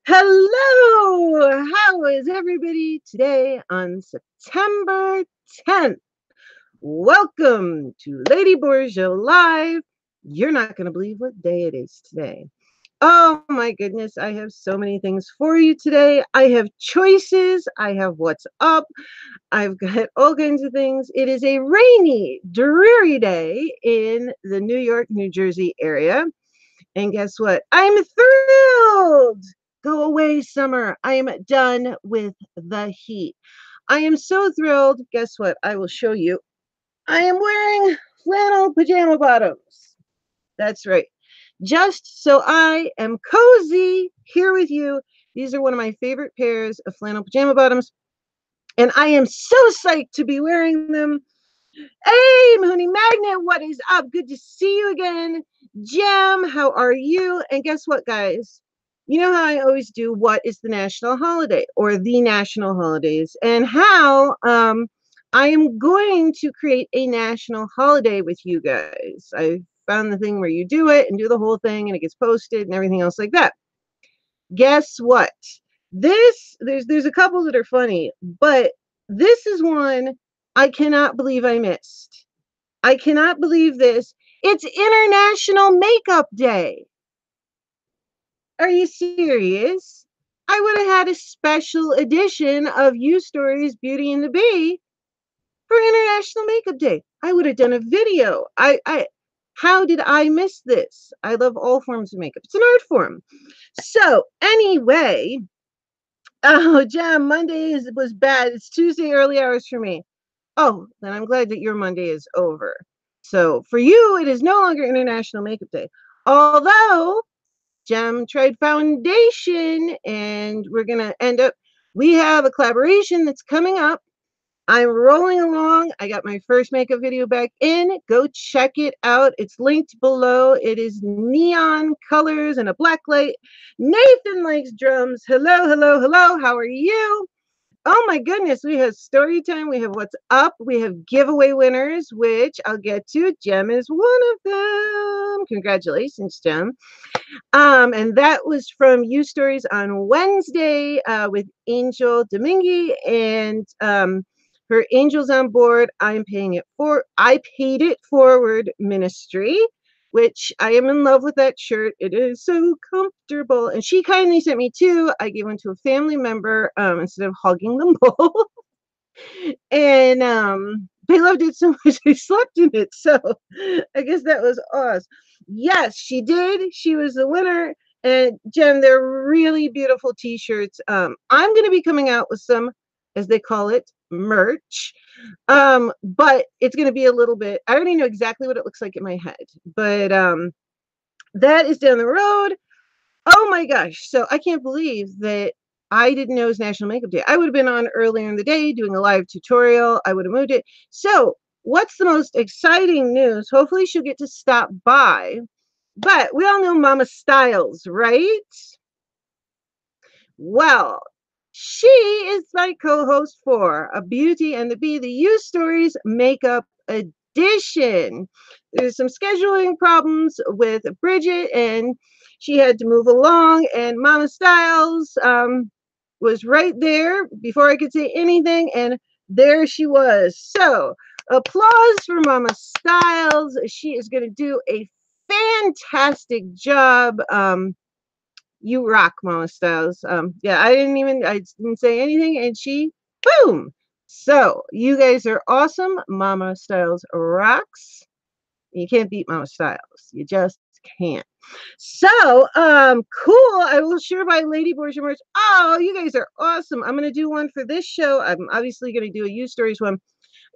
Hello! How is everybody today on September 10th? Welcome to Lady Borgia Live. You're not going to believe what day it is today. Oh my goodness, I have so many things for you today. I have choices. I have what's up. I've got all kinds of things. It is a rainy, dreary day in the New York, New Jersey area. And guess what? I'm thrilled. Go away, summer. I am done with the heat. I am so thrilled. Guess what? I will show you. I am wearing flannel pajama bottoms. That's right. Just so I am cozy here with you. These are one of my favorite pairs of flannel pajama bottoms. And I am so psyched to be wearing them. Hey, Mooney Magnet, what is up? Good to see you again. Jem, how are you? And guess what, guys? You know how I always do what is the national holiday or the national holidays, and how I am going to create a national holiday with you guys. I found the thing where you do it and do the whole thing and it gets posted and everything else like that. Guess what? There's a couple that are funny, but this is one I cannot believe I missed. I cannot believe this. It's International Makeup Day. Are you serious? I would have had a special edition of You Stories Beauty and the Bee for International Makeup Day. I would have done a video. How did I miss this? I love all forms of makeup. It's an art form. So anyway, oh, Jam, Monday was bad. It's Tuesday early hours for me. Oh, then I'm glad that your Monday is over. So for you, it is no longer International Makeup Day. Although Gem tried foundation, and we're going to end up, we have a collaboration that's coming up. I'm rolling along. I got my first makeup video back in. Go check it out. It's linked below. It is neon colors and a black light. Nathan likes drums. Hello, hello, hello. How are you? Oh my goodness, we have story time, we have what's up, we have giveaway winners, which I'll get to. Jem is one of them. Congratulations, Jem. And that was from You Stories on Wednesday with Angel Domingue, and her Angels on Board. I paid it forward ministry, which I am in love with that shirt. It is so comfortable. And she kindly sent me two. I gave one to a family member instead of hugging them both. And they loved it so much they slept in it. So I guess that was awesome. Yes, she did. She was the winner. And Jen, they're really beautiful t-shirts. I'm going to be coming out with some, as they call it, merch. But it's going to be a little bit, I already know exactly what it looks like in my head, but that is down the road. Oh my gosh. So I can't believe that I didn't know it was National Makeup Day. I would have been on earlier in the day doing a live tutorial. I would have moved it. So what's the most exciting news? Hopefully she'll get to stop by. But we all know Mama Styles, right? Well, she is my co-host for A Beauty and the Bee, the You Stories Makeup Edition. There's some scheduling problems with Bridget, and she had to move along, and Mama Styles was right there before I could say anything, and there she was. So applause for Mama Styles. She is going to do a fantastic job. You rock, Mama Styles. Yeah, I didn't say anything, and she, boom. So you guys are awesome. Mama Styles rocks. You can't beat Mama Styles. You just can't. So, cool. I will share my Lady Borgia merch. Oh, you guys are awesome. I'm gonna do one for this show. I'm obviously gonna do a You Stories one.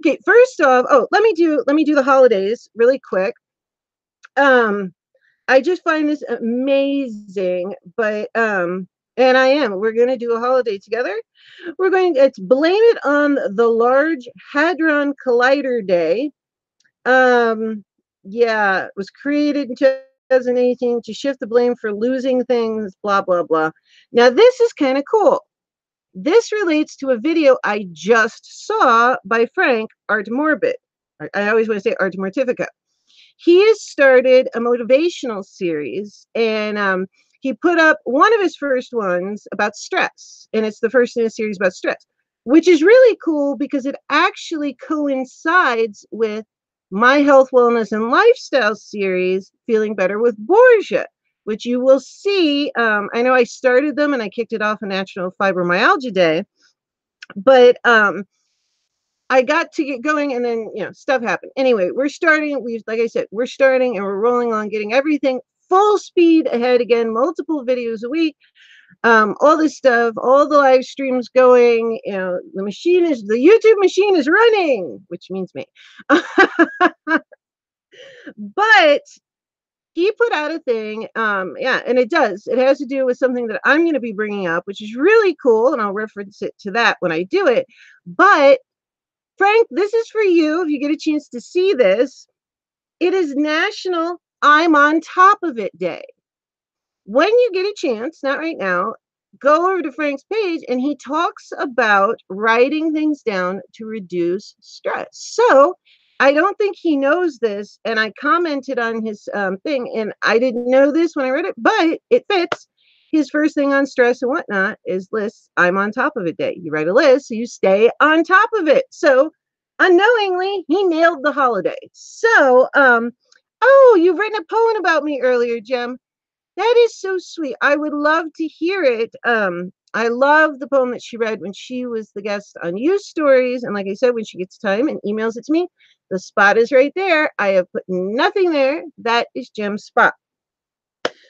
Okay, first off, let me do the holidays really quick. I just find this amazing, but we're going to do a holiday together. It's Blame It on the Large Hadron Collider Day. Yeah, it was created in 2018 to shift the blame for losing things, blah, blah, blah. Now, this is kind of cool. This relates to a video I just saw by Frank Art Morbid. I always want to say Art Mortifica. He has started a motivational series, and he put up one of his first ones about stress, and it's the first in a series about stress, which is really cool because it actually coincides with my health, wellness, and lifestyle series, Feeling Better with Borgia, which you will see. I know I started them and I kicked it off on National Fibromyalgia Day, but I got to get going and then, stuff happened. Anyway, we're starting. Like I said, we're starting and we're rolling on getting everything full speed ahead again, multiple videos a week. All this stuff, all the live streams going, the YouTube machine is running, which means me. But he put out a thing, and it has to do with something that I'm going to be bringing up, which is really cool, and I'll reference it to that when I do it. But Frank, this is for you if you get a chance to see this. It is National I'm on Top of It Day. When you get a chance, not right now, go over to Frank's page and he talks about writing things down to reduce stress. So I don't think he knows this, and I commented on his thing, and I didn't know this when I read it, but it fits. His first thing on stress and whatnot is lists. I'm on top of it day. You write a list, so you stay on top of it. So unknowingly, he nailed the holiday. So, oh, you've written a poem about me earlier, Jem. That is so sweet. I would love to hear it. I love the poem that she read when she was the guest on You Stories. And like I said, when she gets time and emails it to me, the spot is right there. I have put nothing there. That is Jem's spot.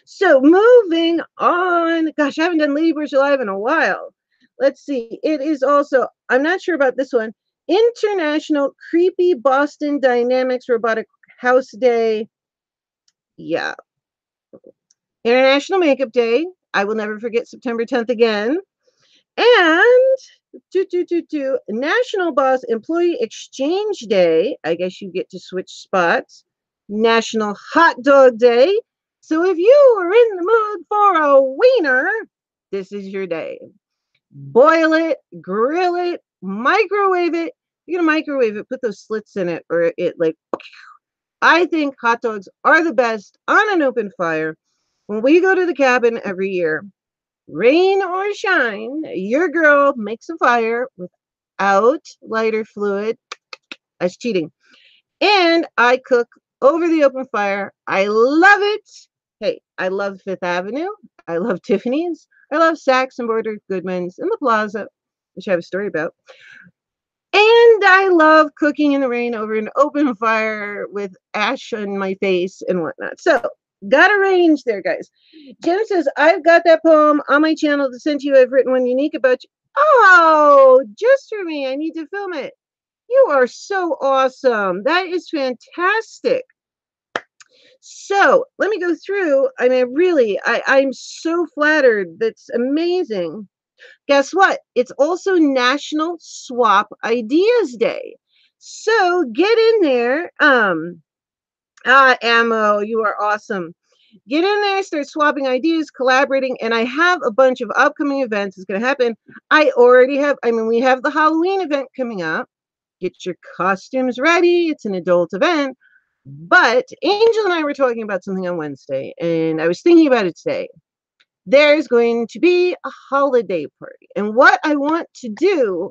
So moving on. Gosh, I haven't done Lady Borgia Live in a while. Let's see. It is also, I'm not sure about this one, International Creepy Boston Dynamics Robotic House Day. Yeah. International Makeup Day. I will never forget September 10th again. And National Boss Employee Exchange Day. I guess you get to switch spots. National Hot Dog Day. So if you are in the mood for a wiener, this is your day. Boil it, grill it, microwave it. You're gonna microwave it, put those slits in it, or it like. I think hot dogs are the best on an open fire. When we go to the cabin every year, rain or shine, your girl makes a fire without lighter fluid. That's cheating. And I cook over the open fire. I love it. Hey, I love Fifth Avenue. I love Tiffany's. I love Saks and Border Goodman's and the Plaza, which I have a story about. And I love cooking in the rain over an open fire with ash on my face and whatnot. So, got a range there, guys. Jim says, I've got that poem on my channel to send to you. I've written one unique about you. Oh, just for me. I need to film it. You are so awesome. That is fantastic. So let me go through. I mean, really, I'm so flattered. That's amazing. Guess what? It's also National Swap Ideas Day. So get in there. Ammo, you are awesome. Get in there, start swapping ideas, collaborating, and I have a bunch of upcoming events. It's going to happen. We have the Halloween event coming up. Get your costumes ready. It's an adult event. But Angel and I were talking about something on Wednesday, and I was thinking about it today. There's going to be a holiday party. And what I want to do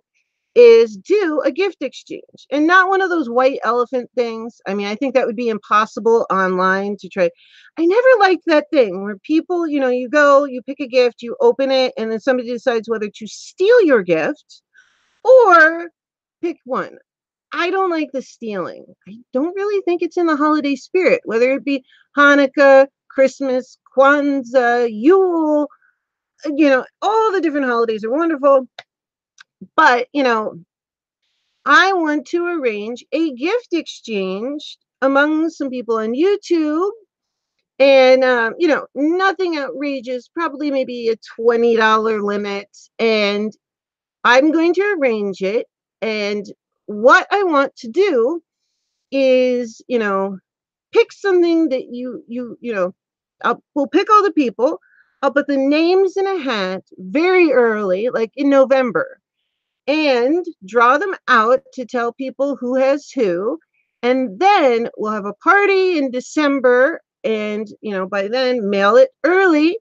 is do a gift exchange, and not one of those white elephant things. I mean, I think that would be impossible online to try. I never liked that thing where people, you go, you pick a gift, you open it, and then somebody decides whether to steal your gift or pick one. I don't like the stealing. I don't really think it's in the holiday spirit, whether it be Hanukkah, Christmas, Kwanzaa, Yule, all the different holidays are wonderful. But, I want to arrange a gift exchange among some people on YouTube. And, nothing outrageous, probably maybe a $20 limit. And I'm going to arrange it. And what I want to do is, pick something that we'll pick all the people. I'll put the names in a hat very early, like in November, and draw them out to tell people who has who. And then we'll have a party in December, and, by then mail it early.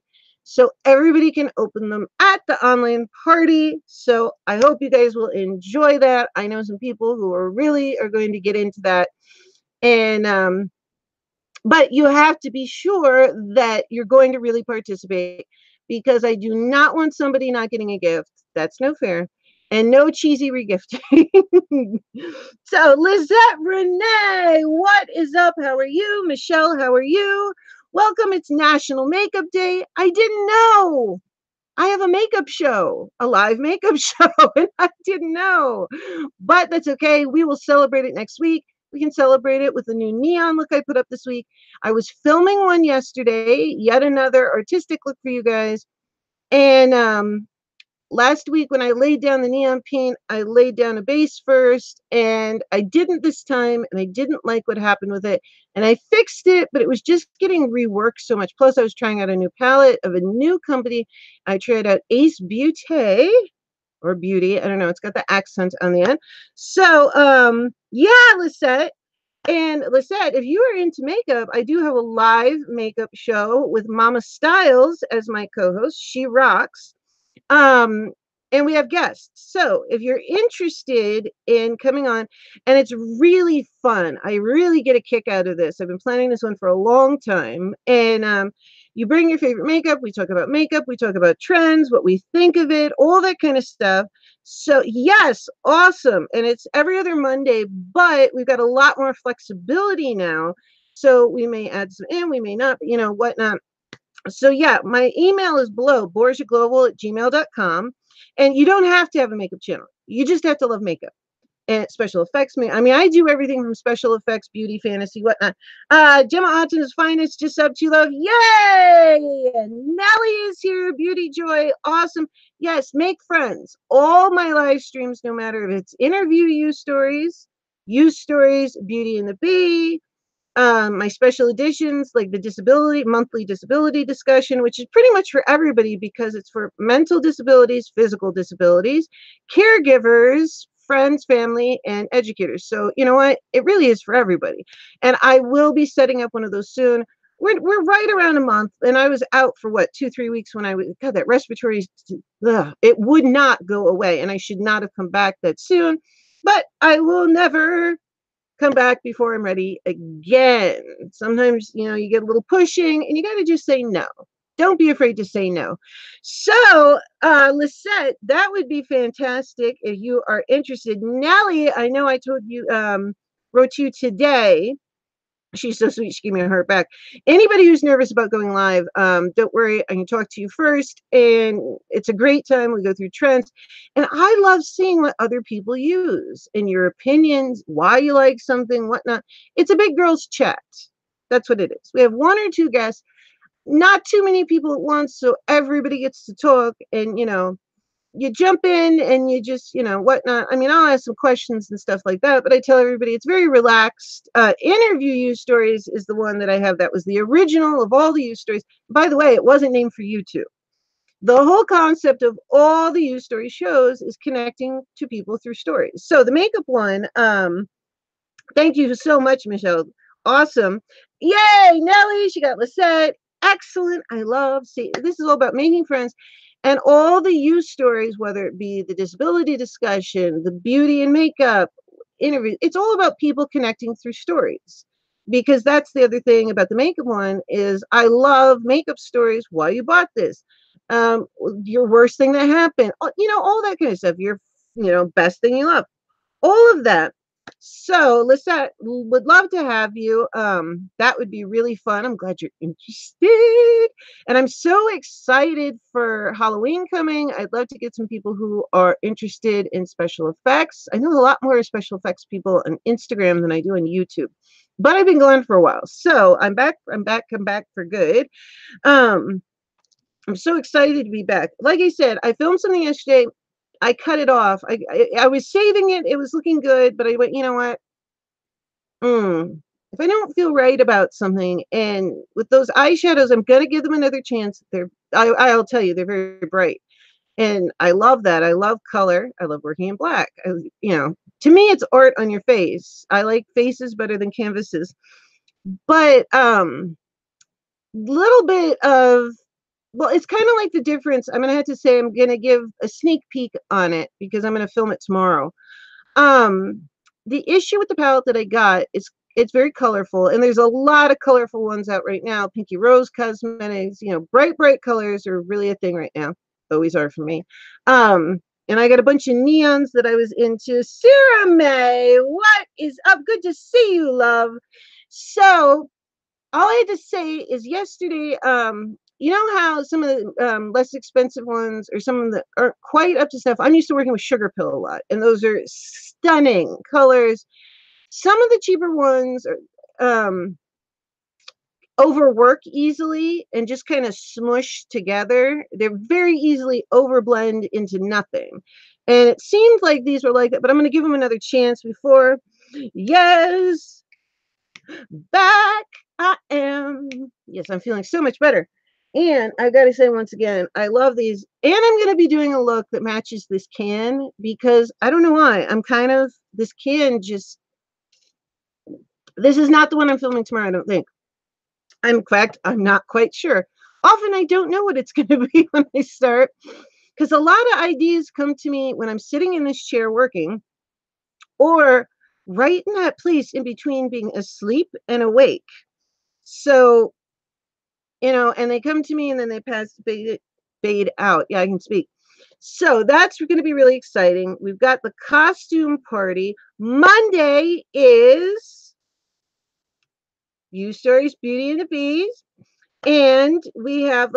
so everybody can open them at the online party. So I hope you guys will enjoy that. I know some people who are going to get into that. And but you have to be sure that you're going to really participate, because I do not want somebody not getting a gift. That's no fair. And no cheesy regifting. So, Lizette Renee, what is up? How are you? Michelle, how are you? Welcome. It's National Makeup Day. I didn't know. I have a makeup show, a live makeup show, and I didn't know. But that's okay. We will celebrate it next week. We can celebrate it with the new neon look I put up this week. I was filming one yesterday, yet another artistic look for you guys. And last week when I laid down the neon paint, I laid down a base first, and I didn't this time, and I didn't like what happened with it. And I fixed it, but it was just getting reworked so much. Plus, I was trying out a new palette of a new company. I tried out Ace Beauty or Beauty. I don't know. It's got the accent on the end. So, yeah, Lisette. And Lisette, if you are into makeup, I do have a live makeup show with Mama Styles as my co-host. She rocks. Um, and we have guests. So if you're interested in coming on, and it's really fun, I really get a kick out of this. I've been planning this one for a long time. And you bring your favorite makeup. We talk about makeup. We talk about trends, what we think of it, all that kind of stuff. So yes, awesome. And it's every other Monday, but we've got a lot more flexibility now. So we may add some in, we may not, whatnot. So yeah, my email is below, BorgiaGlobal@gmail.com. And you don't have to have a makeup channel. You just have to love makeup and special effects. I mean, I do everything from special effects, beauty, fantasy, whatnot. Gemma Otton's finest, just up to love. Yay! Nellie is here, Beauty Joy, awesome. Yes, make friends. All my live streams, no matter if it's interview use stories, Beauty and the Bee, my special editions like the monthly disability discussion, which is pretty much for everybody because it's for mental disabilities, physical disabilities, caregivers, friends, family, and educators. So you know what? It really is for everybody. And I will be setting up one of those soon. We're right around a month, and I was out for what, 2-3 weeks when God, that respiratory, it would not go away, and I should not have come back that soon. But I will never come back before I'm ready again. Sometimes, you get a little pushing and you got to just say no. Don't be afraid to say no. So, Lisette, that would be fantastic if you are interested. Nellie, I know I told you, wrote to you today. She's so sweet. She gave me a heart back. Anybody who's nervous about going live, don't worry. I can talk to you first. And it's a great time. We go through trends. And I love seeing what other people use and your opinions, why you like something, whatnot. It's a big girls chat. That's what it is. We have 1 or 2 guests, not too many people at once. So everybody gets to talk. And, you jump in and you just, whatnot. I mean, I'll ask some questions and stuff like that, but I tell everybody it's very relaxed. Interview use stories is the one that I have. That was the original of all the use stories. By the way, it wasn't named for YouTube. The whole concept of all the use story shows is connecting to people through stories. So the makeup one, thank you so much, Michelle. Awesome. Yay, Nellie, she got Lisette. Excellent. I love, see, this is all about making friends. And all the use stories, whether it be the disability discussion, the beauty and makeup interview, it's all about people connecting through stories. Because that's the other thing about the makeup one is I love makeup stories. Why you bought this? Your worst thing that happened. All that kind of stuff. Your, best thing you love. All of that. So, Lisette, would love to have you. That would be really fun. I'm glad you're interested. And I'm so excited for Halloween coming. I'd love to get some people who are interested in special effects. I know a lot more special effects people on Instagram than I do on YouTube. But I've been going for a while. So I'm back for good. I'm so excited to be back. Like I said, I filmed something yesterday. I cut it off. I was saving it. It was looking good, but I went, you know what? If I don't feel right about something, and with those eyeshadows, I'm gonna give them another chance. I'll tell you, they're very bright, and I love that. I love color. I love working in black. To me, it's art on your face. I like faces better than canvases, but little bit of well, it's kind of like the difference. I'm going to have to say I'm going to give a sneak peek on it because I'm going to film it tomorrow. The issue with the palette that I got is it's very colorful, and there's a lot of colorful ones out right now. Pinky Rose Cosmetics, you know, bright colors are really a thing right now. Always are for me. And I got a bunch of neons that I was into. Sarah May, what is up? Good to see you, love. So all I had to say is yesterday, you know how some of the less expensive ones or some of the aren't quite up to stuff. I'm used to working with Sugar Pill a lot, and those are stunning colors. Some of the cheaper ones are overwork easily and just kind of smush together. They're very easily overblend into nothing. And it seemed like these were like that, but I'm going to give them another chance before. Yes, back I am. Yes, I'm feeling so much better. And I've got to say once again, I love these. And I'm going to be doing a look that matches this can because I don't know why. I'm kind of, this can just, this is not the one I'm filming tomorrow, I don't think. In fact, I'm not quite sure. Often I don't know what it's going to be when I start because a lot of ideas come to me when I'm sitting in this chair working or right in that place in between being asleep and awake. So, you know, and they come to me and then they fade out. Yeah, I can speak. So that's going to be really exciting. We've got the costume party. Monday is Stories, Beauty and the Bees. And we have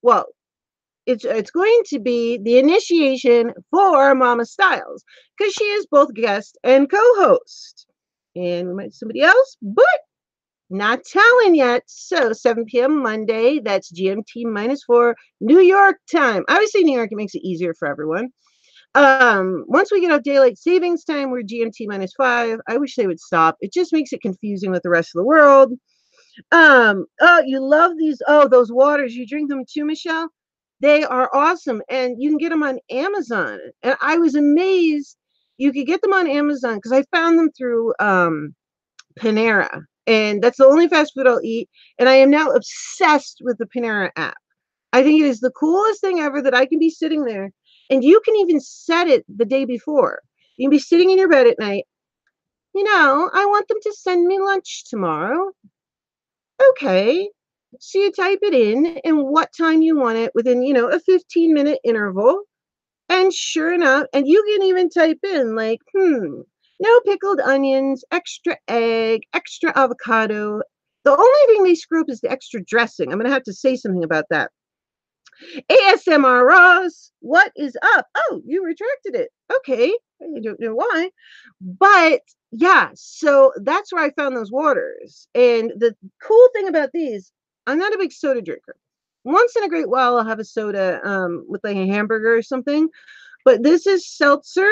well, it's going to be the initiation for Mama Styles because she is both guest and co-host. And we might somebody else, but not telling yet. So 7 p.m. Monday, that's GMT -4 New York time. Obviously, New York, it makes it easier for everyone. Once we get off daylight savings time, we're GMT -5. I wish they would stop. It just makes it confusing with the rest of the world. Oh, you love these. Oh, those waters. You drink them too, Michelle? They are awesome. And you can get them on Amazon. And I was amazed you could get them on Amazon because I found them through Panera. And that's the only fast food I'll eat. And I am now obsessed with the Panera app. I think it is the coolest thing ever that I can be sitting there. And you can even set it the day before. You can be sitting in your bed at night. You know, I want them to send me lunch tomorrow. Okay. So you type it in and what time you want it within, you know, a 15-minute interval. And sure enough, and you can even type in like, no pickled onions, extra egg, extra avocado. The only thing they screw up is the extra dressing. I'm going to have to say something about that. ASMR Ross, what is up? Oh, you retracted it. Okay. I don't know why. But yeah, so that's where I found those waters. And the cool thing about these, I'm not a big soda drinker. Once in a great while, I'll have a soda with like a hamburger or something. But this is seltzer.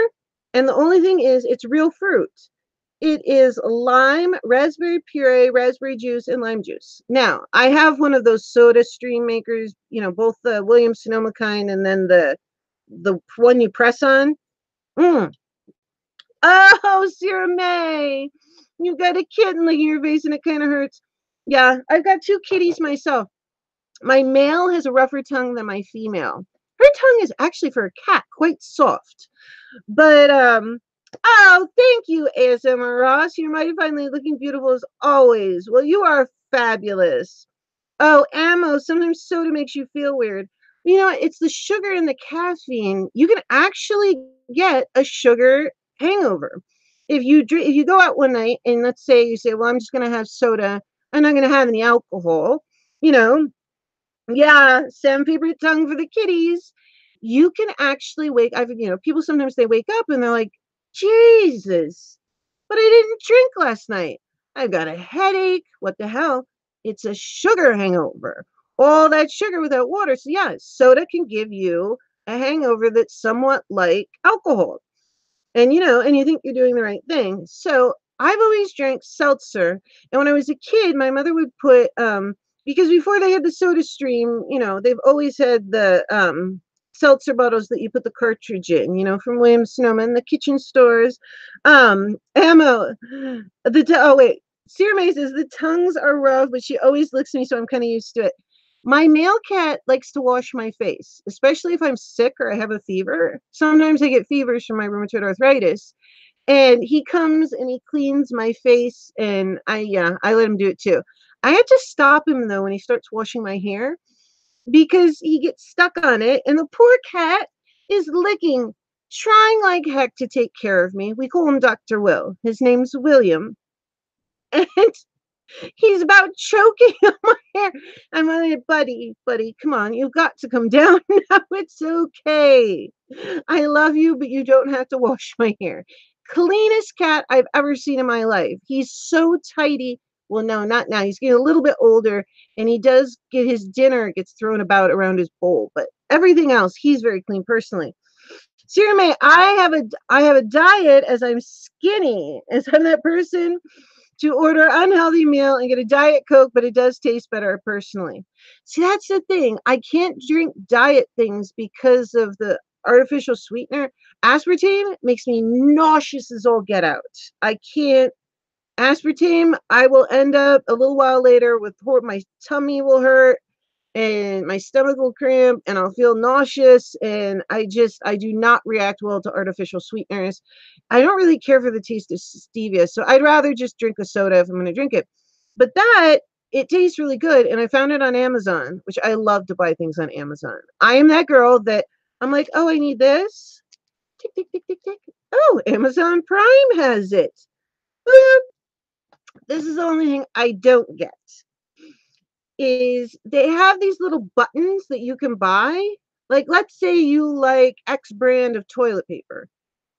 And the only thing is, it's real fruit. It is lime, raspberry puree, raspberry juice, and lime juice. Now, I have one of those soda stream makers, you know, both the Williams-Sonoma kind and then the one you press on. Oh, Sarah May, you got a kitten licking your face and it kind of hurts. Yeah, I've got 2 kitties myself. My male has a rougher tongue than my female. Her tongue is actually for a cat quite soft. But oh, thank you, ASMR Ross. You're mighty finally looking beautiful as always. Well, you are fabulous. Oh, ammo. Sometimes soda makes you feel weird. You know, it's the sugar and the caffeine. You can actually get a sugar hangover. If you go out one night and let's say you say, well, I'm just going to have soda. I'm not going to have any alcohol. You know, yeah, sandpaper tongue for the kitties. You can actually people sometimes they wake up and they're like, Jesus, but I didn't drink last night. I've got a headache. What the hell? It's a sugar hangover. All that sugar without water. So yeah, soda can give you a hangover that's somewhat like alcohol. And you know, and you think you're doing the right thing. So I've always drank seltzer. And when I was a kid, my mother would put because before they had the soda stream, you know, they've always had the seltzer bottles that you put the cartridge in, you know, from Williams Sonoma in the kitchen stores. Ammo. Oh wait. Sarah May says the tongues are rough, but she always licks me, so I'm kind of used to it. My male cat likes to wash my face, especially if I'm sick or I have a fever. Sometimes I get fevers from my rheumatoid arthritis. And he comes and he cleans my face, and I let him do it too. I had to stop him though when he starts washing my hair because he gets stuck on it, and the poor cat is licking, trying like heck to take care of me. We call him Dr. Will. His name's William. And he's about choking on my hair. I'm like, buddy, come on. You've got to come down now. It's okay. I love you, but you don't have to wash my hair. Cleanest cat I've ever seen in my life. He's so tidy. Well, no, not now. He's getting a little bit older, and he does get his dinner gets thrown about around his bowl. But everything else, he's very clean personally. Sierra May, I have a diet as I'm skinny, as I'm that person to order unhealthy meal and get a Diet Coke, but it does taste better personally. See, that's the thing. I can't drink diet things because of the artificial sweetener. Aspartame makes me nauseous as all get out. I can't. Aspartame, I will end up a little while later with my tummy will hurt and my stomach will cramp and I'll feel nauseous, and I do not react well to artificial sweeteners. I don't really care for the taste of stevia, so I'd rather just drink a soda if I'm going to drink it. But it tastes really good, and I found it on Amazon, which I love to buy things on Amazon. I am that girl that I'm like, oh, I need this. Tick, tick, tick, tick, tick. Oh, Amazon Prime has it. Boop. This is the only thing I don't get. Is they have these little buttons that you can buy. Like, let's say you like X brand of toilet paper.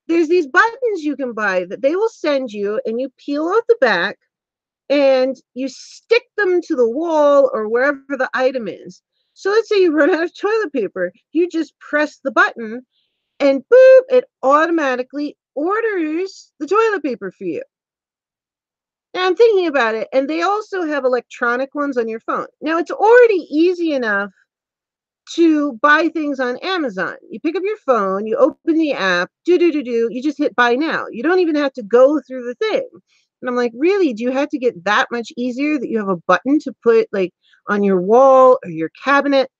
There's these buttons you can buy that they will send you, and you peel off the back and you stick them to the wall or wherever the item is. So let's say you run out of toilet paper, you just press the button and boop, it automatically orders the toilet paper for you. And I'm thinking about it, and they also have electronic ones on your phone. Now, it's already easy enough to buy things on Amazon. You pick up your phone, you open the app, you just hit buy now. You don't even have to go through the thing. And I'm like, really? Do you have to get that much easier that you have a button to put like on your wall or your cabinet?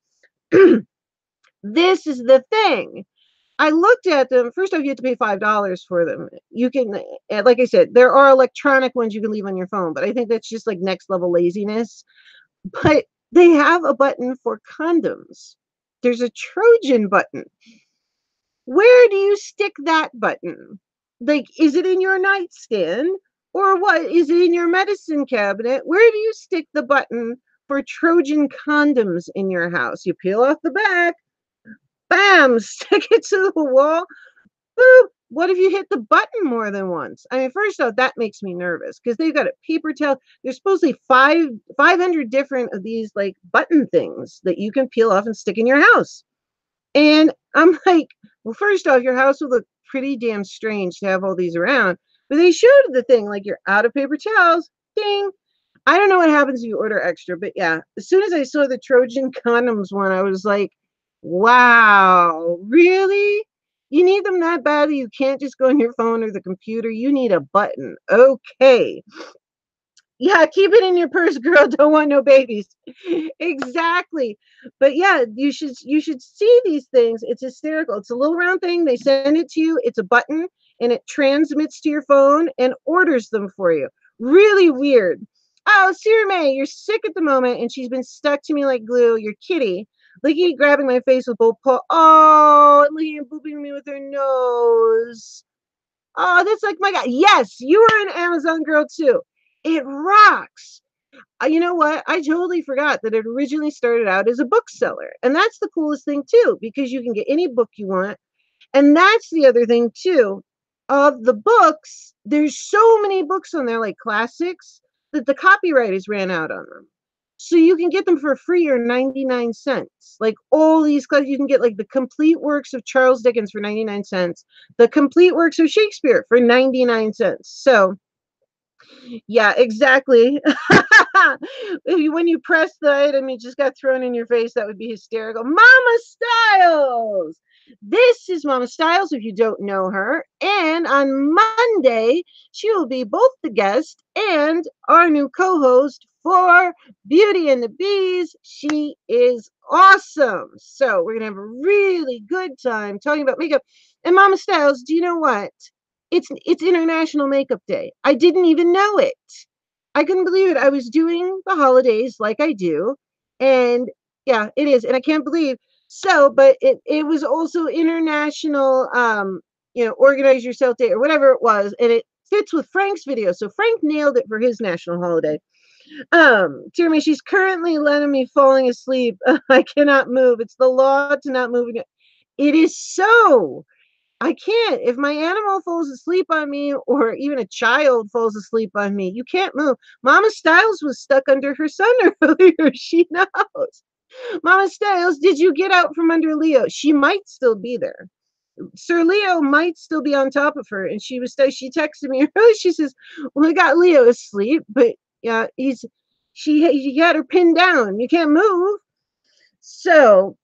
This is the thing. I looked at them. First off, you have to pay $5 for them. You can, like I said, there are electronic ones you can leave on your phone, but I think that's just like next level laziness. But they have a button for condoms. There's a Trojan button. Where do you stick that button? Like, is it in your nightstand? Or what? Is it in your medicine cabinet? Where do you stick the button for Trojan condoms in your house? You peel off the back, bam, stick it to the wall. Boop. What if you hit the button more than once? I mean, first off, that makes me nervous because they've got a paper towel. There's supposedly 500 different of these like button things that you can peel off and stick in your house. And I'm like, well, first off, your house would look pretty damn strange to have all these around. But they showed the thing like you're out of paper towels. Ding. I don't know what happens if you order extra, but yeah, as soon as I saw the Trojan condoms one, I was like, wow, really? You need them that bad that you can't just go on your phone or the computer? You need a button. Okay. Yeah, keep it in your purse, girl. Don't want no babies. Exactly. But yeah, you should see these things. It's hysterical. It's a little round thing. They send it to you. It's a button, and it transmits to your phone and orders them for you. Really weird. Oh, Sierra May, you're sick at the moment, and she's been stuck to me like glue. Your kitty. Licky grabbing my face with both paws. Oh, and Licky booping me with her nose. Oh, that's like my God. Yes, you are an Amazon girl too. It rocks. You know what? I totally forgot that it originally started out as a bookseller. And that's the coolest thing too, because you can get any book you want. And that's the other thing too. Of the books, there's so many books on there, like classics, that the copyright ran out on them. So you can get them for free or 99 cents. Like all these, you can get like the complete works of Charles Dickens for 99 cents, the complete works of Shakespeare for 99 cents. So yeah, exactly. When you press the item, it just got thrown in your face. That would be hysterical. Mama Styles. This is Mama Styles, if you don't know her. And on Monday, she will be both the guest and our new co-host for Beauty and the Bees. She is awesome. So we're going to have a really good time talking about makeup. And Mama Styles, do you know what? It's International Makeup Day. I didn't even know it. I couldn't believe it. I was doing the holidays like I do. And yeah, it is. And I can't believe so, but it was also International Organize Yourself Day or whatever it was. And it fits with Frank's video. So Frank nailed it for his national holiday. Jeremy, she's currently letting me falling asleep. I cannot move. It's the law to not move. It is so. I can't. If my animal falls asleep on me or even a child falls asleep on me, you can't move. Mama Styles was stuck under her son earlier. She knows. Mama Styles, did you get out from under Leo? She might still be there. Sir Leo might still be on top of her. And she texted me earlier. She says, well, I got Leo asleep, but yeah, she had her pinned down. You can't move. So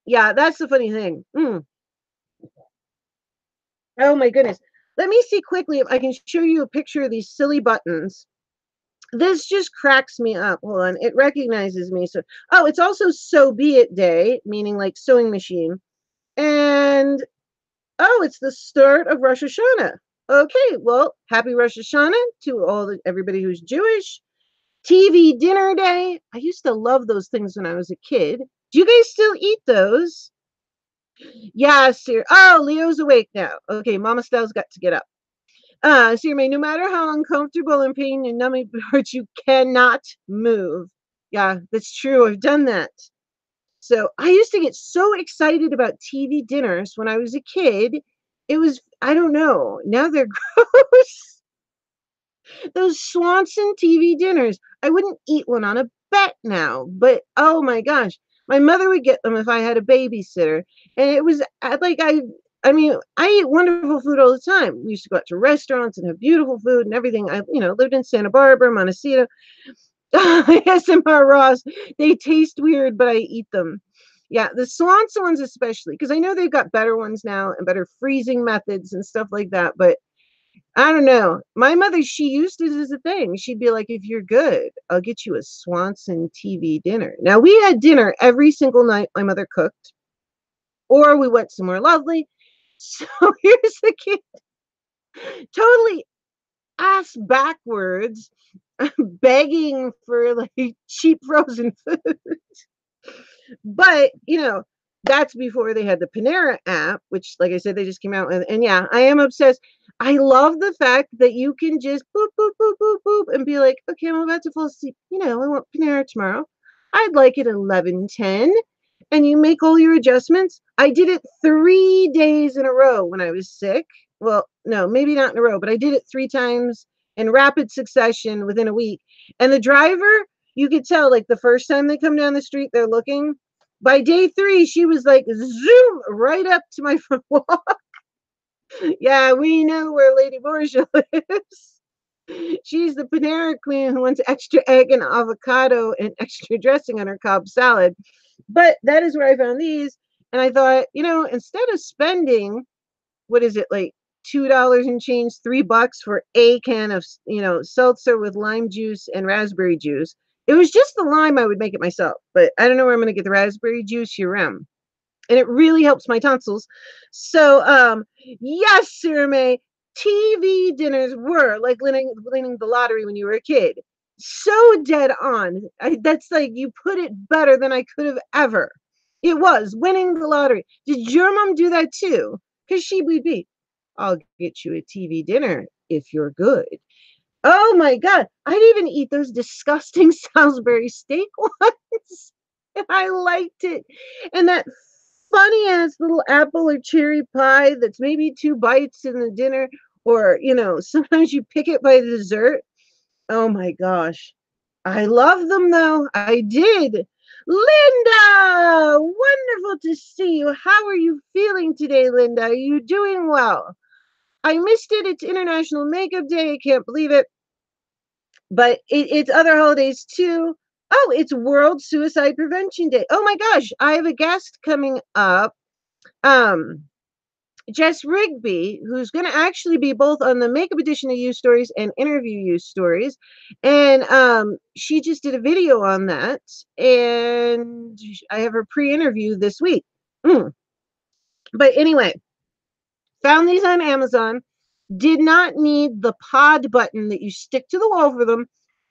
yeah, that's the funny thing. Oh my goodness. Let me see quickly if I can show you a picture of these silly buttons. This just cracks me up. Hold on. It recognizes me. So, oh, it's also So Be It Day, meaning like sewing machine. And, oh, it's the start of Rosh Hashanah. Okay, well, happy Rosh Hashanah to everybody who's Jewish. TV dinner day. I used to love those things when I was a kid. Do you guys still eat those? Yes. Oh, Leo's awake now. Okay, Mama Styles got to get up. So no matter how uncomfortable and pain and numbing hurts, you cannot move. Yeah, that's true. I've done that. So I used to get so excited about TV dinners when I was a kid. It was, I don't know. Now they're gross. Those Swanson TV dinners. I wouldn't eat one on a bet now, but oh my gosh, my mother would get them if I had a babysitter, and it was like I mean, I eat wonderful food all the time. We used to go out to restaurants and have beautiful food and everything. I lived in Santa Barbara, Montecito. SMR Ross. They taste weird, but I eat them. Yeah, the Swanson ones especially, because I know they've got better ones now and better freezing methods and stuff like that, but I don't know. My mother, she used it as a thing. She'd be like, if you're good, I'll get you a Swanson TV dinner. Now, we had dinner every single night my mother cooked, or we went somewhere lovely. So here's the kid, totally ass backwards, begging for like cheap frozen food. But, that's before they had the Panera app, which, like I said, they just came out with. And yeah, I am obsessed. I love the fact that you can just boop, boop, boop, boop, boop, and be like, okay, I'm about to fall asleep. I want Panera tomorrow. I'd like it 11:10. And you make all your adjustments. I did it 3 days in a row when I was sick. Well, no, maybe not in a row, but I did it 3 times in rapid succession within a week. And the driver, you could tell, like the first time they come down the street, they're looking. By day 3, she was like, zoom right up to my front walk. Yeah, we know where Lady Borgia lives. She's the Panera queen who wants extra egg and avocado and extra dressing on her Cobb salad. But that is where I found these. And I thought, instead of spending, what is it, like $2 and change, $3 for a can of, seltzer with lime juice and raspberry juice. It was just the lime. I would make it myself, but I don't know where I'm going to get the raspberry juice here. And it really helps my tonsils. So, yes, Sir May, TV dinners were like winning the lottery when you were a kid. So dead on. That's like, you put it better than I could have ever. It was winning the lottery. Did your mom do that too? Because she would be, I'll get you a TV dinner if you're good. Oh my God. I'd even eat those disgusting Salisbury steak ones. And I liked it. And that funny ass little apple or cherry pie that's maybe 2 bites in the dinner, or, sometimes you pick it by the dessert. Oh my gosh. I love them though. I did. Linda, wonderful to see you. How are you feeling today, Linda? Are you doing well? I missed it. It's International Makeup Day. I can't believe it. but it's other holidays too. Oh, it's World Suicide Prevention Day. Oh my gosh, I have a guest coming up. Jess Rigby, who's going to actually be both on the makeup edition of You Stories and interview You Stories. And she just did a video on that. And I have her pre-interview this week. But anyway, found these on Amazon. Did not need the pod button that you stick to the wall for them.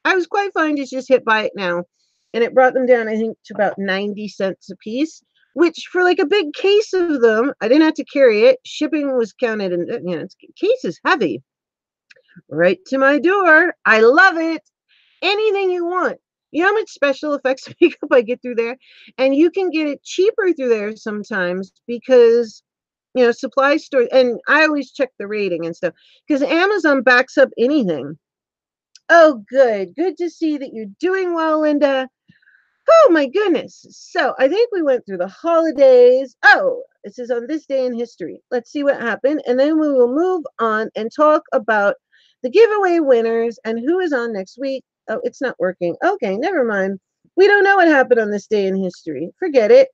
I was quite fine to just hit buy it now. And it brought them down, I think, to about 90 cents a piece, which for like a big case of them, I didn't have to carry it. Shipping was counted, and case is heavy. Right to my door. I love it. Anything you want. You know how much special effects makeup I get through there? And you can get it cheaper through there sometimes because supply stores, and I always check the rating and stuff because Amazon backs up anything. Oh, good to see that you're doing well, Linda. Oh my goodness. So I think we went through the holidays. Oh, this is on this day in history. Let's see what happened, and then we will move on and talk about the giveaway winners and who is on next week. Oh, it's not working. Okay, never mind. We don't know what happened on this day in history. Forget it.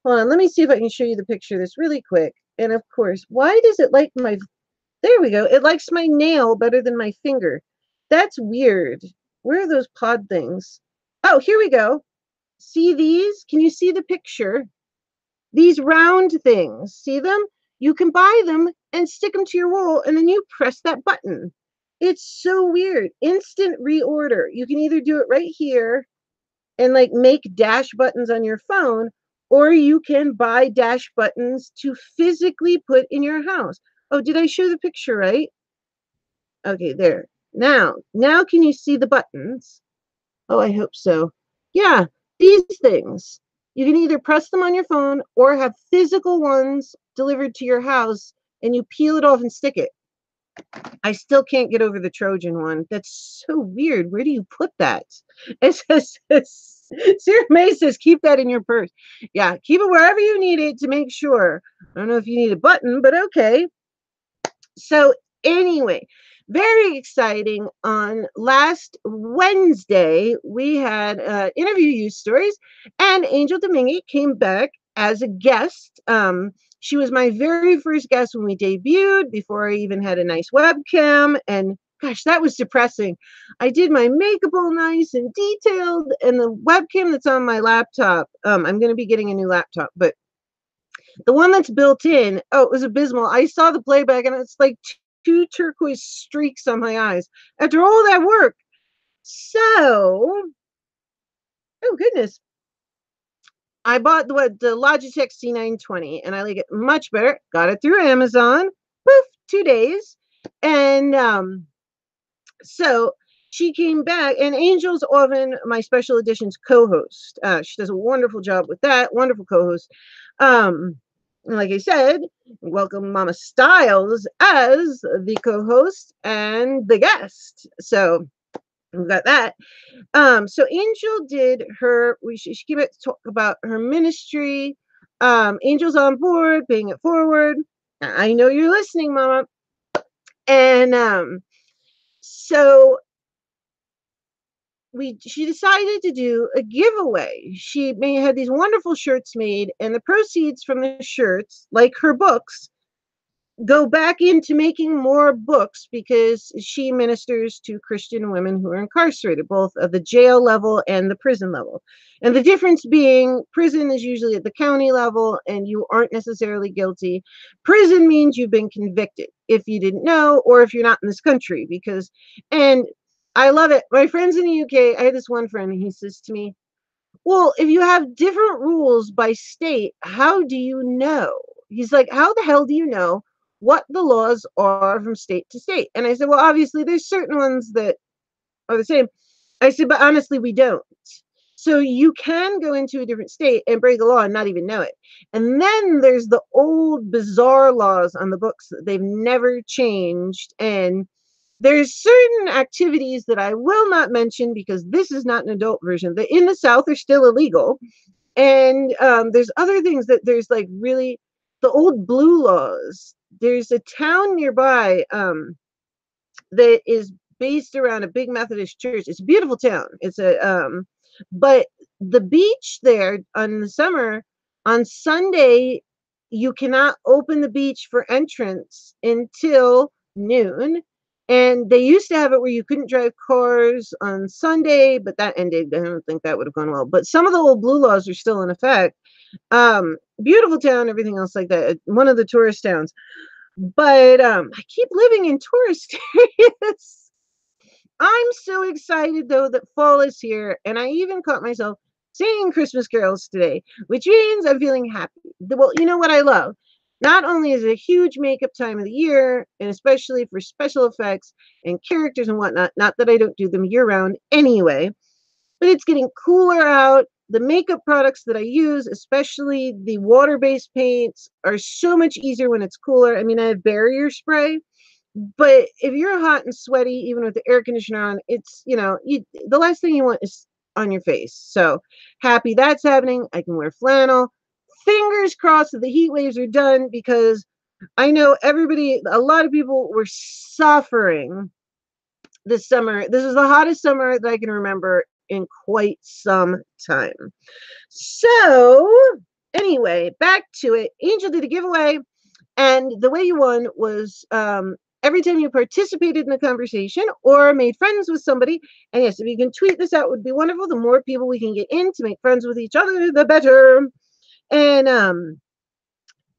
Hold on, let me see if I can show you the picture of this really quick. And of course, why does it like my, there we go. It likes my nail better than my finger. That's weird. Where are those pod things? Oh, here we go. See these? Can you see the picture? These round things, see them? You can buy them and stick them to your wall, and then you press that button. It's so weird. Instant reorder. You can either do it right here and like make dash buttons on your phone, or you can buy dash buttons to physically put in your house. Oh, did I show the picture right? Okay, there. Now can you see the buttons? Oh, I hope so. Yeah, these things. You can either press them on your phone or have physical ones delivered to your house, and you peel it off and stick it. I still can't get over the Trojan one. That's so weird. Where do you put that? It says, Sarah May says, keep that in your purse. Yeah, keep it wherever you need it to make sure. I don't know if you need a button, but okay. So anyway, very exciting. On last Wednesday, we had interview You Stories, and Angel Domingue came back as a guest. She was my very first guest when we debuted, before I even had a nice webcam. And gosh, that was depressing. I did my makeup all nice and detailed, and the webcam that's on my laptop, I'm going to be getting a new laptop, but the one that's built in, oh, it was abysmal. I saw the playback, and it's like two turquoise streaks on my eyes after all that work. So, oh goodness. I bought the Logitech C920, and I like it much better. Got it through Amazon. Poof, 2 days. And so she came back, and Angel's often my special editions co-host. She does a wonderful job with that. Wonderful co-host. Like I said, welcome Mama Styles as the co-host and the guest. So we've got that. So Angel did her, she came back to talk about her ministry. Angel's on board, paying it forward. I know you're listening, Mama. And so she decided to do a giveaway. She had these wonderful shirts made, and the proceeds from the shirts, like her books, go back into making more books, because she ministers to Christian women who are incarcerated, both at the jail level and the prison level. And the difference being, prison is usually at the county level and you aren't necessarily guilty. Prison means you've been convicted, if you didn't know, or if you're not in this country, and I love it. My friends in the UK, I had this one friend, and he says to me, well, if you have different rules by state, how do you know? He's like, how the hell do you know what the laws are from state to state? And I said, well, obviously there's certain ones that are the same. I said, but honestly, we don't. So you can go into a different state and break the law and not even know it. And then there's the old bizarre laws on the books that they've never changed. And there's certain activities that I will not mention because this is not an adult version, that in the South are still illegal. And there's other things that there's like really the old blue laws. There's a town nearby that is based around a big Methodist church. It's a beautiful town. It's a but the beach there on the summer, on Sunday, you cannot open the beach for entrance until noon. And they used to have it where you couldn't drive cars on Sunday, but that ended. I don't think that would have gone well. But some of the old blue laws are still in effect. Beautiful town, everything else like that. One of the tourist towns. But I keep living in tourist areas. I'm so excited though that fall is here, and I even caught myself singing Christmas carols today, which means I'm feeling happy. Well, you know what I love? Not only is it a huge makeup time of the year, and especially for special effects and characters and whatnot, not that I don't do them year round anyway, but it's getting cooler out. The makeup products that I use, especially the water-based paints, are so much easier when it's cooler. I mean, I have barrier spray, but if you're hot and sweaty, even with the air conditioner on, it's, the last thing you want is on your face. So happy that's happening. I can wear flannel. Fingers crossed that the heat waves are done, because I know a lot of people were suffering this summer. This is the hottest summer that I can remember in quite some time. So anyway, back to it. Angel did a giveaway, and the way you won was every time you participated in a conversation or made friends with somebody. And yes, if you can tweet this out, it would be wonderful. The more people we can get in to make friends with each other, the better. And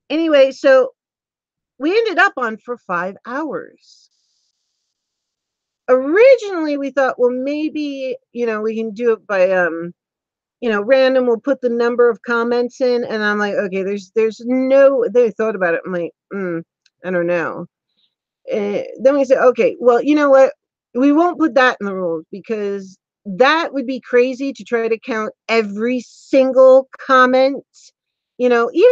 anyway, so we ended up on for 5 hours. Originally, we thought, well, maybe, we can do it by, random. We'll put the number of comments in. And I'm like, okay, there's no, they thought about it. I'm like, I don't know. Then we said, okay, well, you know what? We won't put that in the rules, because that would be crazy to try to count every single comment. Even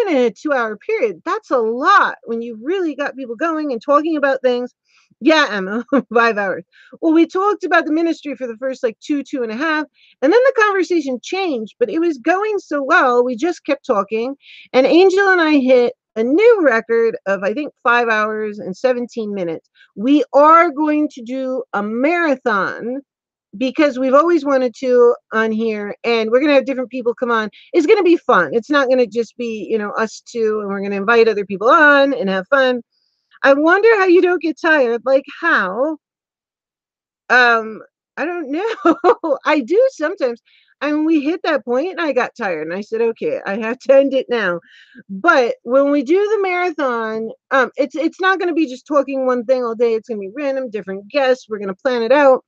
in a 2-hour period, that's a lot when you really got people going and talking about things. Yeah, Emma, 5 hours. Well, we talked about the ministry for the first like 2.5, and then the conversation changed, but it was going so well. We just kept talking, and Angel and I hit a new record of, I think, 5 hours and 17 minutes. We are going to do a marathon, because we've always wanted to on here, and we're going to have different people come on. It's going to be fun. It's not going to just be, us two, and we're going to invite other people on and have fun. I wonder how you don't get tired. Like how? I don't know. I do sometimes. I mean, we hit that point and I got tired, and I said, okay, I have to end it now. But when we do the marathon, it's not going to be just talking one thing all day. It's going to be random, different guests. We're going to plan it out.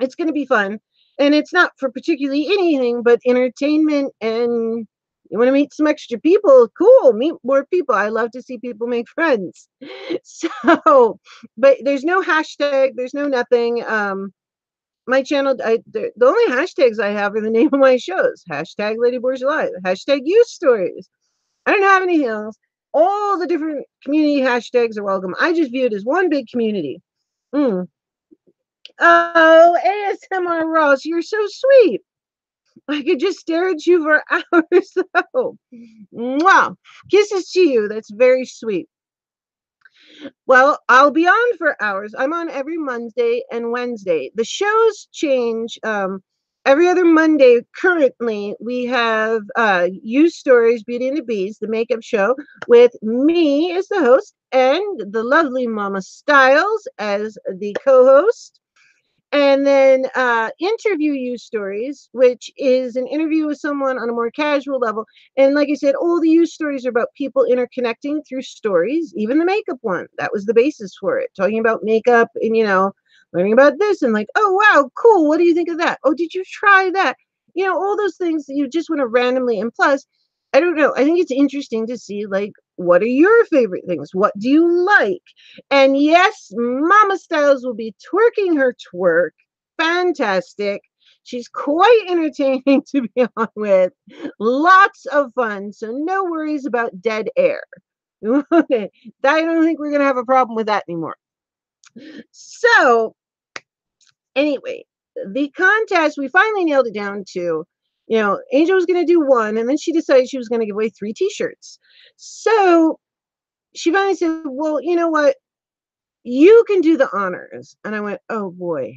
It's going to be fun. And it's not for particularly anything but entertainment. And you want to meet some extra people? Cool. Meet more people. I love to see people make friends. So, but there's no hashtag. There's no nothing. My channel, the only hashtags I have are the name of my shows. Hashtag LadyBorgia Live. Hashtag Youth Stories. I don't have anything else. All the different community hashtags are welcome. I just view it as one big community. Oh, ASMR Ross, you're so sweet. I could just stare at you for hours though. Wow. Kisses to you. That's very sweet. Well, I'll be on for hours. I'm on every Monday and Wednesday. The shows change every other Monday. Currently, we have Youth Stories, Beauty and the Beast, the makeup show, with me as the host and the lovely Mama Styles as the co-host. And then interview Youth Stories, which is an interview with someone on a more casual level. And like I said, all the Youth Stories are about people interconnecting through stories. Even the makeup one, that was the basis for it. Talking about makeup and, learning about this and like, oh, wow, cool. What do you think of that? Oh, did you try that? All those things that you just want to randomly. And plus, I don't know. I think it's interesting to see, like, what are your favorite things? What do you like? And yes, Mama Styles will be twerking her twerk. Fantastic. She's quite entertaining to be on with. Lots of fun. So no worries about dead air. I don't think we're going to have a problem with that anymore. So anyway, the contest, we finally nailed it down to, Angel was going to do one, and then she decided she was going to give away 3 t-shirts. So she finally said, well, you know what? you can do the honors. And I went, oh boy,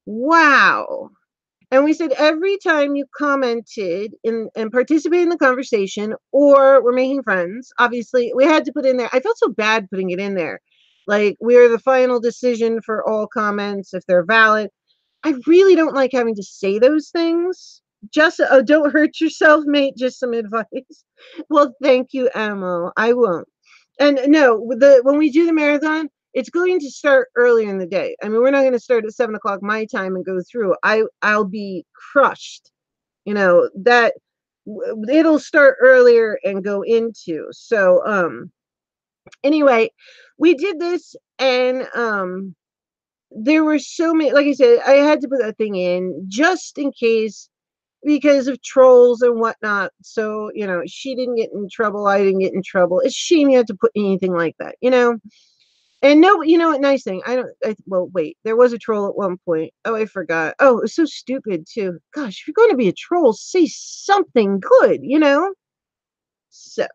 wow. And we said every time you commented in and participated in the conversation or were making friends, obviously we had to put in there. I felt so bad putting it in there. Like, we're the final decision for all comments if they're valid. I really don't like having to say those things. Just, oh, don't hurt yourself, mate. Just some advice. Well, thank you, Amo. I won't. And no, when we do the marathon, it's going to start earlier in the day. I mean, we're not going to start at 7 o'clock my time and go through. I'll be crushed. That it'll start earlier and go into. So anyway, we did this, and there were so many. Like I said, I had to put that thing in just in case, because of trolls and whatnot. So, she didn't get in trouble. I didn't get in trouble. It's a shame you had to put anything like that. And no, what, nice thing. Well, wait, there was a troll at one point. Oh, I forgot. Oh, it was so stupid too. Gosh, if you're going to be a troll, say something good. So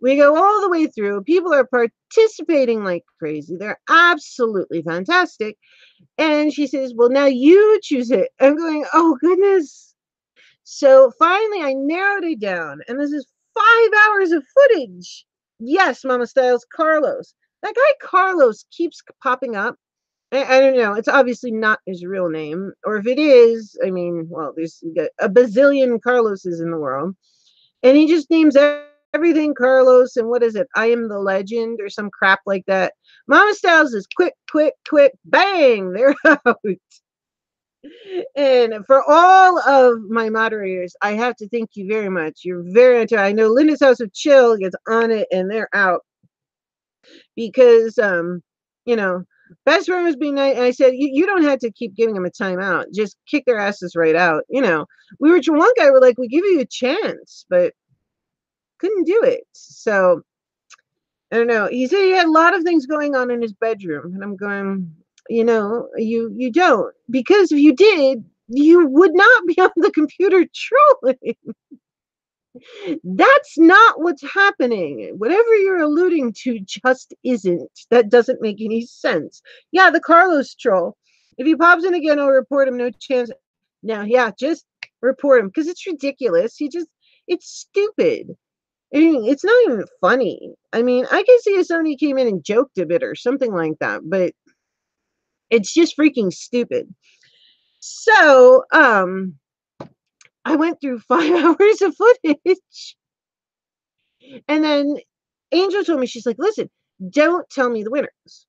we go all the way through. People are participating like crazy. They're absolutely fantastic. And she says, well, now you choose it. I'm going, oh, goodness. So finally, I narrowed it down. And this is 5 hours of footage. Yes, Mama Styles, Carlos. That guy Carlos keeps popping up. I don't know. It's obviously not his real name. Or if it is, I mean, well, there's a bazillion Carloses in the world. And he just names everything Carlos. And what is it? I am the legend or some crap like that. Mama Styles is quick, quick, quick, bang. They're out. And for all of my moderators, I have to thank you very much. You're very much. I know Linda's House of Chill gets on it and they're out because, best friend was being nice. And I said, you don't have to keep giving them a timeout. Just kick their asses right out. We were to one guy, we're like, we give you a chance, but couldn't do it. So I don't know. He said he had a lot of things going on in his bedroom. And I'm going, you don't. Because if you did, you would not be on the computer trolling. That's not what's happening. Whatever you're alluding to just isn't. That doesn't make any sense. Yeah, the Carlos troll. If he pops in again, I'll report him. No chance. Now, yeah, just report him because it's ridiculous. It's stupid. I mean, it's not even funny. I mean, I can see if somebody came in and joked a bit or something like that, but it's just freaking stupid. So, I went through 5 hours of footage. And then Angel told me, she's like, listen, don't tell me the winners.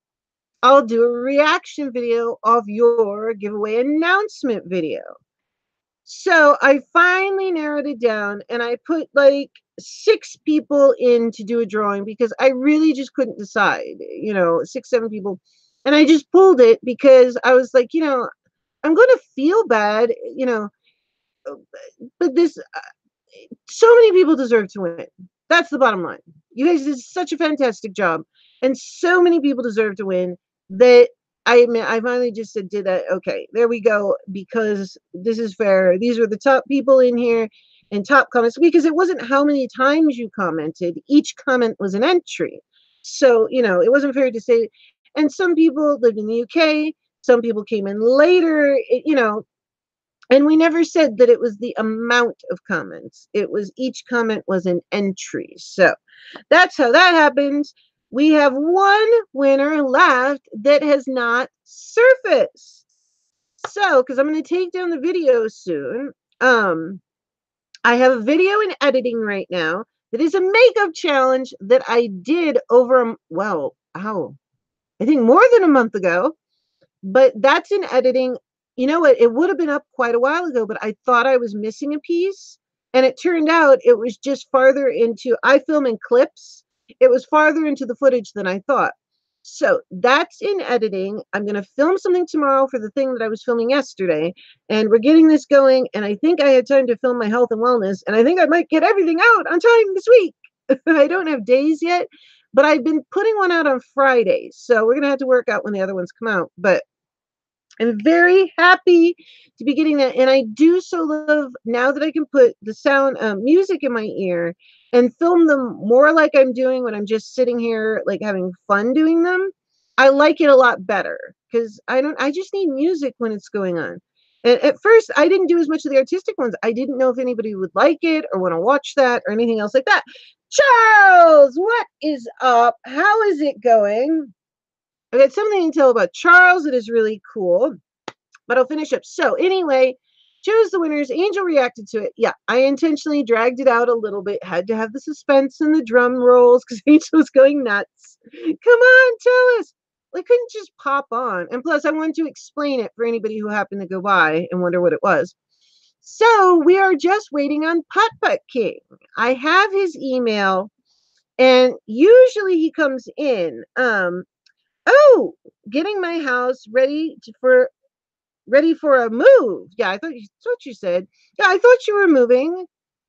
I'll do a reaction video of your giveaway announcement video. So I finally narrowed it down and I put like 6 people in to do a drawing because I really just couldn't decide, 6, 7 people. And I just pulled it because I was like, I'm going to feel bad, but so many people deserve to win. That's the bottom line. You guys did such a fantastic job. And so many people deserve to win that I finally just did that. Okay, there we go. Because this is fair. These were the top people in here and top comments, because it wasn't how many times you commented. Each comment was an entry. So, it wasn't fair to say. And some people lived in the UK. Some people came in later, and we never said that it was the amount of comments. It was each comment was an entry. So that's how that happens. We have one winner left that has not surfaced. So, because I'm going to take down the video soon. I have a video in editing right now that is a makeup challenge that I did over, I think more than a month ago. But that's in editing. You know what? It would have been up quite a while ago, but I thought I was missing a piece. And it turned out it was just farther into, I film in clips. It was farther into the footage than I thought. So that's in editing. I'm going to film something tomorrow for the thing that I was filming yesterday. And we're getting this going. And I think I had time to film my health and wellness. And I think I might get everything out on time this week. I don't have days yet, but I've been putting one out on Fridays. So we're going to have to work out when the other ones come out. But I'm very happy to be getting that. And I do so love now that I can put the sound music in my ear and film them more like I'm doing when I'm just sitting here, like having fun doing them. I like it a lot better because I just need music when it's going on. And at first, I didn't do as much of the artistic ones. I didn't know if anybody would like it or want to watch that or anything else like that. Charles, what is up? How is it going? I got something to tell about Charles. It is really cool, but I'll finish up. So anyway, chose the winners. Angel reacted to it. Yeah, I intentionally dragged it out a little bit. Had to have the suspense and the drum rolls because Angel was going nuts. Come on, tell us. I couldn't just pop on. And plus, I wanted to explain it for anybody who happened to go by and wonder what it was. So we are just waiting on Putt Putt King. I have his email, and usually he comes in. Oh, getting my house ready for a move. Yeah, that's what you said. Yeah, I thought you were moving.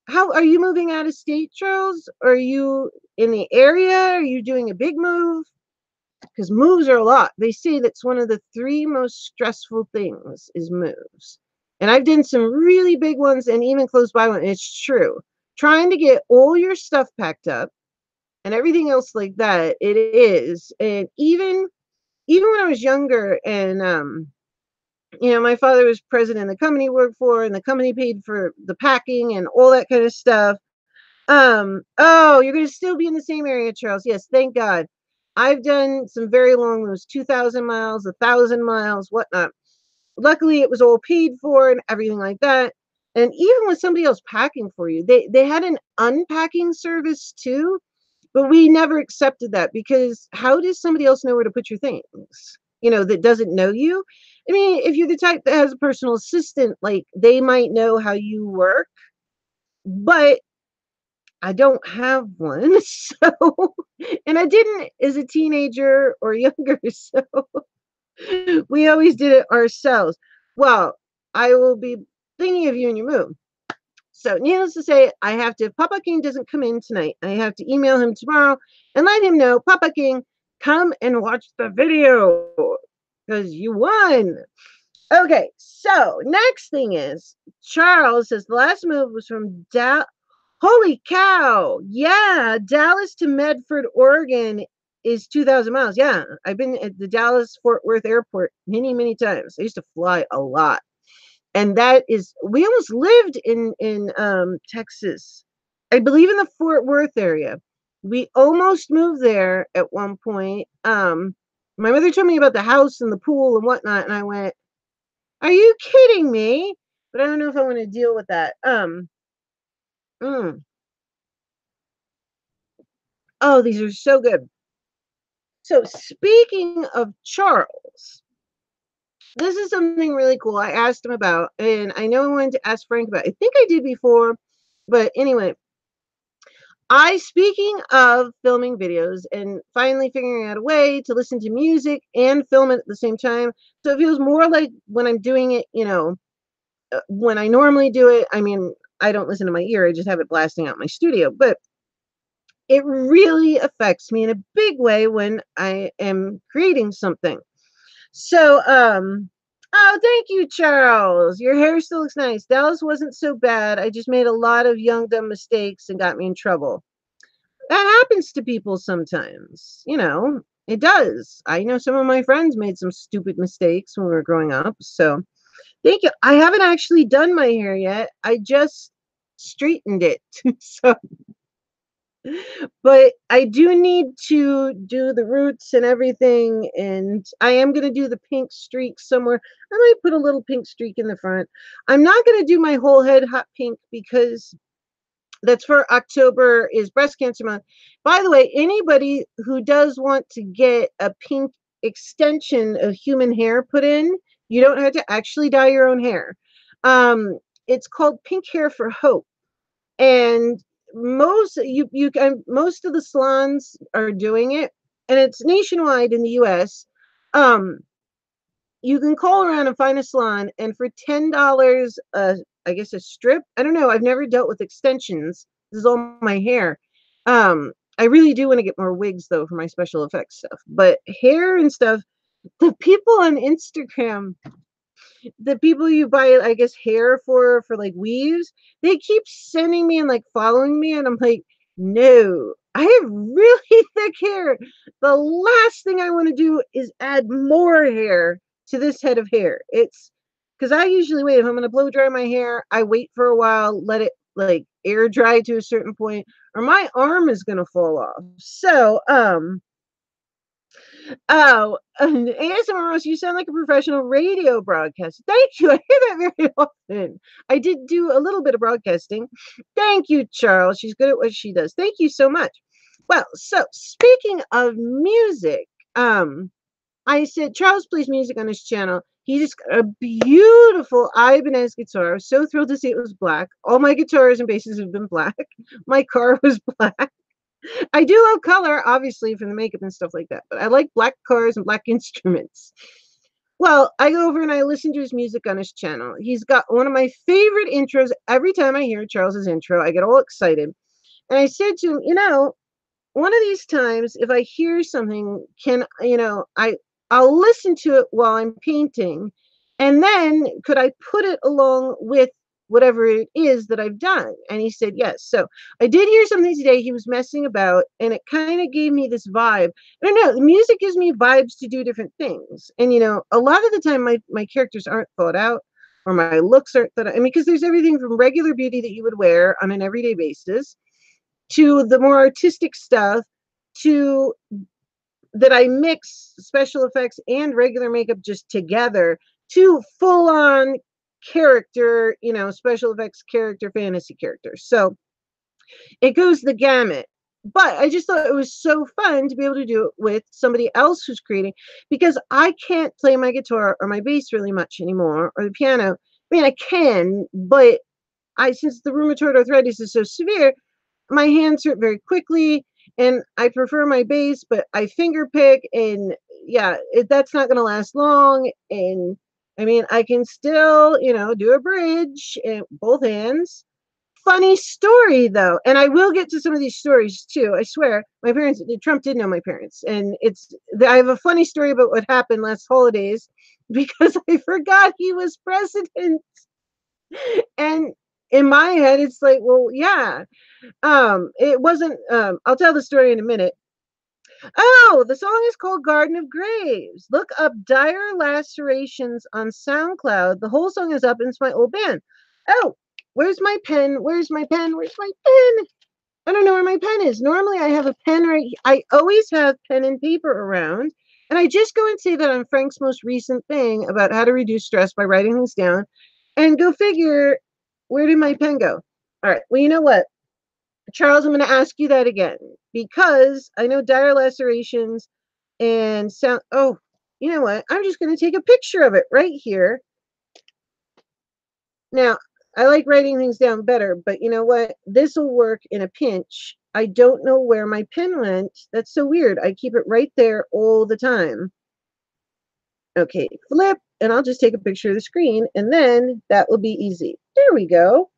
How are you moving out of state, Charles? Are you in the area? Are you doing a big move? Because moves are a lot. They say that's one of the 3 most stressful things is moves. And I've done some really big ones and even close by one. It's true. Trying to get all your stuff packed up and everything else like that, it is. And even when I was younger and my father was president of the company he worked for, and the company paid for the packing and all that kind of stuff. Oh, you're going to still be in the same area, Charles. Yes, thank God. I've done some very long moves, 2,000 miles, 1,000 miles, whatnot. Luckily, it was all paid for and everything like that. And even with somebody else packing for you, they had an unpacking service too, but we never accepted that because how does somebody else know where to put your things? That doesn't know you. I mean, if you're the type that has a personal assistant, like they might know how you work, but I don't have one. So, and I didn't as a teenager or younger. So we always did it ourselves. Well, I will be thinking of you in your move. So, needless to say, I have to, if Papa King doesn't come in tonight, I have to email him tomorrow and let him know, Papa King, come and watch the video because you won. Okay, so next thing is Charles says the last move was from Holy cow. Yeah, Dallas to Medford, Oregon is 2,000 miles. Yeah, I've been at the Dallas Fort Worth airport many, many times. I used to fly a lot. And that is, we almost lived in Texas. I believe in the Fort Worth area. We almost moved there at one point. My mother told me about the house and the pool and whatnot, and I went, "Are you kidding me?" But I don't know if I want to deal with that. Mm. Oh, these are so good. So speaking of Charles, this is something really cool I asked him about, and I know I wanted to ask Frank about. I think I did before, but anyway, speaking of filming videos and finally figuring out a way to listen to music and film it at the same time, so it feels more like when I'm doing it, when I normally do it. I mean, I don't listen to my ear; I just have it blasting out my studio, but it really affects me in a big way when I am creating something. So, oh, thank you, Charles. Your hair still looks nice. Dallas wasn't so bad. I just made a lot of young, dumb mistakes and got me in trouble. That happens to people sometimes. It does. I know some of my friends made some stupid mistakes when we were growing up. So, thank you. I haven't actually done my hair yet. I just straightened it. So, but I do need to do the roots and everything, and I am going to do the pink streak somewhere. I might put a little pink streak in the front. I'm not going to do my whole head hot pink because that's for October is breast cancer month. By the way, anybody who does want to get a pink extension of human hair put in, you don't have to actually dye your own hair. It's called Pink Hair for Hope, and most of the salons are doing it, and it's nationwide in the US. You can call around and find a salon, and for $10, I guess a strip. I don't know. I've never dealt with extensions. This is all my hair. I really do want to get more wigs though for my special effects stuff, but hair and stuff. The people on Instagram, the people you buy, I guess, hair for like weaves, they keep sending me and like following me, and I'm like, no, I have really thick hair. The last thing I want to do is add more hair to this head of hair. It's because I usually wait. If I'm going to blow dry my hair, I wait for a while, let it like air dry to a certain point, or my arm is going to fall off. So, oh, ASMR Rose, you sound like a professional radio broadcaster. Thank you. I hear that very often. I did do a little bit of broadcasting. Thank you, Charles. She's good at what she does. Thank you so much. Well, so speaking of music, I said Charles plays music on his channel. He just got a beautiful Ibanez guitar. I was so thrilled to see it was black. All my guitars and basses have been black. My car was black. I do love color, obviously, from the makeup and stuff like that, but I like black cars and black instruments. Well, I go over and I listen to his music on his channel. He's got one of my favorite intros. Every time I hear Charles's intro, I get all excited. And I said to him, one of these times, if I hear something, I'll listen to it while I'm painting. And then could I put it along with whatever it is that I've done? And he said, yes. So I did hear something today. He was messing about, and it kind of gave me this vibe. I don't know. The music gives me vibes to do different things. And, a lot of the time my characters aren't thought out, or my looks aren't thought out. I mean, because there's everything from regular beauty that you would wear on an everyday basis to the more artistic stuff, to that I mix special effects and regular makeup just together, to full on character, special effects character, fantasy characters. So it goes the gamut. But I just thought it was so fun to be able to do it with somebody else who's creating, because I can't play my guitar or my bass really much anymore, or the piano. I mean, I can, but since the rheumatoid arthritis is so severe, my hands hurt very quickly, and I prefer my bass, but I finger pick, and yeah, that's not going to last long. And I mean, I can still, do a bridge in both hands. Funny story though, and I will get to some of these stories too. I swear, my parents, Trump did know my parents, and I have a funny story about what happened last holidays because I forgot he was president. And in my head, it's like, well, yeah, it wasn't. I'll tell the story in a minute. Oh, the song is called Garden of Graves. Look up Dire Lacerations on SoundCloud. The whole song is up, and it's my old band. Oh, where's my pen? Where's my pen? Where's my pen? I don't know where my pen is. Normally I have a pen right here. I always have pen and paper around. And I just go and say that on Frank's most recent thing about how to reduce stress by writing things down. And go figure, where did my pen go? All right. Well, you know what? Charles, I'm going to ask you that again, because I know Dire Lacerations and sound. Oh, you know what? I'm just going to take a picture of it right here. Now, I like writing things down better, but you know what? This will work in a pinch. I don't know where my pen went. That's so weird. I keep it right there all the time. Okay, flip, and I'll just take a picture of the screen, and then that will be easy. There we go.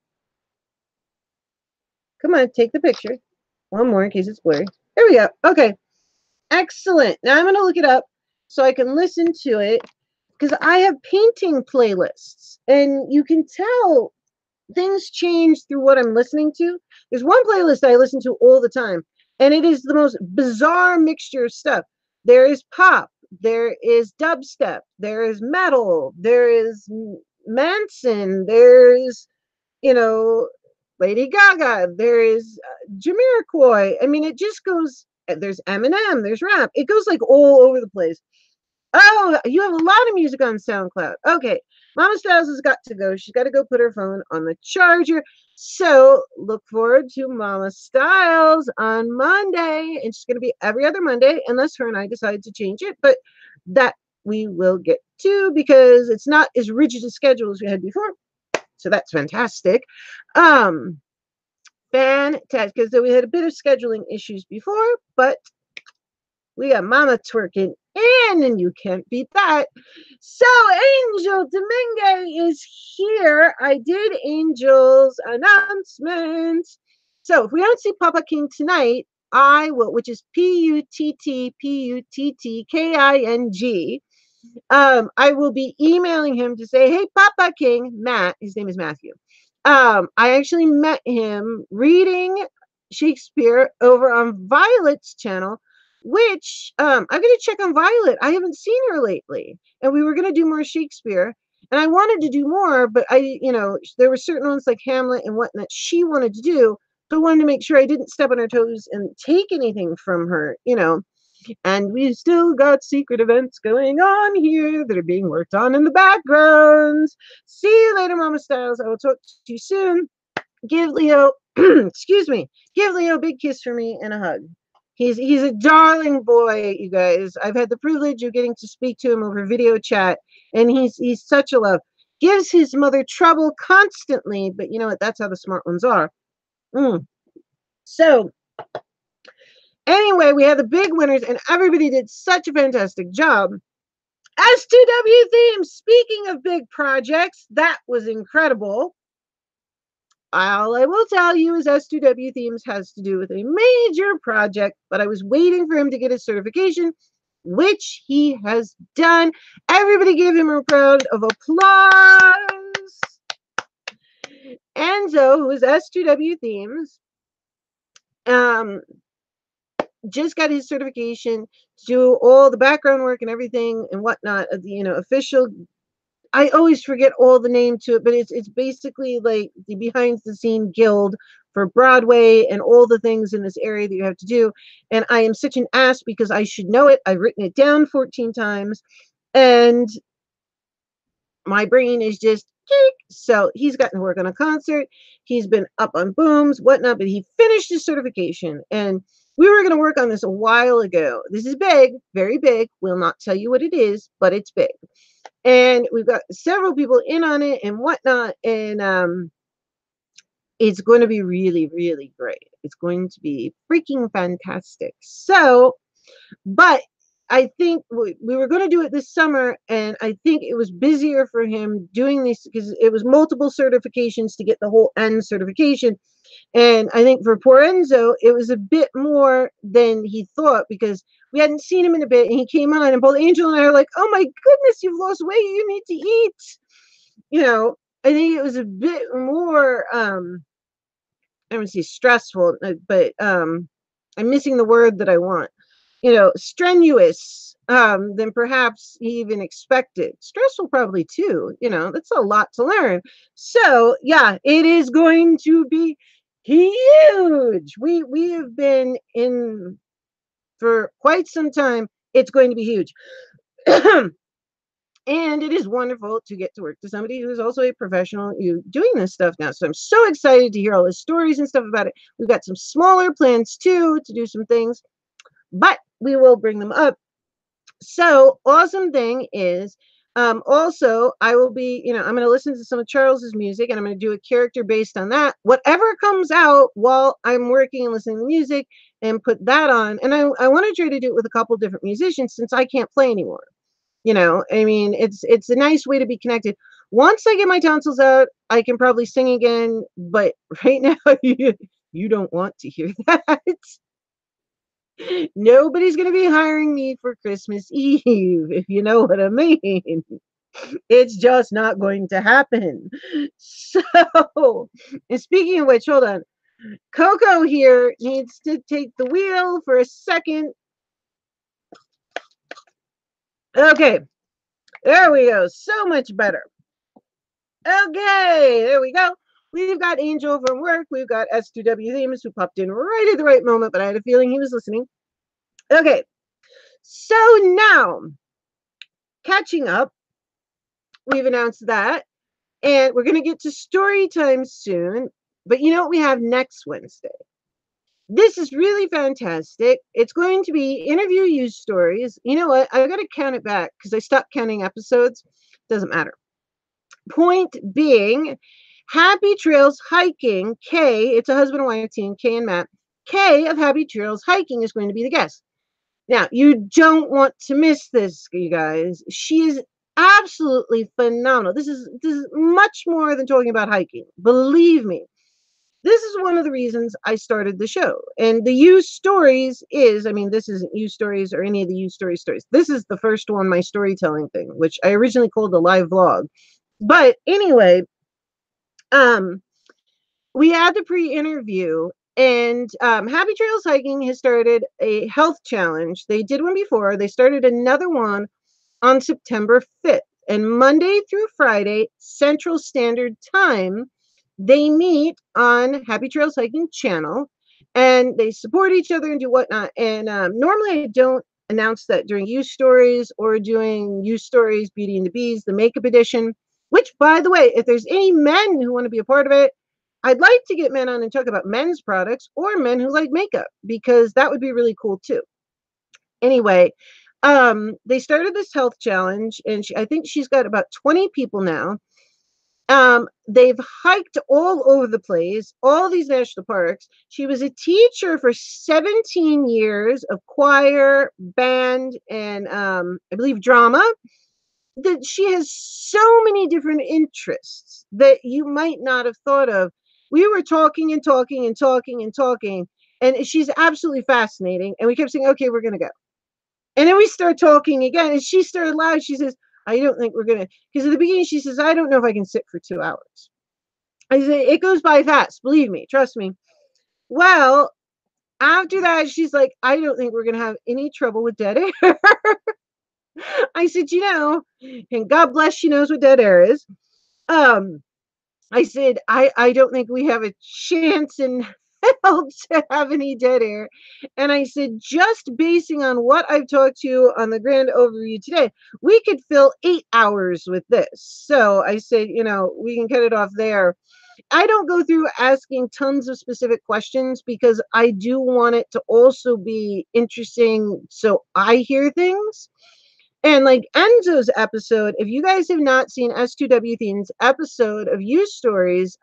Come on, take the picture. One more in case it's blurry. There we go. Okay, excellent. Now I'm going to look it up so I can listen to it, because I have painting playlists, and you can tell things change through what I'm listening to. There's one playlist I listen to all the time, and it is the most bizarre mixture of stuff. There is pop, there is dubstep, there is metal, there is Manson, there's, Lady Gaga, there is Jamiroquai. I mean, it just goes, there's Eminem, there's rap. It goes like all over the place. Oh, you have a lot of music on SoundCloud. Okay. Mama Styles has got to go. She's got to go put her phone on the charger. So look forward to Mama Styles on Monday. And she's going to be every other Monday, unless her and I decide to change it. But that we will get to, because it's not as rigid a schedule as we had before. So that's fantastic. Fantastic. Because we had a bit of scheduling issues before, but we got Mama twerking in, and you can't beat that. So Angel Domingue is here. I did Angel's announcement. So if we don't see Papa King tonight, I will, which is PUTTPUTTKING. I will be emailing him to say, hey, Papa King, Matt, his name is Matthew. I actually met him reading Shakespeare over on Violet's channel, which I'm going to check on Violet. I haven't seen her lately, and we were going to do more Shakespeare, and I wanted to do more, but there were certain ones like Hamlet and whatnot she wanted to do, so I wanted to make sure I didn't step on her toes and take anything from her, and we've still got secret events going on here that are being worked on in the background. See you later, Mama Styles. I will talk to you soon. Give Leo, excuse me, give Leo a big kiss for me and a hug. He's a darling boy, you guys. I've had the privilege of getting to speak to him over video chat, and he's such a love. Gives his mother trouble constantly, but you know what? That's how the smart ones are. So, anyway, we had the big winners, and everybody did such a fantastic job. S2W Themes, speaking of big projects, that was incredible. All I will tell you is S2W Themes has to do with a major project, but I was waiting for him to get his certification, which he has done. Everybody give him a round of applause. Enzo, who is S2W Themes, just got his certification to do all the background work and everything and whatnot of the official. I always forget all the name to it, but it's basically like the behind the scene guild for Broadway and all the things in this area that you have to do. And I am such an ass because I should know it. I've written it down 14 times and my brain is just geek. So he's gotten to work on a concert. He's been up on booms, whatnot, but he finished his certification. And we were going to work on this a while ago. This is big, very big. We'll not tell you what it is, but it's big. And we've got several people in on it and whatnot. And it's going to be really, really great. It's going to be freaking fantastic. So, but I think we were going to do it this summer, and I think it was busier for him doing this because it was multiple certifications to get the whole N certification. And I think for poor Enzo, it was a bit more than he thought because we hadn't seen him in a bit, and he came on, and both Angel and I are like, "Oh my goodness, you've lost weight. You need to eat." I think it was a bit more, I don't want to say stressful, but I'm missing the word that I want. Strenuous than perhaps he even expected. Stressful probably too. That's a lot to learn. So yeah, it is going to be huge. We have been in for quite some time. It's going to be huge. And it is wonderful to get to work to somebody who is also a professional doing this stuff now. So I'm so excited to hear all his stories and stuff about it. We've got some smaller plans too to do some things, but we will bring them up. So awesome thing is, also I will be, I'm going to listen to some of Charles's music, and I'm going to do a character based on that. Whatever comes out while I'm working and listening to music, and put that on. And I want to try to do it with a couple different musicians since I can't play anymore. I mean, it's a nice way to be connected. Once I get my tonsils out, I can probably sing again. But right now, you don't want to hear that. Nobody's going to be hiring me for Christmas Eve, if you know what I mean. It's just not going to happen. So, and speaking of which, hold on. Coco here needs to take the wheel for a second. Okay, there we go. So much better. Okay, there we go. We've got Angel from work. We've got S2W Themes who popped in right at the right moment, but I had a feeling he was listening. Okay, so now, catching up, we've announced that, and we're going to get to story time soon, but you know what we have next Wednesday? This is really fantastic. It's going to be interview use stories. You know what? I got to count it back because I stopped counting episodes. Doesn't matter. Point being, Happy Trails Hiking, Kay, it's a husband and wife team, Kay and Matt. Kay of Happy Trails Hiking is going to be the guest. Now, you don't want to miss this, you guys. She is absolutely phenomenal. This is much more than talking about hiking. Believe me. This is one of the reasons I started the show. And the use stories is, I mean, this isn't use stories or any of the use stories. This is the first one, my storytelling thing, which I originally called the live vlog. But anyway, we had the pre-interview, And Happy Trails Hiking has started a health challenge. They did one before. They started another one on September 5th. And Monday through Friday, Central Standard Time, they meet on Happy Trails Hiking channel, and they support each other and do whatnot. And normally I don't announce that during Use Stories or doing Use Stories Beauty and the Bees, the makeup edition, which, by the way, if there's any men who want to be a part of it, I'd like to get men on and talk about men's products or men who like makeup, because that would be really cool too. Anyway, they started this health challenge, and I think she's got about 20 people now. They've hiked all over the place, all these national parks. She was a teacher for 17 years of choir, band, and I believe drama. That she has so many different interests that you might not have thought of. We were talking and talking and talking and talking, and she's absolutely fascinating. And we kept saying, okay, we're going to go. And then we start talking again, and she started loud. She says, I don't think we're going to, because at the beginning she says, I don't know if I can sit for 2 hours. I say, it goes by fast. Believe me, trust me. Well, after that, she's like, I don't think we're going to have any trouble with dead air. I said, and God bless, she knows what dead air is. I said, I don't think we have a chance in hell to have any dead air. And I said, just basing on what I've talked to you on the grand overview today, we could fill 8 hours with this. So I said, we can cut it off there. I don't go through asking tons of specific questions because I do want it to also be interesting so I hear things. And like Enzo's episode, if you guys have not seen S2W Theme's episode of Use Stories,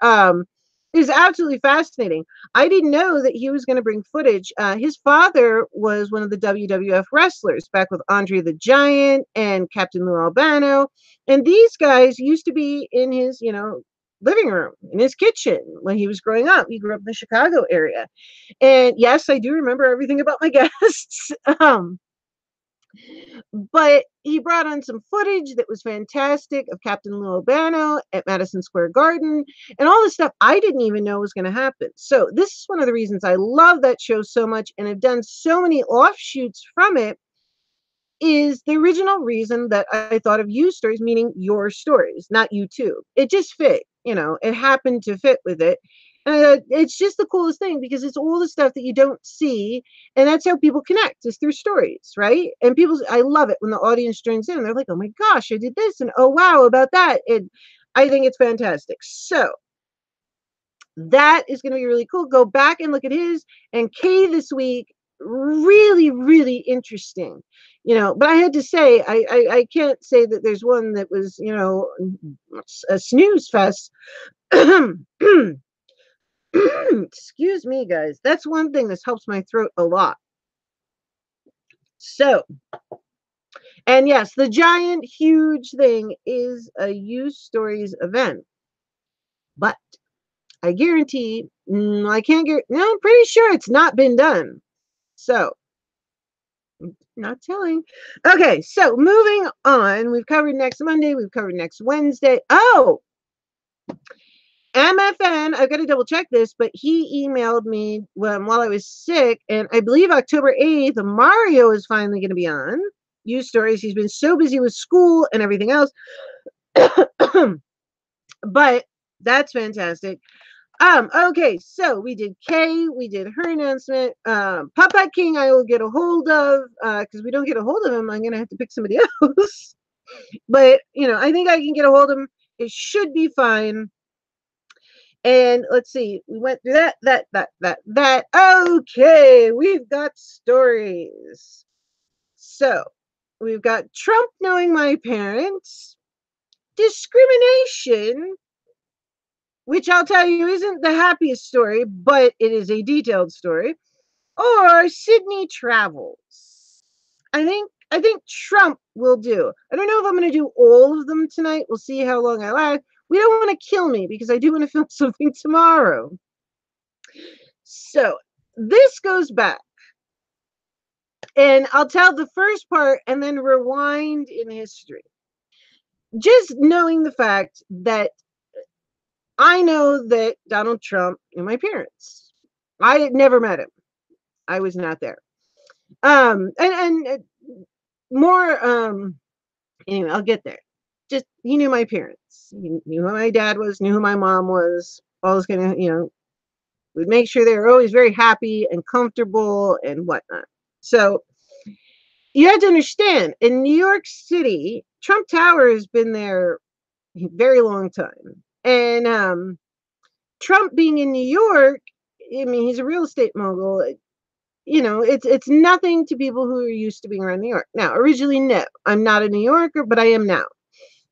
is absolutely fascinating. I didn't know that he was going to bring footage. His father was one of the WWF wrestlers back with Andre the Giant and Captain Lou Albano. And these guys used to be in his, living room, in his kitchen when he was growing up. He grew up in the Chicago area. And yes, I do remember everything about my guests. But he brought on some footage that was fantastic of Captain Lou Albano at Madison Square Garden and all this stuff I didn't even know was going to happen. So this is one of the reasons I love that show so much and have done so many offshoots from it. Is the original reason that I thought of Use Stories, meaning your stories, not YouTube. It just fit, it happened to fit with it. It's just the coolest thing because it's all the stuff that you don't see. And that's how people connect, is through stories, right? And I love it when the audience joins in. They're like, oh my gosh, I did this. And oh, wow, about that. And I think it's fantastic. So that is going to be really cool. Go back and look at his. And Kay this week, really, really interesting. But I had to say, I can't say that there's one that was, a snooze fest. Excuse me, guys. That's one thing that helps my throat a lot. So, and yes, the giant, huge thing is a Use Stories event. But I guarantee, I can't guarantee, no, I'm pretty sure it's not been done. So, not telling. Okay, so moving on. We've covered next Monday. We've covered next Wednesday. Oh, MFN, I've got to double check this, but he emailed me while I was sick, and I believe October 8th, Mario is finally going to be on Use Stories. He's been so busy with school and everything else. But that's fantastic. Okay, so we did Kay, we did her announcement. Puppet King, I will get a hold of, because we don't get a hold of him, I'm gonna have to pick somebody else. But I think I can get a hold of him. It should be fine. And let's see, we went through that. Okay, we've got stories. So we've got Trump knowing my parents, discrimination, which I'll tell you isn't the happiest story, but it is a detailed story, or Sydney travels. I think Trump will do. I don't know if I'm going to do all of them tonight. We'll see how long I last. We don't want to kill me because I do want to film something tomorrow. So this goes back. And I'll tell the first part and then rewind in history. Just knowing the fact that I know that Donald Trump knew my parents. I had never met him. I was not there. And more, anyway, I'll get there. Just, he knew my parents. He knew who my dad was, knew who my mom was. Always gonna, would make sure they were always very happy and comfortable and whatnot. So you have to understand, in New York City, Trump Tower has been there a very long time. And Trump being in New York, I mean, he's a real estate mogul. It's nothing to people who are used to being around New York. Now, originally, no, I'm not a New Yorker, but I am now.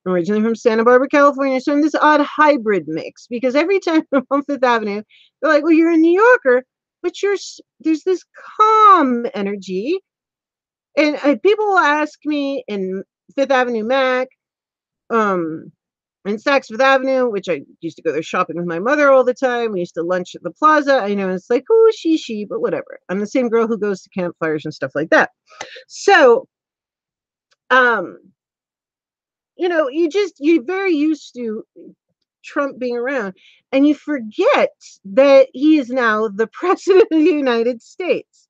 I'm originally from Santa Barbara, California, so I'm this odd hybrid mix, because every time I'm on Fifth Avenue, they're like, well, you're a New Yorker, but there's this calm energy. And people will ask me in Fifth Avenue Mac, and Saks Fifth Avenue, which I used to go there shopping with my mother all the time. We used to lunch at the plaza. I know it's like, oh, she, but whatever. I'm the same girl who goes to campfires and stuff like that. So, you're very used to Trump being around, and you forget that he is now the president of the United States.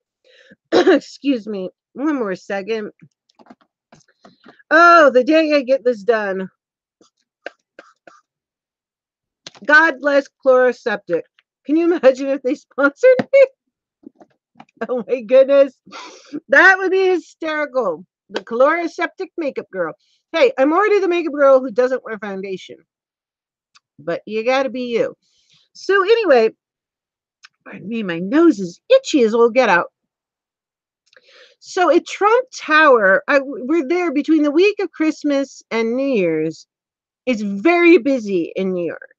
Excuse me. One more second. Oh, the day I get this done. God bless Chloroseptic. Can you imagine if they sponsored me? Oh my goodness. That would be hysterical. The Chloroseptic makeup girl. Hey, I'm already the makeup girl who doesn't wear foundation. But you gotta be you. So anyway, pardon me, my nose is itchy as all get out. So at Trump Tower, we're there between the week of Christmas and New Year's. It's very busy in New York.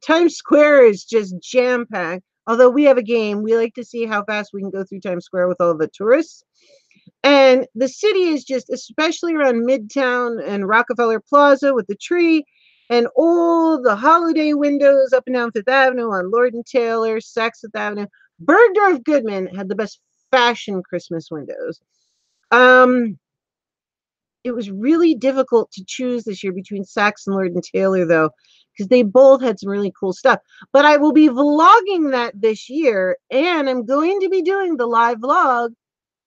Times Square is just jam-packed. Although we have a game, we like to see how fast we can go through Times Square with all the tourists. And the city is just, especially around Midtown and Rockefeller Plaza with the tree and all the holiday windows up and down Fifth Avenue on Lord and Taylor, Saks Fifth Avenue. Bergdorf Goodman had the best fashion Christmas windows. It was really difficult to choose this year between Saks and Lord and Taylor, though, because they both had some really cool stuff. But I will be vlogging that this year, and I'm going to be doing the live vlog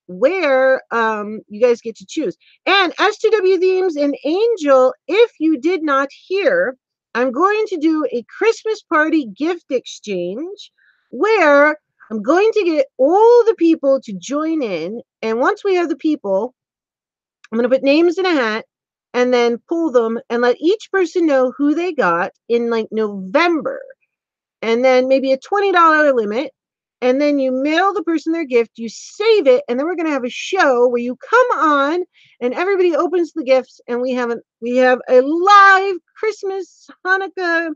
where you guys get to choose. And STW Themes and Angel, if you did not hear, I'm going to do a Christmas party gift exchange where I'm going to get all the people to join in. And once we have the people, I'm going to put names in a hat and then pull them and let each person know who they got in like November. And then maybe a $20 limit. And then you mail the person their gift, you save it, and then we're going to have a show where you come on and everybody opens the gifts, and we have a live Christmas, Hanukkah,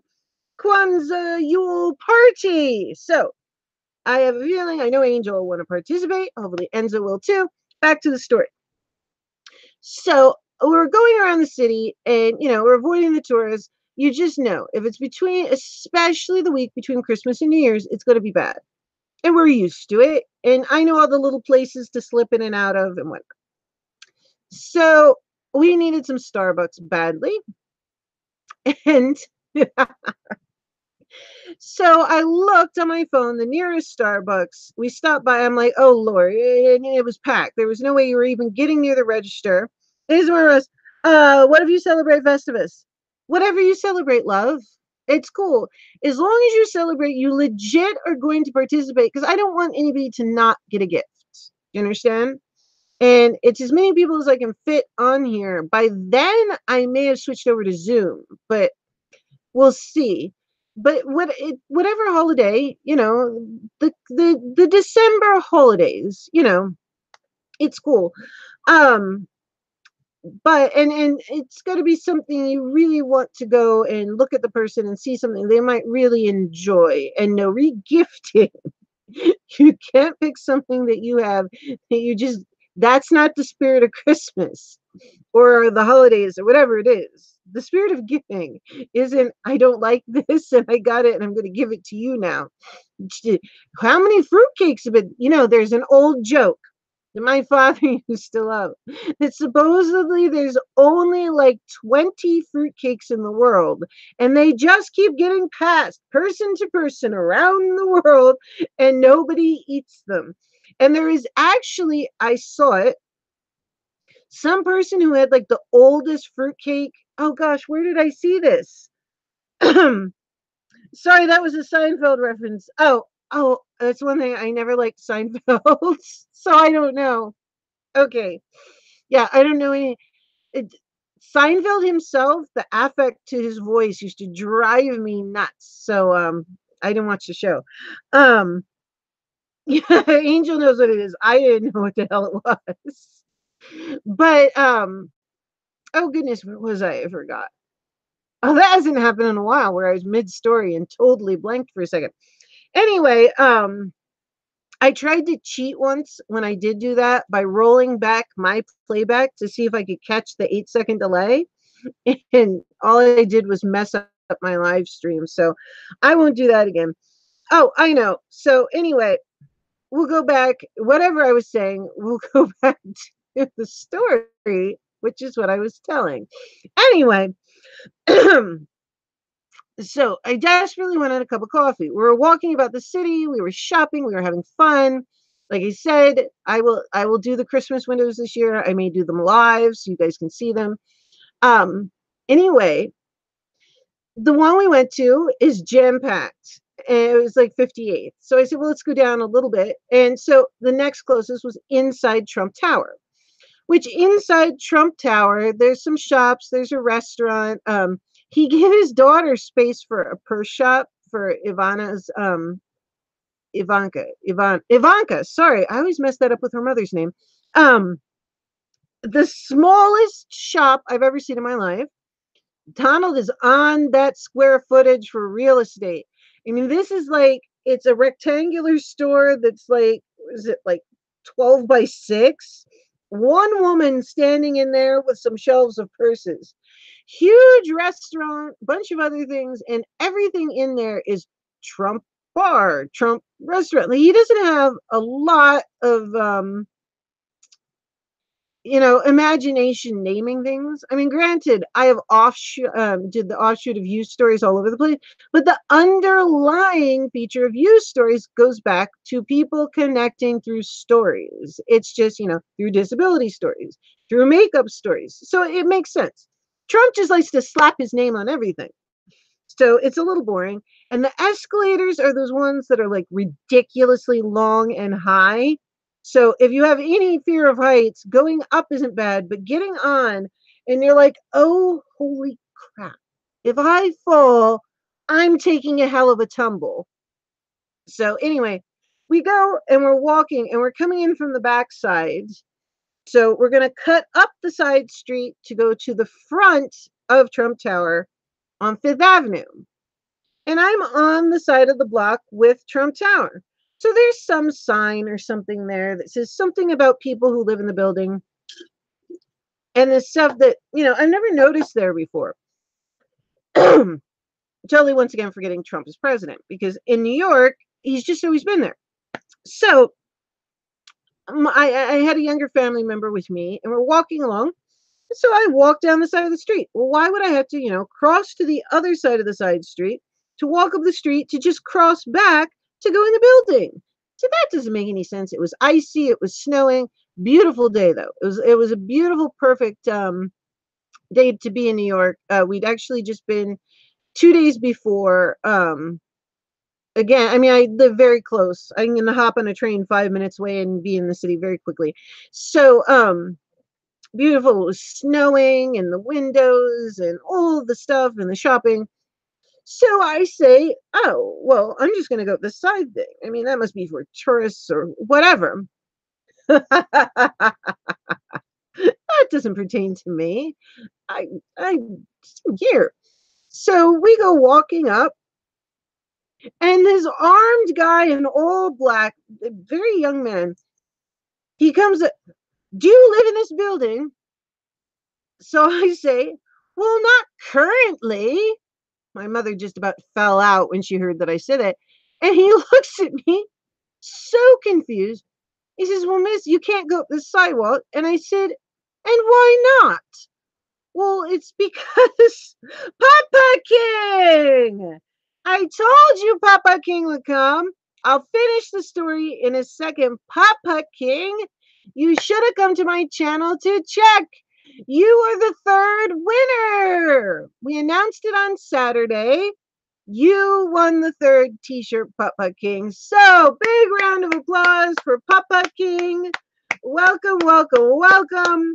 Kwanzaa, Yule party. So I have a feeling, I know Angel will want to participate. Hopefully Enzo will too. Back to the story. So we're going around the city, and we're avoiding the tourists. You just know if it's between, especially the week between Christmas and New Year's, it's going to be bad. And we're used to it. And I know all the little places to slip in and out of and whatnot. So we needed some Starbucks badly. And so I looked on my phone, the nearest Starbucks. We stopped by. I'm like, oh, Lord. And it was packed. There was no way you were even getting near the register. Here's where it was. What if you celebrate Festivus? Whatever you celebrate, love. It's cool. As long as you celebrate, you legit are going to participate, because I don't want anybody to not get a gift. You understand? And it's as many people as I can fit on here. By then, I may have switched over to Zoom, but we'll see. But whatever holiday, the December holidays, it's cool. But and it's got to be something you really want to go and look at the person and see something they might really enjoy. And no regifting. You can't pick something that you have that you just, that's not the spirit of Christmas or the holidays or whatever it is. The spirit of giving isn't, I don't like this and I got it and I'm going to give it to you now. How many fruitcakes have been, there's an old joke. that my father used to love. That supposedly there's only like 20 fruitcakes in the world, and they just keep getting passed person to person around the world, and nobody eats them. And there is actually, I saw it, some person who had like the oldest fruitcake. Oh gosh, where did I see this? Sorry, that was a Seinfeld reference. Oh, that's one thing. I never liked Seinfeld, so I don't know. Okay, yeah, I don't know any. It, Seinfeld himself, the affect to his voice used to drive me nuts. So I didn't watch the show. Um, yeah, Angel knows what it is. I didn't know what the hell it was. But oh goodness, where was I? I forgot. Oh, that hasn't happened in a while where I was mid-story and totally blanked for a second. Anyway, I tried to cheat once when I did do that by rolling back my playback to see if I could catch the 8-second delay. And all I did was mess up my live stream. So I won't do that again. Oh, I know. So anyway, we'll go back. Whatever I was saying, we'll go back to the story, which is what I was telling. Anyway, so I desperately wanted a cup of coffee. We were walking about the city, we were shopping, we were having fun. Like I said, I will do the Christmas windows this year. I may do them live so you guys can see them. Um anyway, the one we went to is jam packed. It was like 58. So I said, well, let's go down a little bit. And so the next closest was inside Trump Tower, which inside Trump Tower, there's some shops, there's a restaurant. He gave his daughter space for a purse shop for Ivanka. Sorry, I always mess that up with her mother's name. Um, the smallest shop I've ever seen in my life. Donald is on that square footage for real estate. I mean, this is like, it's a rectangular store that's like, is it like 12 by 6? One woman standing in there with some shelves of purses. Huge restaurant, bunch of other things, and everything in there is Trump bar, Trump restaurant. Like, he doesn't have a lot of imagination naming things. I mean, granted, I have did the offshoot of used stories all over the place, but the underlying feature of used stories goes back to people connecting through stories. It's just, through disability stories, through makeup stories. So it makes sense. Trump just likes to slap his name on everything. So it's a little boring. And the escalators are those ones that are like ridiculously long and high. So if you have any fear of heights, going up isn't bad, but getting on and you're like, oh, holy crap. If I fall, I'm taking a hell of a tumble. So anyway, we go and we're walking and we're coming in from the backside. So we're going to cut up the side street to go to the front of Trump Tower on Fifth Avenue. And I'm on the side of the block with Trump Tower. So there's some sign or something there that says something about people who live in the building and the stuff that, I've never noticed there before. Totally, once again, forgetting Trump is president, because in New York, he's just always been there. So I had a younger family member with me and we're walking along. So I walk down the side of the street. Well, why would I have to, cross to the other side of the side street to walk up the street to just cross back to go in the building? So that doesn't make any sense. It was icy. It was snowing. Beautiful day though. It was a beautiful, perfect day to be in New York. We'd actually just been 2 days before. Again, I mean, I live very close. I'm gonna hop on a train 5 minutes away and be in the city very quickly. So beautiful. It was snowing and the windows and all the stuff and the shopping. So I say, oh, well, I'm just going to go up the side thing. I mean, that must be for tourists or whatever. That doesn't pertain to me. I'm here. So we go walking up, and this armed guy in all black, a very young man, he comes up, do you live in this building? So I say, well, not currently. My mother just about fell out when she heard that I said it. And he looks at me so confused. He says, well, miss, you can't go up the sidewalk. And I said, and why not? Well, it's because Papa King. I told you Papa King would come. I'll finish the story in a second. Papa King, you should have come to my channel to check. You are the third winner. We announced it on Saturday. You won the third t-shirt, Papa King. So big round of applause for Papa King. Welcome, welcome, welcome.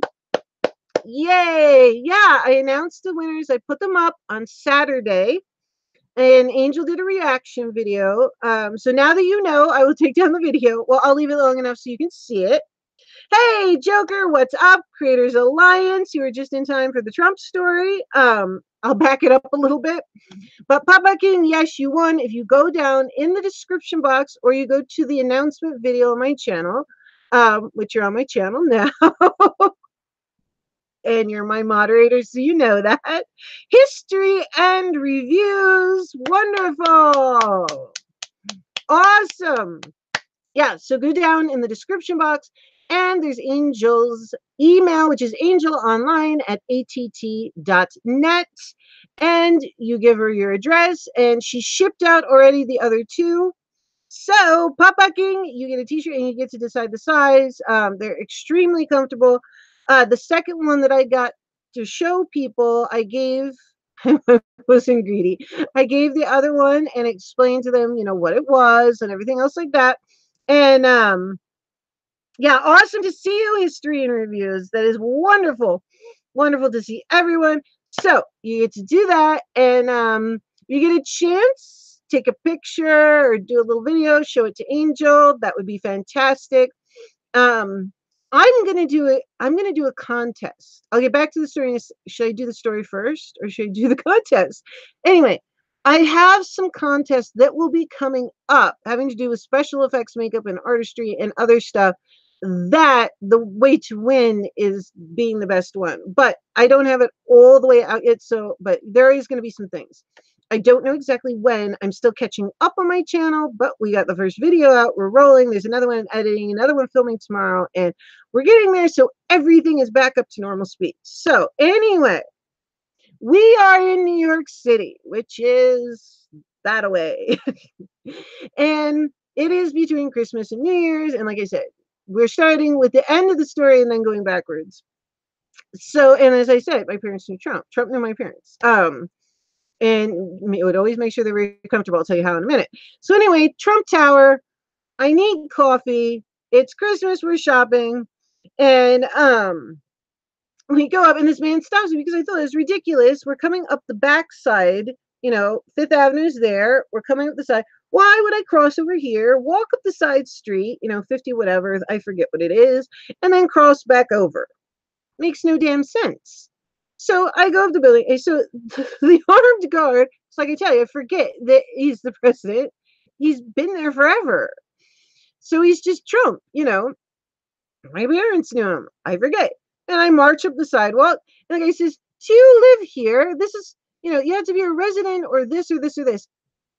Yay. Yeah, I announced the winners. I put them up on Saturday. And Angel did a reaction video. So now that you know, I will take down the video. Well, I'll leave it long enough so you can see it. Hey, Joker, what's up? Creators Alliance. You were just in time for the Trump story. I'll back it up a little bit. But Papa King, yes, you won. If you go down in the description box or you go to the announcement video on my channel, which you're on my channel now, and you're my moderator, so you know that. History and reviews. Wonderful. Awesome. Yeah, so go down in the description box, and there's Angel's email, which is angelonline@att.net. And you give her your address, and she shipped out already the other two. So, Papa King, you get a t-shirt and you get to decide the size. They're extremely comfortable. The second one that I got to show people, I gave, I wasn't greedy. I gave the other one and explained to them, you know, what it was and everything else like that. And yeah, awesome to see you, History and Reviews. That is wonderful. Wonderful to see everyone. So you get to do that, and you get a chance, take a picture or do a little video, show it to Angel. That would be fantastic. I'm gonna do it. I'm gonna do a contest. I'll get back to the story. Should I do the story first or should I do the contest? Anyway, I have some contests that will be coming up having to do with special effects, makeup, and artistry and other stuff. That the way to win is being the best one. But I don't have it all the way out yet. So, but there is going to be some things. I don't know exactly when. I'm still catching up on my channel, but we got the first video out. We're rolling. There's another one editing, another one filming tomorrow, and we're getting there. So everything is back up to normal speed. So anyway, we are in New York City, which is that away. And it is between Christmas and New Year's. And like I said, we're starting with the end of the story and then going backwards. So, and as I said, my parents knew Trump. Trump knew my parents. And it would always make sure they were comfortable. I'll tell you how in a minute. So anyway, Trump Tower. I need coffee. It's Christmas. We're shopping. And we go up and this man stops me because I thought it was ridiculous. We're coming up the backside, you know, Fifth Avenue's there. We're coming up the side. Why would I cross over here, walk up the side street, you know, 50 whatever, I forget what it is, and then cross back over? Makes no damn sense. So I go up the building. And so the armed guard, it's like I tell you, I forget that he's the president. He's been there forever. So he's just Trump, you know. My parents knew him. I forget. And I march up the sidewalk. And the guy says, do you live here? This is, you know, you have to be a resident or this or this or this.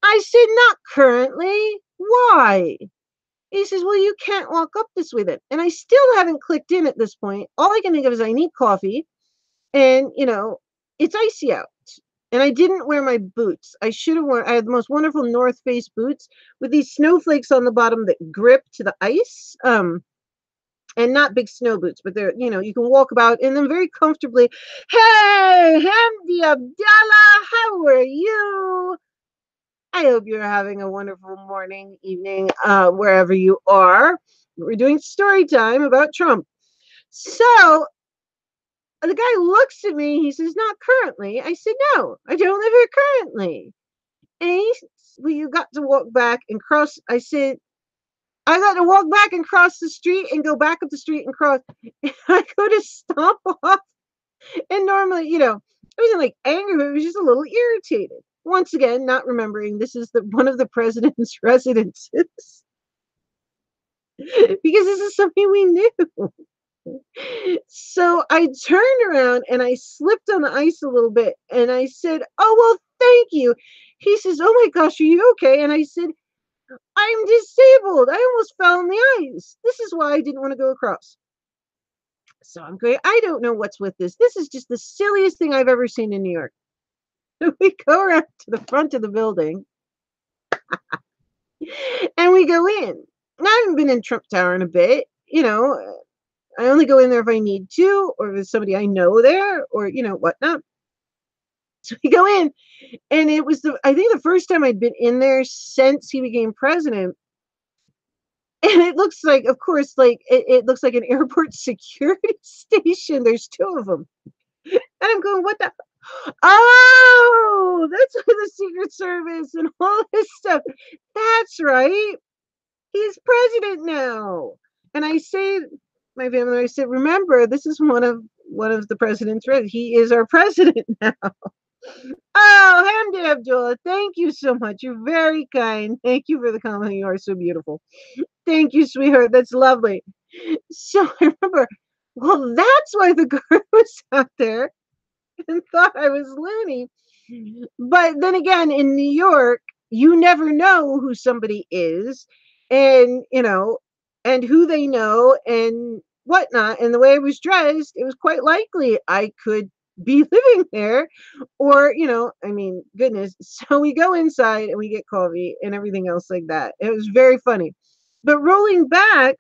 I said, not currently. Why? He says, well, you can't walk up this way then. And I still haven't clicked in at this point. All I can think of is I need coffee. And, you know, it's icy out. And I didn't wear my boots. I should have worn, I had the most wonderful North Face boots with these snowflakes on the bottom that grip to the ice. And not big snow boots, but they're, you know, you can walk about in them very comfortably. Hey, Hamdi Abdallah, how are you? I hope you're having a wonderful morning, evening, wherever you are. We're doing story time about Trump. So the guy looks at me. He says, not currently. I said, no, I don't live here currently. And he says, well, you got to walk back and cross. I said, I got to walk back and cross the street and go back up the street and cross. And I go to stomp off. And normally, you know, I wasn't like angry, but it was just a little irritated. Once again, not remembering this is one of the president's residences. Because this is something we knew. So I turned around and I slipped on the ice a little bit. And I said, oh, well, thank you. He says, oh my gosh, are you okay? And I said, I'm disabled. I almost fell in the ice. This is why I didn't want to go across. So I'm going, I don't know what's with this. This is just the silliest thing I've ever seen in New York. So we go around to the front of the building and we go in. I haven't been in Trump Tower in a bit. I only go in there if I need to, or if there's somebody I know there, or whatnot. So we go in, and it was I think the first time I'd been in there since he became president. And it looks like, of course, like it looks like an airport security station. There's two of them. And I'm going, what the? Oh, that's for the Secret Service and all this stuff. That's right. He's president now. And I say, my family, I said, remember, this is one of the president's. He is our president now. Oh, Hamdi Abdullah, thank you so much. You're very kind. Thank you for the compliment. You are so beautiful. Thank you, sweetheart. That's lovely. So I remember, well, that's why the guard was out there and thought I was loony. But then again, in New York, you never know who somebody is and, and who they know and whatnot. And the way I was dressed, it was quite likely I could be living there or, I mean, goodness. So we go inside and we get coffee and everything else like that. It was very funny. But rolling back,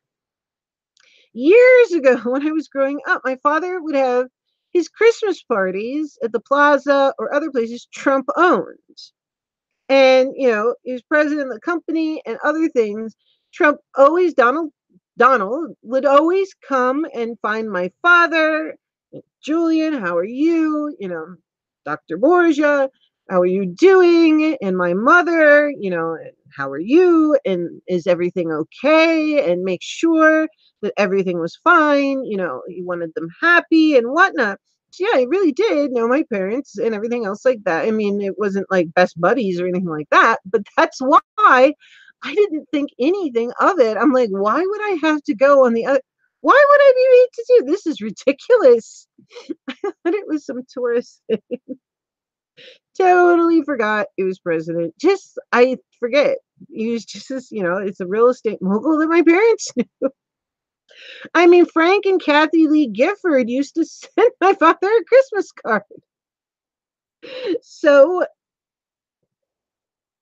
years ago when I was growing up, my father would have his Christmas parties at the plaza or other places Trump owned. And, he was president of the company and other things. Trump always, Donald would always come and find my father. Julian, how are you? Dr. Borgia, how are you doing? And my mother, how are you? And is everything okay? And make sure that everything was fine. He wanted them happy and whatnot. So yeah, I really did know my parents and everything else like that. I mean, it wasn't like best buddies or anything like that, but that's why I didn't think anything of it. I'm like, why would I have to go on the other? Why would I be made to do this? Is ridiculous. But it was some tourist thing. Totally forgot it was president. Just I forget. He was just this, it's a real estate mogul that my parents knew. I mean, Frank and Kathy Lee Gifford used to send my father a Christmas card. So,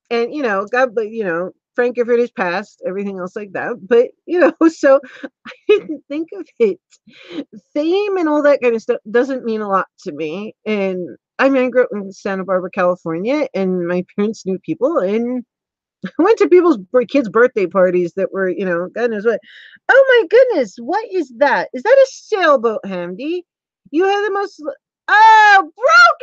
and God, but Frank Gifford has passed, everything else like that. But so I didn't think of it. Fame and all that kind of stuff doesn't mean a lot to me. And I mean, I grew up in Santa Barbara, California, and my parents knew people, and I went to people's kids' birthday parties that were, God knows what. Oh my goodness, what is that? Is that a sailboat, Hamdi? You have the most. Oh, Broke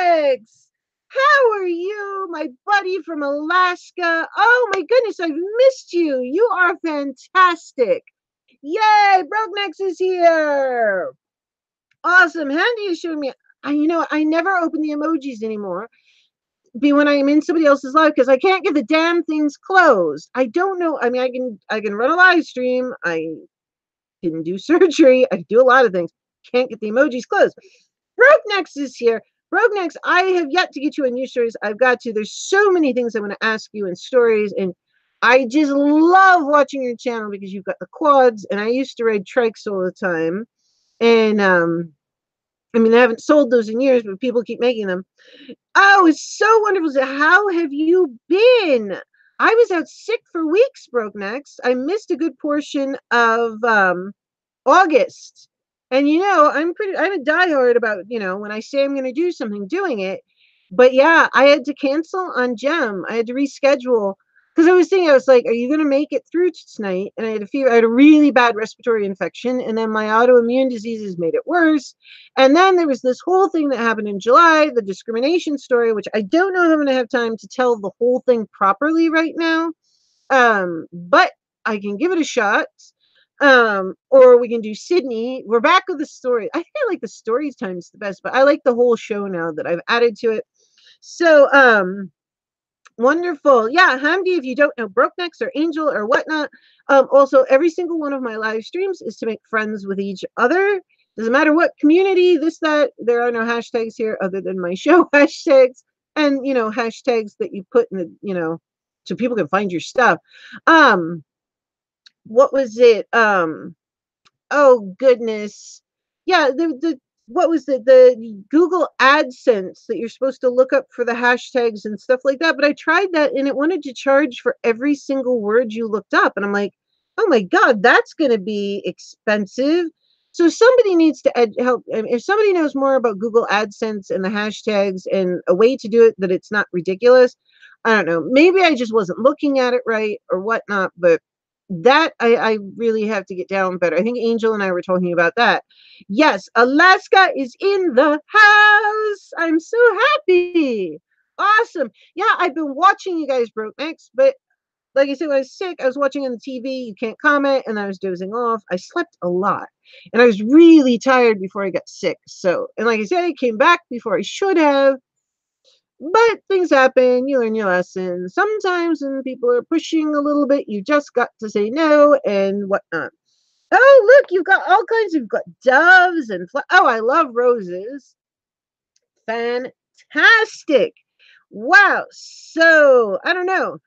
Necks! How are you, my buddy from Alaska? Oh my goodness, I've missed you. You are fantastic. Yay, Broke Necks is here. Awesome. Handy is showing me. I never open the emojis anymore. Be when I'm in somebody else's live because I can't get the damn things closed. I don't know. I mean, I can run a live stream. I can do surgery. I can do a lot of things. Can't get the emojis closed. Broke Necks is here. Broke Necks, I have yet to get you in news stories. I've got to. There's so many things I want to ask you in stories, and I just love watching your channel because you've got the quads, and I used to ride trikes all the time. And I mean, I haven't sold those in years, but people keep making them. Oh, it's so wonderful. How have you been? I was out sick for weeks, Broke Necks. I missed a good portion of August. And I'm a diehard about, when I say I'm going to do something, doing it. But yeah, I had to cancel on Gem. I had to reschedule because I was like, are you going to make it through tonight? And I had a fever. I had a really bad respiratory infection. And then my autoimmune diseases made it worse. And then there was this whole thing that happened in July, the discrimination story, which I don't know if I'm going to have time to tell the whole thing properly right now. But I can give it a shot. Or we can do Sydney. We're back with the story. I think I like the story times the best, but I like the whole show now that I've added to it. So, wonderful. Yeah, Hamdi, if you don't know Broke Necks or Angel or whatnot, also every single one of my live streams is to make friends with each other. Doesn't matter what community, this, that, there are no hashtags here other than my show hashtags and, hashtags that you put in the, so people can find your stuff. What was it? Oh goodness. Yeah, the what was it? The Google AdSense that you're supposed to look up for the hashtags and stuff like that. But I tried that and it wanted to charge for every single word you looked up. And I'm like, oh my God, that's going to be expensive. So somebody needs to help. I mean, if somebody knows more about Google AdSense and the hashtags and a way to do it that it's not ridiculous, I don't know. Maybe I just wasn't looking at it right or whatnot, but that I really have to get down better. I think Angel and I were talking about that. Yes, Alaska is in the house. I'm so happy. Awesome. Yeah, I've been watching you guys broke necks, but like I said, when I was sick, I was watching on the TV. You can't comment, and I was dozing off. I slept a lot, and I was really tired before I got sick. So, and like I said, I came back before I should have. But things happen, you learn your lesson. Sometimes when people are pushing a little bit, you just got to say no and whatnot. Oh, look, you've got all kinds. You've got doves and oh, I love roses. Fantastic. Wow. So I don't know.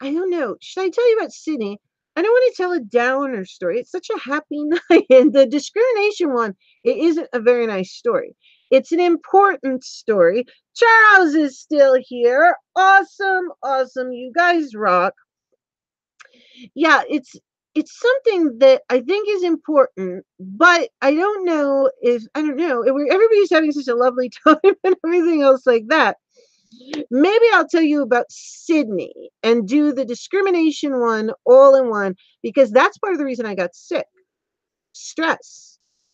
I don't know. Should I tell you about Sydney? I don't want to tell a downer story. It's such a happy night. And the discrimination one, it isn't a very nice story. It's an important story. Charles is still here. Awesome. Awesome. You guys rock. Yeah, it's something that I think is important, but I don't know if everybody's having such a lovely time and everything else like that. Maybe I'll tell you about Sydney and do the discrimination one all in one, because that's part of the reason I got sick. Stress.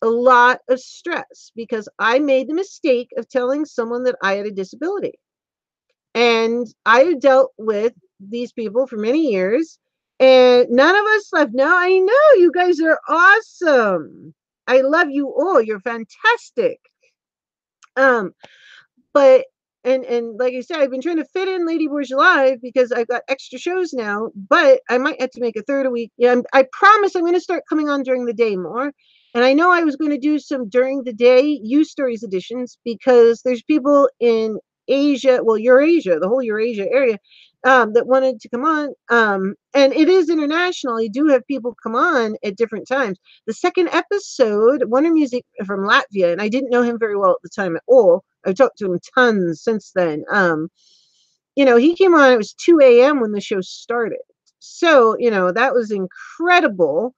A lot of stress because I made the mistake of telling someone that I had a disability. And I dealt with these people for many years, and none of us left. No, I know you guys are awesome. I love you all. You're fantastic. But and like I said, I've been trying to fit in Lady Borgia Live because I've got extra shows now, but I might have to make a third a week. Yeah, I promise I'm going to start coming on during the day more. And I know I was going to do some during the day use stories editions because there's people in Asia, well, Eurasia, the whole Eurasia area, that wanted to come on. And it is international. You do have people come on at different times. The second episode, Wonder Music from Latvia, and I didn't know him very well at the time at all. I've talked to him tons since then. He came on, it was 2 a.m. when the show started. So, that was incredible.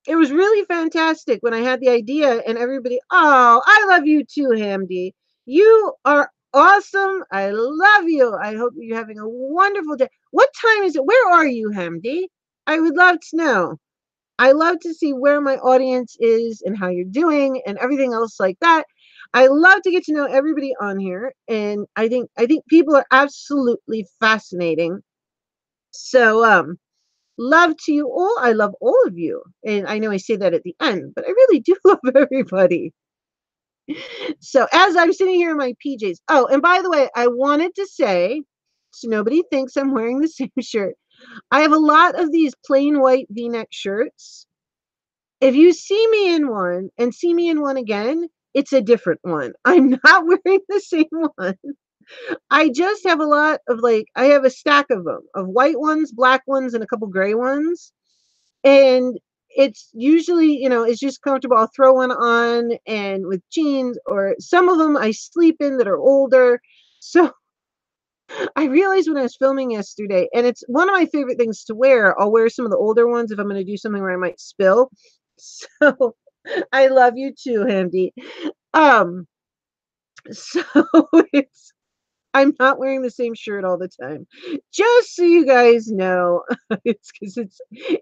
It was really fantastic when I had the idea and everybody, oh, I love you too, Hamdi. You are awesome. I love you. I hope you're having a wonderful day. What time is it? Where are you, Hamdi? I would love to know. I love to see where my audience is and how you're doing and everything else like that. I love to get to know everybody on here, and I think people are absolutely fascinating. So love to you all. I love all of you. And I know I say that at the end, but I really do love everybody. So as I'm sitting here in my PJs. Oh, and by the way, I wanted to say, so nobody thinks I'm wearing the same shirt, I have a lot of these plain white V-neck shirts. If you see me in one and see me in one again, it's a different one. I'm not wearing the same one. I just have a lot of I have a stack of them, of white ones, black ones, and a couple gray ones. And it's usually, it's just comfortable. I'll throw one on and with jeans, or some of them I sleep in that are older. So I realized when I was filming yesterday, and it's one of my favorite things to wear. I'll wear some of the older ones if I'm going to do something where I might spill. So I love you too, Hamdi. So I'm not wearing the same shirt all the time. Just so you guys know, it's because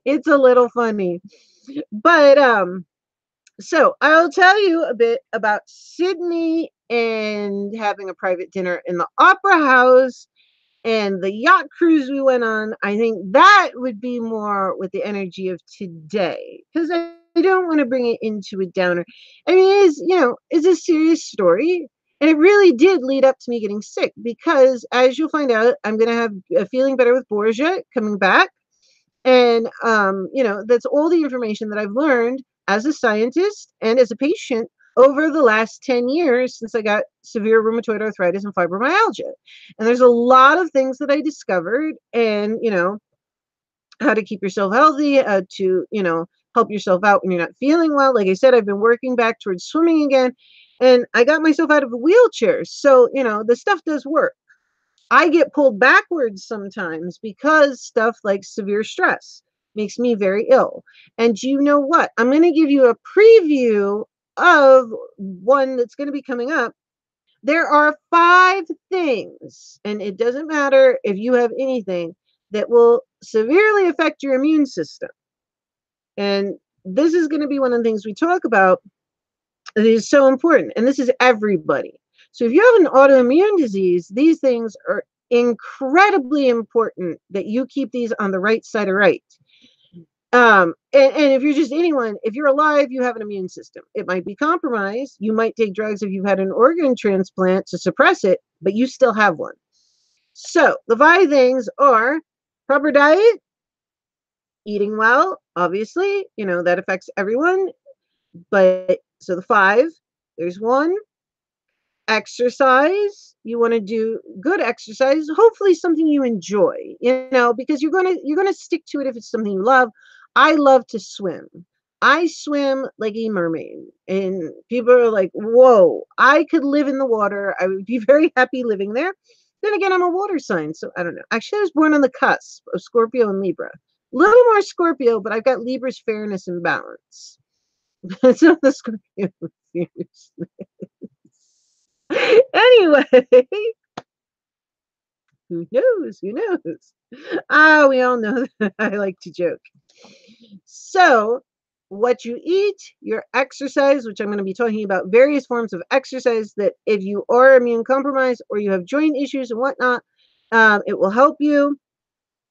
it's a little funny. But so I'll tell you a bit about Sydney and having a private dinner in the Opera House and the yacht cruise we went on. I think that would be more with the energy of today, because I don't want to bring it into a downer. I mean, it's a serious story. And it really did lead up to me getting sick, because as you'll find out, I'm going to have a Feeling Better with Borgia coming back. And, that's all the information that I've learned as a scientist and as a patient over the last 10 years since I got severe rheumatoid arthritis and fibromyalgia. And there's a lot of things that I discovered, and, how to keep yourself healthy, how to, help yourself out when you're not feeling well. Like I said, I've been working back towards swimming again, and I got myself out of a wheelchair. So, the stuff does work. I get pulled backwards sometimes because stuff like severe stress makes me very ill. And you know what? I'm going to give you a preview of one that's going to be coming up. There are 5 things, and it doesn't matter if you have anything, that will severely affect your immune system. And this is going to be one of the things we talk about that is so important. And this is everybody. So if you have an autoimmune disease, these things are incredibly important that you keep these on the right side of right. And if you're just anyone, if you're alive, you have an immune system. It might be compromised. You might take drugs if you've had an organ transplant to suppress it, but you still have one. So the 5 things are proper diet, eating well, obviously, that affects everyone. But so the 5, there's 1, exercise. You want to do good exercise, hopefully something you enjoy, because you're gonna stick to it if it's something you love. I love to swim. I swim like a mermaid, and people are like, whoa, I could live in the water. I would be very happy living there. Then again, I'm a water sign, so I don't know. Actually, I was born on the cusp of Scorpio and Libra. A little more Scorpio, but I've got Libra's fairness and balance. So the Scorpio. Anyway, who knows? Who knows? We all know that I like to joke. So, what you eat, your exercise, which I'm going to be talking about various forms of exercise that if you are immune compromised or you have joint issues and whatnot, it will help you.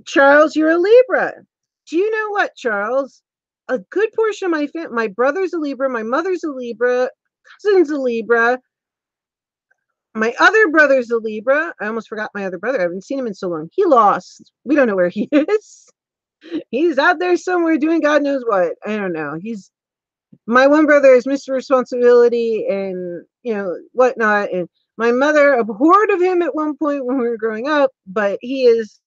Charles, you're a Libra. Do you know what, Charles? A good portion of my family, my brother's a Libra, my mother's a Libra, cousin's a Libra. My other brother's a Libra. I almost forgot my other brother. I haven't seen him in so long. He lost. We don't know where he is. He's out there somewhere doing God knows what. I don't know. My one brother is Mr. Responsibility and, whatnot. And my mother abhorred of him at one point when we were growing up, but he's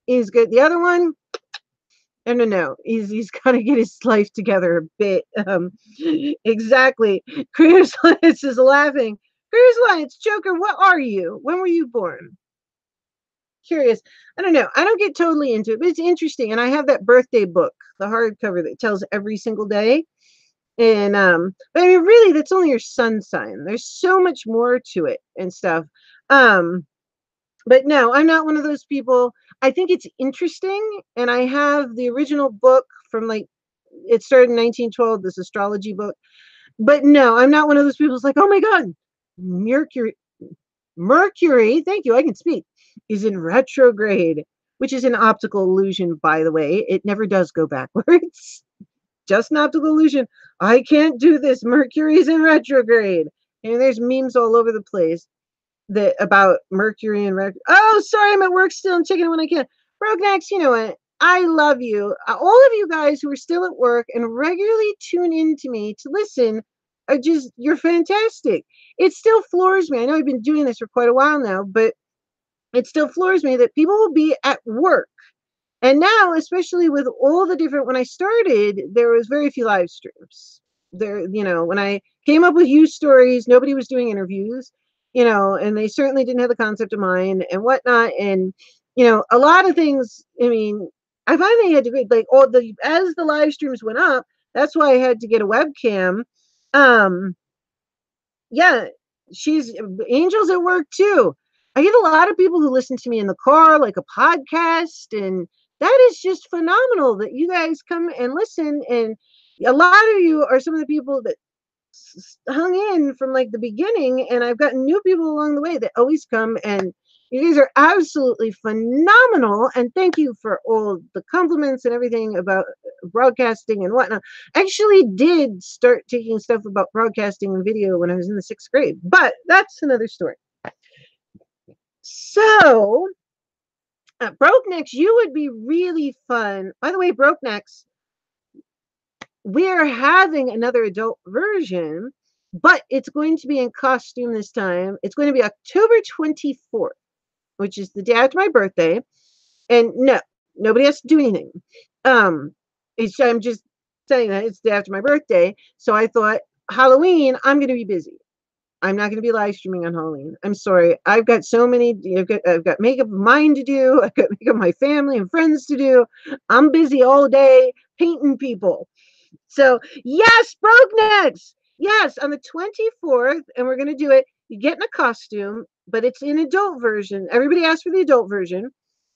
good. The other one, I don't know. He's got to get his life together a bit. Exactly. Creative Science is laughing. Creative Science, Joker, what are you? When were you born? Curious. I don't know. I don't get totally into it, but it's interesting. And I have that birthday book, the hardcover that tells every single day. And but I mean, really, that's only your sun sign. There's so much more to it and stuff. But no, I'm not one of those people. I think it's interesting, and I have the original book from it started in 1912, this astrology book. But no, I'm not one of those people who's like, oh my God, Mercury, thank you, I can speak, is in retrograde, which is an optical illusion, by the way. It never does go backwards. Just an optical illusion. I can't do this. Mercury's in retrograde. And there's memes all over the place about Mercury and retrograde. Oh, sorry, I'm at work still. I'm checking it when I can. Brognacks, you know what? I love you. All of you guys who are still at work and regularly tune in to me to listen you're fantastic. It still floors me. I know I've been doing this for quite a while now, but it still floors me that people will be at work. And now, especially with all the different, when I started, there was very few live streams. When I came up with You Stories, nobody was doing interviews, and they certainly didn't have the concept of mine and whatnot. And, a lot of things, I mean, I finally had to, as the live streams went up, that's why I had to get a webcam. Yeah, Angel's at work too. I get a lot of people who listen to me in the car, like a podcast, and that is just phenomenal that you guys come and listen. And a lot of you are some of the people that hung in from the beginning, and I've gotten new people along the way that always come, and you guys are absolutely phenomenal. And thank you for all the compliments and everything about broadcasting and whatnot. I actually did start taking stuff about broadcasting and video when I was in the 6th grade, but that's another story. So Brokenecks, you would be really fun. By the way, Brokenecks, we're having another adult version but it's going to be in costume this time. It's going to be October 24th, which is the day after my birthday. And no, nobody has to do anything. I'm just saying that it's the day after my birthday. So I thought Halloween, I'm going to be busy. I'm not going to be live streaming on Halloween. I'm sorry. I've got so many. I've got makeup of mine to do. I've got makeup of my family and friends to do. I'm busy all day painting people. So yes, broke necks. Yes, on the 24th, and we're going to do it. You get in a costume, but it's in adult version. Everybody asked for the adult version.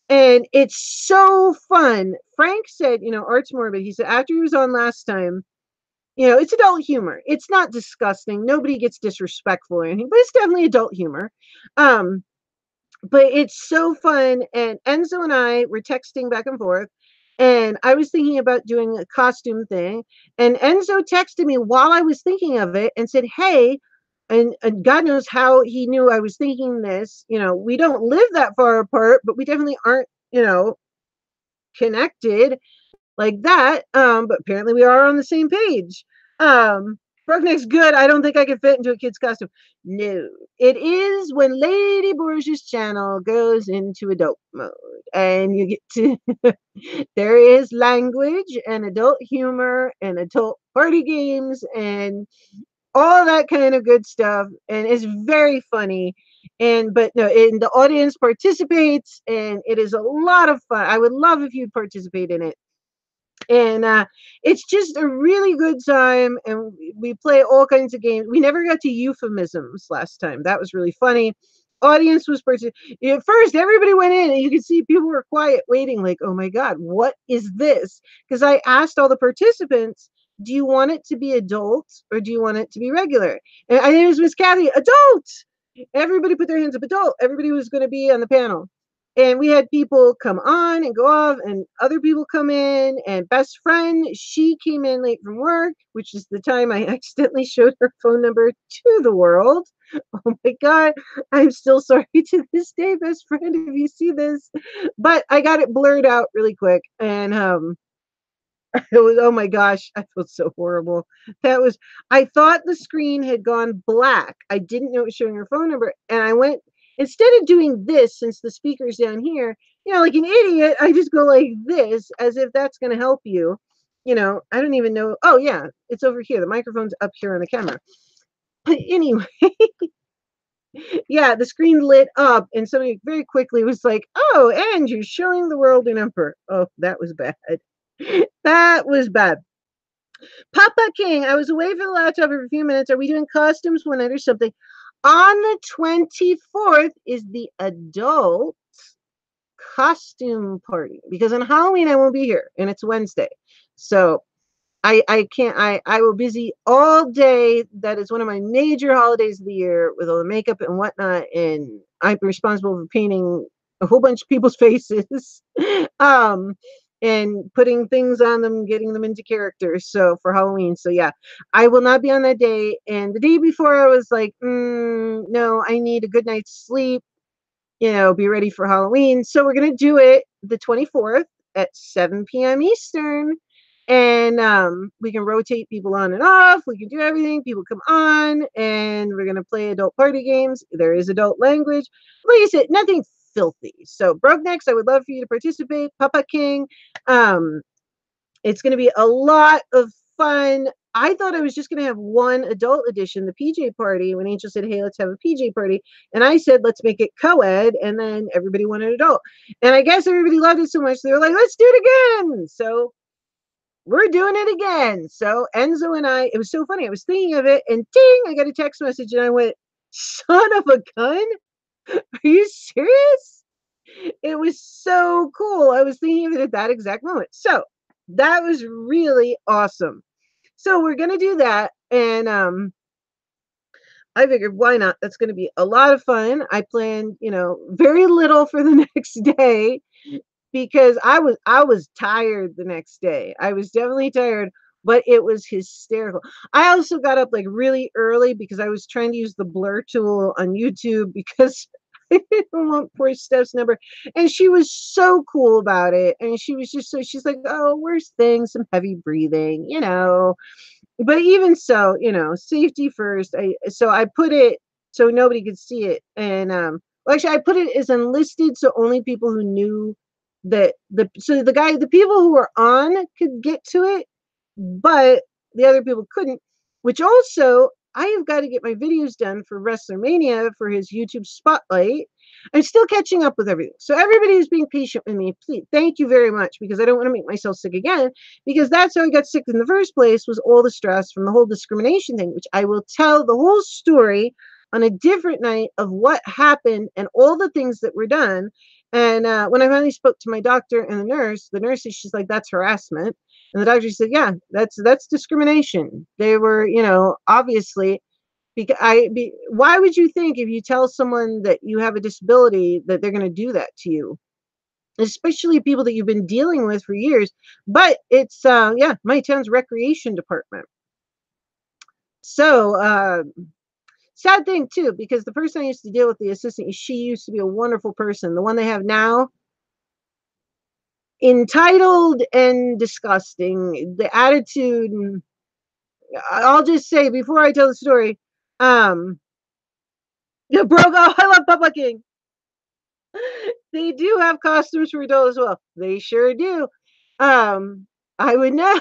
And it's so fun. Frank said, Art's Morbid, he said after he was on last time, it's adult humor. It's not disgusting. Nobody gets disrespectful or anything, but it's definitely adult humor. But it's so fun. And Enzo and I were texting back and forth. And I was thinking about doing a costume thing. And Enzo texted me while I was thinking of it and said, hey, and God knows how he knew I was thinking this. We don't live that far apart, but we definitely aren't, connected like that. But apparently we are on the same page. Brokeneck's good. I don't think I could fit into a kid's costume. No, it is when Lady Borgia's channel goes into adult mode and you get to, there is language and adult humor and adult party games and all that kind of good stuff. And it's very funny. But no, and the audience participates and it is a lot of fun. I would love if you'd participate in it. And it's just a really good time, and we play all kinds of games. We never got to euphemisms last time. That was really funny. Audience was at first everybody went in and you could see people were quiet waiting like, oh my god, what is this? Because I asked all the participants, do you want it to be adult or do you want it to be regular? And I think it was Miss Kathy, adult. Everybody put their hands up, adult. Everybody was going to be on the panel. And we had people come on and go off and other people come in, and best friend, she came in late from work, which is the time I accidentally showed her phone number to the world. Oh my god, I'm still sorry to this day, best friend, if you see this, but I got it blurred out really quick. And it was, oh my gosh, I felt so horrible. I thought the screen had gone black. I didn't know it was showing her phone number. And I went, instead of doing this, since the speaker's down here, like an idiot, I just go like this, as if that's going to help you. I don't even know. Oh yeah, it's over here. The microphone's up here on the camera. But anyway, yeah, the screen lit up and somebody very quickly was like, oh, and you're showing the world an emperor. Oh, that was bad. That was bad. Papa King, I was away from the laptop for a few minutes. Are we doing costumes one night or something? On the 24th is the adult costume party, because on Halloween I won't be here and it's Wednesday. So I can't, I will busy all day. That is one of my major holidays of the year with all the makeup and whatnot. And I'm responsible for painting a whole bunch of people's faces. And putting things on them, getting them into characters. So for Halloween. So yeah, I will not be on that day. And the day before I was like, no, I need a good night's sleep, be ready for Halloween. So we're going to do it the 24th at 7 p.m. Eastern. And we can rotate people on and off. We can do everything. People come on and we're going to play adult party games. There is adult language. Like I said, nothing filthy. So broke necks, I would love for you to participate. Papa King. It's going to be a lot of fun. I thought I was just going to have one adult edition, the PJ party, when Angel said, hey, let's have a PJ party. And I said, let's make it co-ed. And then everybody wanted adult. And I guess everybody loved it so much. They were like, let's do it again. So we're doing it again. So Enzo and I, it was so funny. I was thinking of it and ding, I got a text message and I went, son of a gun. Are you serious? It was so cool. I was thinking of it at that exact moment. So that was really awesome. So we're going to do that. And I figured, why not? That's going to be a lot of fun. I planned, very little for the next day because I was tired the next day. I was definitely tired, but it was hysterical. I also got up like really early because I was trying to use the blur tool on YouTube because I didn't want poor Steph's number. And she was so cool about it. And she was just she's like, oh, worst thing, some heavy breathing, but even so, you know, safety first. So I put it so nobody could see it, and well, actually, I put it as unlisted, so only people who knew that the people who were on could get to it, but the other people couldn't. Which also, I have got to get my videos done for WrestleMania for his YouTube spotlight. I'm still catching up with everything. So everybody is being patient with me. Please, thank you very much, because I don't want to make myself sick again, because that's how I got sick in the first place, was all the stress from the whole discrimination thing, which I will tell the whole story on a different night of what happened and all the things that were done. And when I finally spoke to my doctor and the nurse, she's like, that's harassment. And the doctor said, yeah, that's discrimination. They were, you know, obviously, because why would you think if you tell someone that you have a disability that they're going to do that to you? Especially people that you've been dealing with for years. But it's, yeah, my town's recreation department. So, sad thing too, because the person I used to deal with, the assistant, she used to be a wonderful person. The one they have now, entitled and disgusting. The attitude, I'll just say before I tell the story, the broke. Oh, I love Papa King. They do have costumes for adults as well. They sure do. I would know.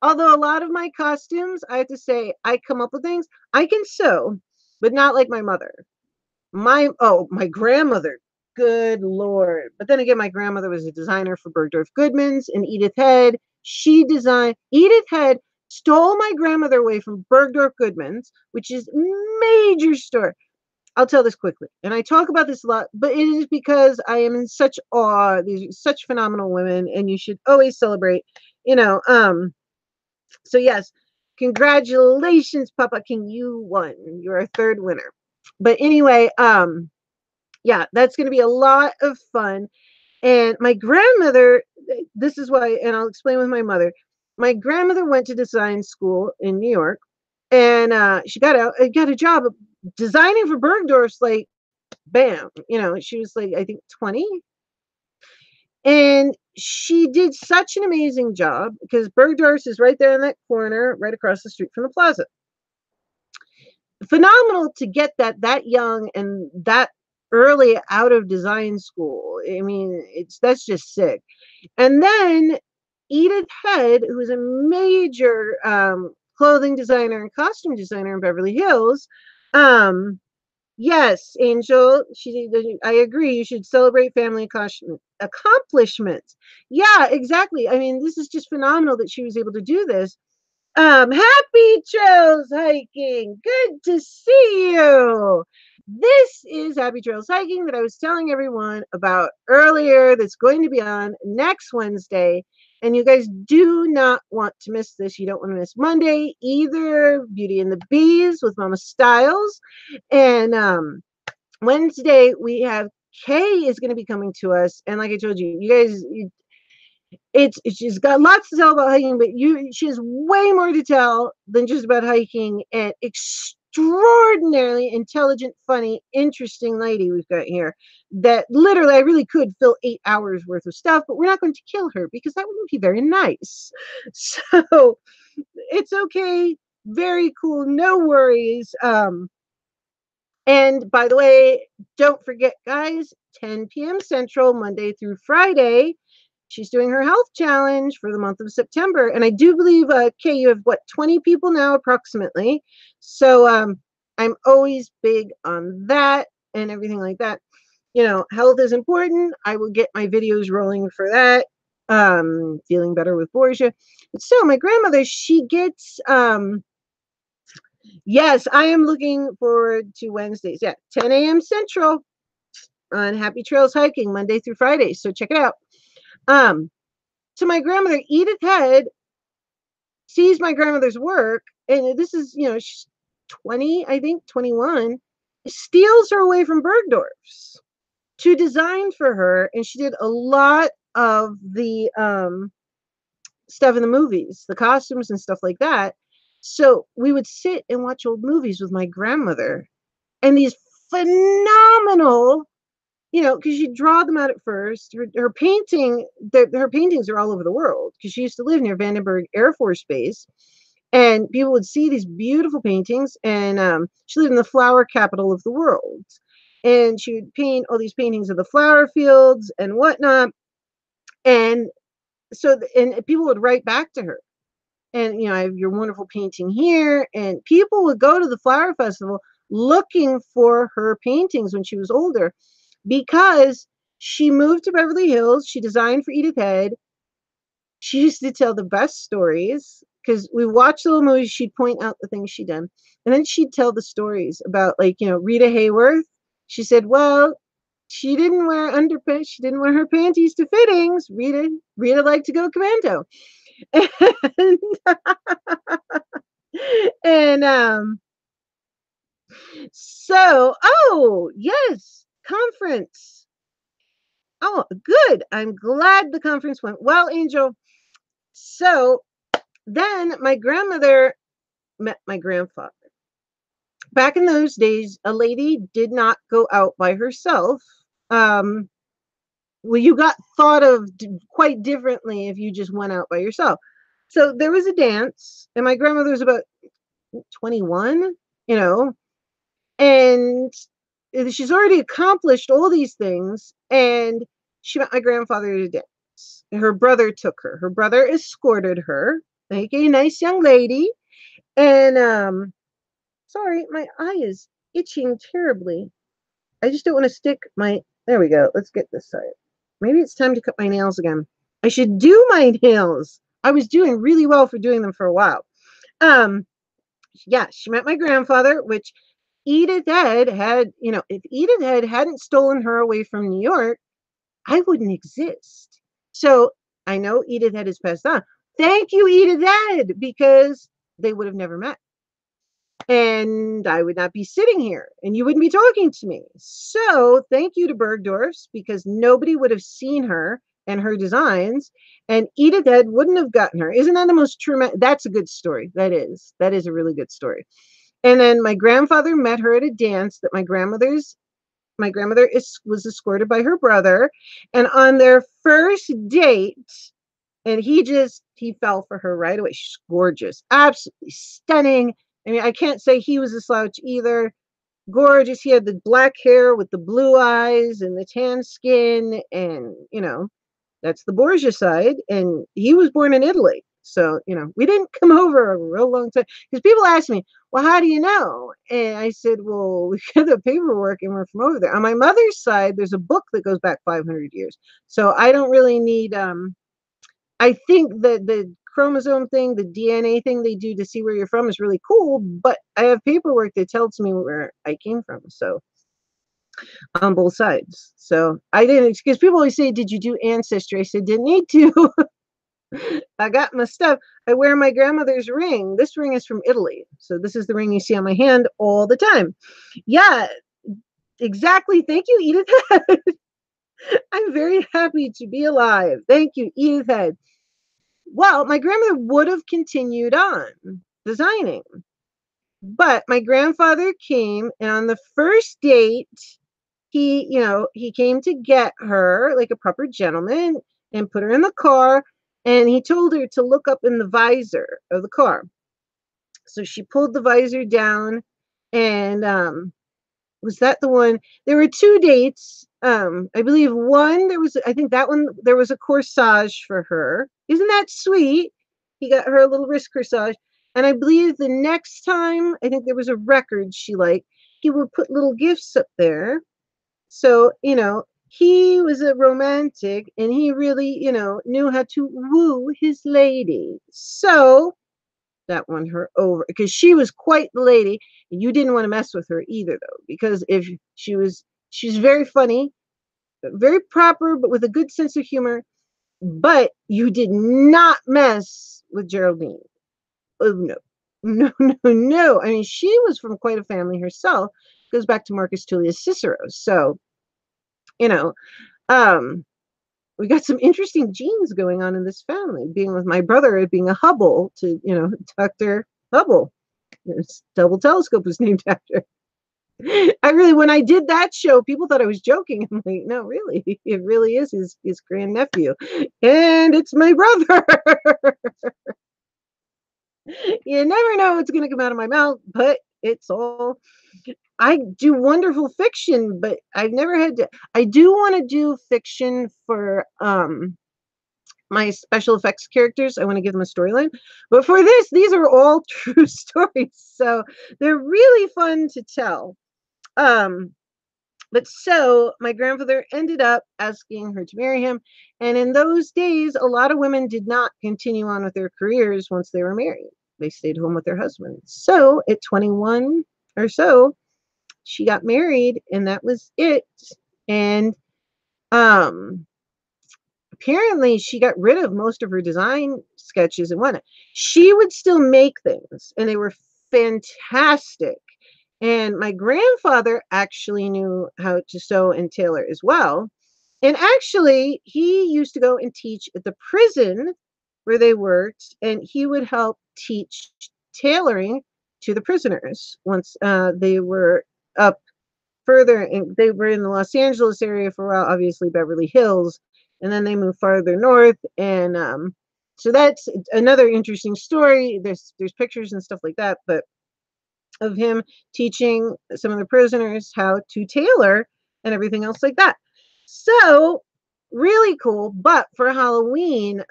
Although a lot of my costumes, I have to say, I come up with things. I can sew, but not like my mother. My grandmother. Good Lord. But then again, my grandmother was a designer for Bergdorf Goodman's and Edith Head. Edith Head stole my grandmother away from Bergdorf Goodman's, which is major store. I'll tell this quickly, and I talk about this a lot, but it is because I am in such awe. These are such phenomenal women, and you should always celebrate, you know. So yes, congratulations, Papa King, you won. You're our third winner. But anyway, yeah, that's going to be a lot of fun. And my grandmother, this is why, and I'll explain with my mother. My grandmother went to design school in New York, and she got a job designing for Bergdorf's, like, bam, you know, she was like, I think 20. And she did such an amazing job because Bergdorf's is right there in that corner, right across the street from the plaza. Phenomenal to get that young and that early out of design school. I mean, that's just sick. And then Edith Head, who is a major clothing designer and costume designer in Beverly Hills, yes, Angel, I agree. You should celebrate family accomplishments. Yeah, exactly. I mean, this is just phenomenal that she was able to do this. Happy trails hiking. Good to see you. This is Happy Trails Hiking that I was telling everyone about earlier, that's going to be on next Wednesday. And you guys do not want to miss this. You don't want to miss Monday either. Beauty and the Bees with Mama Styles. And Wednesday, we have Kay is going to be coming to us. And like I told you, you guys, she's got lots to tell about hiking, but she has way more to tell than just about hiking. And extraordinarily intelligent, funny, interesting lady we've got here that literally I really could fill 8 hours worth of stuff, but we're not going to kill her because that wouldn't be very nice. So it's okay. Very cool. No worries. And by the way, don't forget, guys, 10 p.m. Central, Monday through Friday, she's doing her health challenge for the month of September. And I do believe, Kay, you have, what, 20 people now approximately. So I'm always big on that and everything like that. You know, health is important. I will get my videos rolling for that. Feeling better with Borgia. So my grandmother, she gets... yes, I am looking forward to Wednesdays. Yeah, 10 a.m. Central on Happy Trails Hiking, Monday through Friday. So check it out. So my grandmother, Edith Head, sees my grandmother's work, and this is, you know, she's 20, I think, 21, steals her away from Bergdorf's to design for her, and she did a lot of the stuff in the movies, the costumes and stuff like that. So we would sit and watch old movies with my grandmother, and these phenomenal, you know, because she'd draw them out at first. Her paintings are all over the world because she used to live near Vandenberg Air Force Base. And people would see these beautiful paintings, and she lived in the flower capital of the world. And she would paint all these paintings of the flower fields and whatnot. And so, and people would write back to her. And, I have your wonderful painting here. And people would go to the flower festival looking for her paintings when she was older, because she moved to Beverly Hills. She designed for Edith Head. She used to tell the best stories, because we watched the little movies. She'd point out the things she'd done. And then she'd tell the stories about, like, Rita Hayworth. She said, well, she didn't wear underpants. She didn't wear her panties to fittings. Rita liked to go commando. And, and so, oh, yes, conference. Oh, good. I'm glad the conference went well, Angel. So then my grandmother met my grandfather. Back in those days, a lady did not go out by herself. Well, you got thought of quite differently if you just went out by yourself. So there was a dance, and my grandmother was about 21, and she's already accomplished all these things, and she met my grandfather at a dance. Her brother took her. Her brother escorted her, like a nice young lady. And sorry, my eye is itching terribly. I just don't want to stick my, there we go. Let's get this side. Maybe it's time to cut my nails again. I should do my nails. I was doing really well for doing them for a while. Yeah, she met my grandfather, which Edith Head had, if Edith Head hadn't stolen her away from New York, I wouldn't exist. So I know Edith Head has passed on. Thank you, Edith Head, because they would have never met. And I would not be sitting here, and you wouldn't be talking to me. So thank you to Bergdorf's, because nobody would have seen her and her designs, and Edith Head wouldn't have gotten her. Isn't that the most true? That's a good story. That is a really good story. And then my grandfather met her at a dance that my grandmother was escorted by her brother, and on their first date, and he fell for her right away. She's gorgeous, absolutely stunning. I mean, I can't say he was a slouch either. Gorgeous. He had the black hair with the blue eyes and the tan skin, and that's the Borgia side. And he was born in Italy. So, we didn't come over a real long time, because people ask me, well, how do you know? And I said, well, we got the paperwork and we're from over there. On my mother's side, there's a book that goes back 500 years. So I don't really need, I think that the chromosome thing, the DNA thing they do to see where you're from is really cool, but I have paperwork that tells me where I came from. So on both sides. So I didn't, because people always say, did you do ancestry? I said, didn't need to. I got my stuff. I wear my grandmother's ring. This ring is from Italy. So this is the ring you see on my hand all the time. Yeah, exactly. Thank you, Edith Head. I'm very happy to be alive. Thank you, Edith Head. Well, my grandmother would have continued on designing, but my grandfather came, and on the first date, he came to get her like a proper gentleman and put her in the car, and he told her to look up in the visor of the car. So she pulled the visor down, and was that the one? There were two dates. I believe one, I think that one, there was a corsage for her. Isn't that sweet? He got her a little wrist corsage. And I believe the next time, I think there was a record she liked. He would put little gifts up there. So, he was a romantic, and he really, knew how to woo his lady. So that won her over, because she was quite the lady, and you didn't want to mess with her either, though, because if she's very funny, very proper, but with a good sense of humor. But you did not mess with Geraldine. Oh, no. No, no, no. I mean, she was from quite a family herself. Goes back to Marcus Tullius Cicero. So, we got some interesting genes going on in this family, being with my brother, being a Hubble to, Dr. Hubble. This double telescope was named after. When I did that show, people thought I was joking. I'm like, no, really, it really is his grandnephew. And it's my brother. You never know what's going to come out of my mouth, but it's all. I do wonderful fiction, but I've never had to. I do want to do fiction for my special effects characters. I want to give them a storyline. But for this, these are all true stories. So they're really fun to tell. But so my grandfather ended up asking her to marry him. And in those days, a lot of women did not continue on with their careers once they were married. They stayed home with their husbands. So at 21 or so, she got married, and that was it. And um apparently she got rid of most of her design sketches and whatnot. She would still make things, and they were fantastic. And my grandfather actually knew how to sew and tailor as well. And actually, he used to go and teach at the prison where they worked, and he would help teach tailoring to the prisoners once they were up further. And they were in the Los Angeles area for a while, obviously Beverly Hills, and then they moved farther north. And so that's another interesting story. There's pictures and stuff like that, but of him teaching some of the prisoners how to tailor and everything else like that. So really cool. But for Halloween,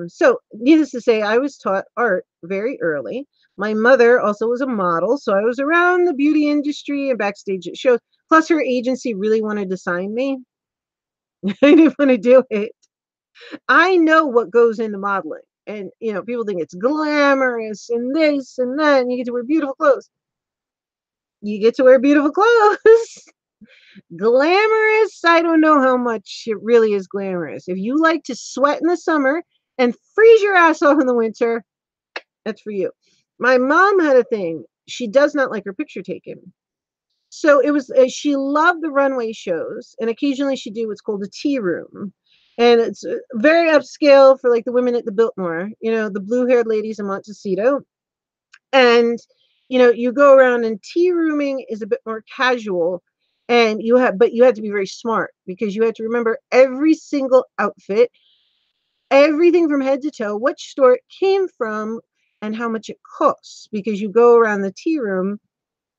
so needless to say, I was taught art very early. My mother also was a model, so I was around the beauty industry and backstage at shows. Plus, her agency really wanted to sign me. I didn't want to do it. I know what goes into modeling, and people think it's glamorous and this and that, and you get to wear beautiful clothes. You get to wear beautiful clothes. Glamorous, I don't know how much it really is glamorous. If you like to sweat in the summer and freeze your ass off in the winter, that's for you. My mom had a thing. She does not like her picture taken. So it was, she loved the runway shows, and occasionally she'd do what's called a tea room. And it's very upscale for like the women at the Biltmore, the blue haired ladies in Montecito. And you go around, and tea rooming is a bit more casual, and but you had to be very smart, because you had to remember every single outfit, everything from head to toe, which store it came from, and how much it costs, because you go around the tea room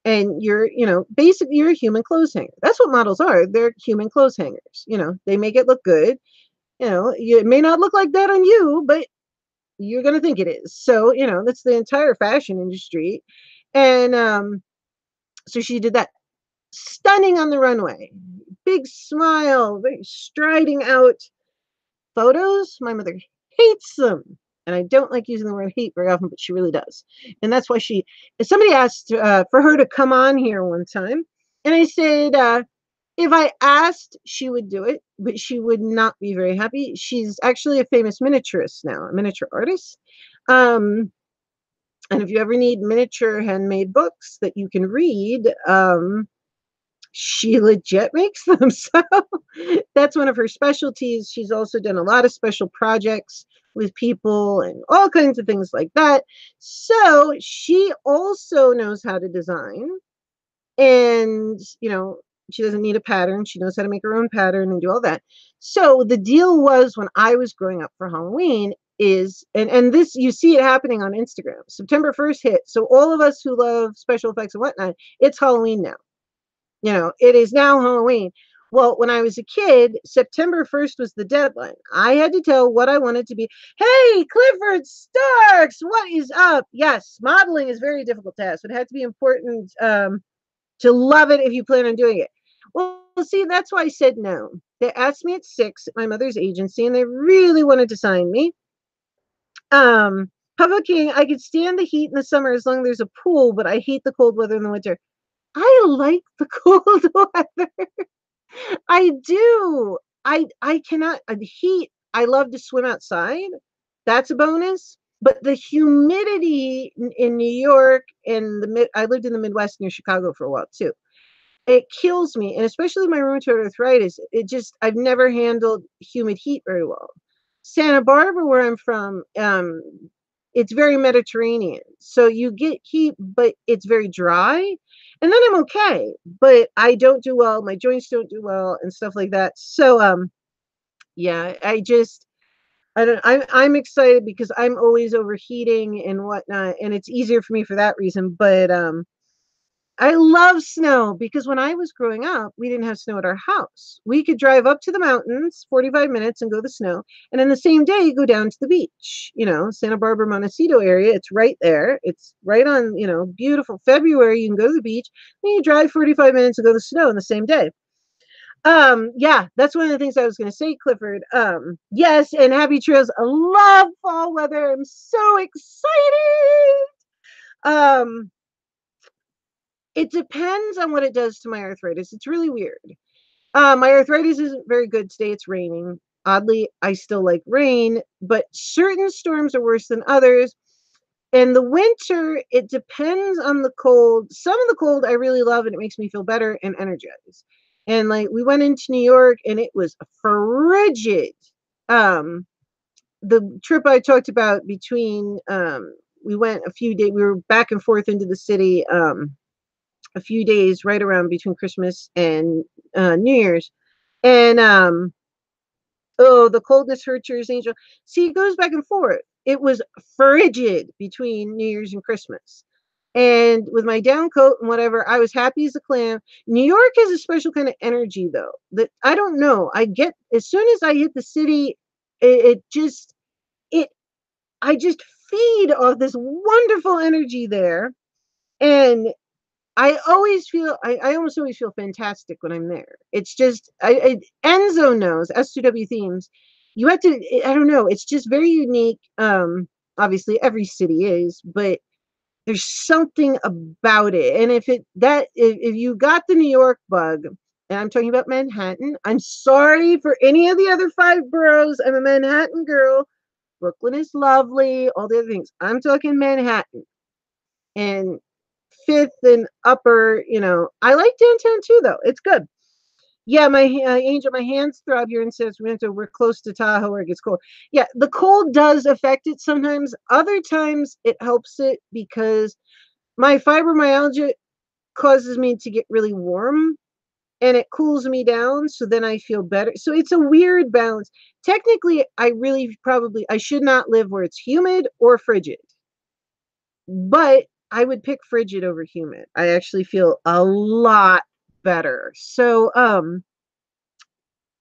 and you're basically you're a human clothes hanger. That's what models are. They're human clothes hangers. They make it look good. It may not look like that on you, but you're going to think it is. So, that's the entire fashion industry. And so she did that. Stunning on the runway. Big smile, very striding out. Photos, my mother hates them. And I don't like using the word hate very often, but she really does. And that's why somebody asked for her to come on here one time. And I said, if I asked, she would do it, but she would not be very happy. She's actually a famous miniaturist now, a miniature artist. And if you ever need miniature handmade books that you can read, she legit makes them. So that's one of her specialties. She's also done a lot of special projects with people and all kinds of things like that. So she also knows how to design. And, she doesn't need a pattern. She knows how to make her own pattern and do all that. So the deal was, when I was growing up for Halloween, is, and this, you see it happening on Instagram. September 1st hit. So all of us who love special effects and whatnot, it's Halloween now. It is now Halloween. Well, when I was a kid, September 1st was the deadline. I had to tell what I wanted to be. Hey, Clifford Starks, what is up? Yes, modeling is a very difficult task. It had to be important to love it if you plan on doing it. Well, see, that's why I said no. They asked me at 6 at my mother's agency, and they really wanted to sign me. Public King, I could stand the heat in the summer as long as there's a pool, but I hate the cold weather in the winter. I like the cold weather. I do. I cannot, the heat. I love to swim outside. That's a bonus. But the humidity in New York and I lived in the Midwest near Chicago for a while too. It kills me, and especially my rheumatoid arthritis. I've never handled humid heat very well. Santa Barbara, where I'm from, it's very Mediterranean. So you get heat, but it's very dry. And then I'm okay. But I don't do well. My joints don't do well and stuff like that. So yeah, I'm excited because I'm always overheating and whatnot, and it's easier for me for that reason. But I love snow because when I was growing up, we didn't have snow at our house. We could drive up to the mountains, 45 minutes, and go to snow. And in the same day, go down to the beach, Santa Barbara, Montecito area. It's right there. It's right on, beautiful February. You can go to the beach and you drive 45 minutes and go to snow in the same day. Yeah, that's one of the things I was going to say, Clifford. Yes, and happy trails. I love fall weather. I'm so excited. Um, it depends on what it does to my arthritis. It's really weird. My arthritis isn't very good today. It's raining. Oddly, I still like rain, but certain storms are worse than others. In the winter, it depends on the cold. Some of the cold I really love, and it makes me feel better and energized. And like we went into New York, and it was frigid. The trip I talked about between we went a few days. We were back and forth into the city. A few days right around between Christmas and New Year's. And oh, the coldness hurts yours, Angel. See, it goes back and forth. It was frigid between New Year's and Christmas. And with my down coat and whatever, I was happy as a clam. New York has a special kind of energy, though, that I don't know. I get as soon as I hit the city, it I just feed off this wonderful energy there. And I almost always feel fantastic when I'm there. It's just Enzo knows S2W themes. You have to, I don't know, it's just very unique. Obviously every city is, but there's something about it. And if you got the New York bug, and I'm talking about Manhattan, I'm sorry for any of the other 5 boroughs. I'm a Manhattan girl. Brooklyn is lovely, all the other things. I'm talking Manhattan. And Fifth and Upper, I like downtown too, though. It's good. Yeah, my Angel, my hands throb here and says winter. We're close to Tahoe where it gets cold. Yeah, the cold does affect it sometimes. Other times it helps it because my fibromyalgia causes me to get really warm and it cools me down. So then I feel better. So it's a weird balance. Technically, I should not live where it's humid or frigid. But I would pick frigid over humid. I actually feel a lot better. So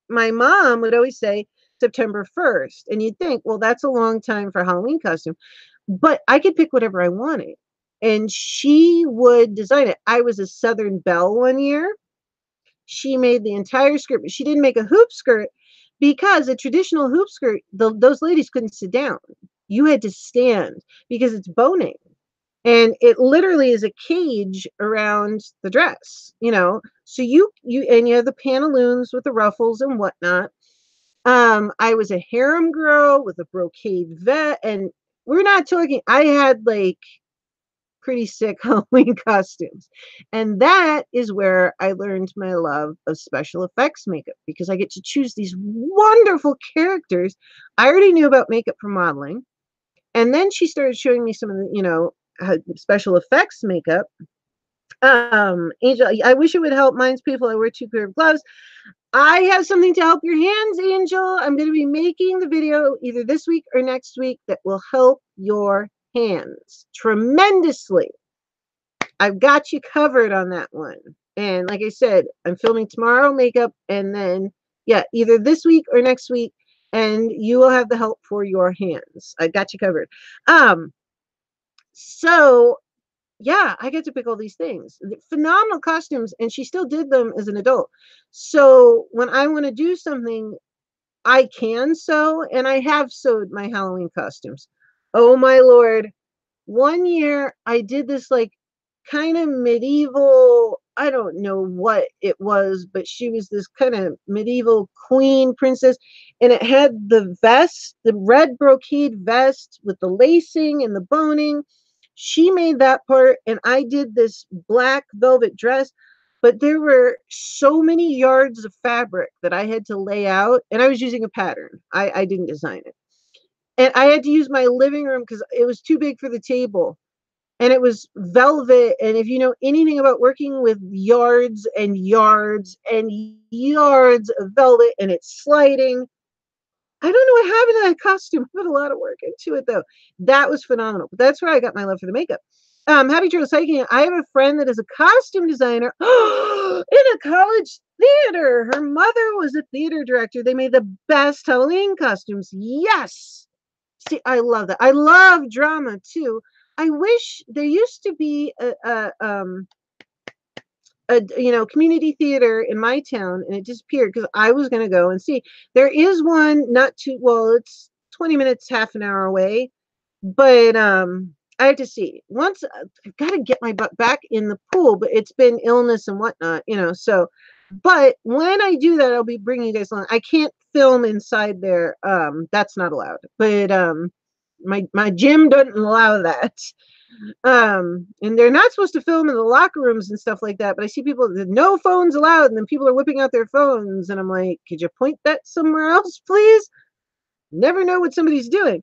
my mom would always say September 1st. And you'd think, well, that's a long time for a Halloween costume. But I could pick whatever I wanted. And she would design it. I was a Southern Belle one year. She made the entire skirt, but she didn't make a hoop skirt because a traditional hoop skirt, those ladies couldn't sit down. You had to stand because it's boning. And it literally is a cage around the dress, so you have the pantaloons with the ruffles and whatnot. I was a harem girl with a brocade vest, and we're not talking, I had like pretty sick Halloween costumes. And that is where I learned my love of special effects makeup, because I get to choose these wonderful characters. I already knew about makeup from modeling. And then she started showing me some of the, special effects makeup. Angel, I wish it would help. Mine's people. I wear 2 pair of gloves. I have something to help your hands, Angel. I'm going to be making the video either this week or next week that will help your hands tremendously. I've got you covered on that one. And like I said, I'm filming tomorrow makeup, and then either this week or next week, and you will have the help for your hands. I got you covered. So yeah, I get to pick all these things. Phenomenal costumes, and she still did them as an adult. So when I want to do something, I can sew, and I have sewed my Halloween costumes. Oh my Lord. One year I did this like kind of medieval, I don't know what it was, but she was this kind of medieval queen princess, and it had the vest, the red brocade vest with the lacing and the boning. She made that part, and I did this black velvet dress, but there were so many yards of fabric that I had to lay out, and I was using a pattern. I didn't design it. And I had to use my living room because it was too big for the table. And it was velvet. And if you know anything about working with yards and yards and yards of velvet and it's sliding, I don't know what happened to that costume. I put a lot of work into it though. That was phenomenal. But that's where I got my love for the makeup. Happy Trail Cycling. I have a friend that is a costume designer in a college theater. Her mother was a theater director. They made the best Halloween costumes. Yes. See, I love that. I love drama too. I wish there used to be a community theater in my town, and it disappeared because I was going to go and see. There is one not too well, it's 20 minutes, half an hour away, but I have to see. Once I've got to get my butt back in the pool, but it's been illness and whatnot, so but when I do that, I'll be bringing you guys along. I can't film inside there. That's not allowed, but my gym doesn't allow that. And they're not supposed to film in the locker rooms and stuff like that, but I see people that no phones allowed, and then people are whipping out their phones, and I'm like, could you point that somewhere else, please? Never know what somebody's doing.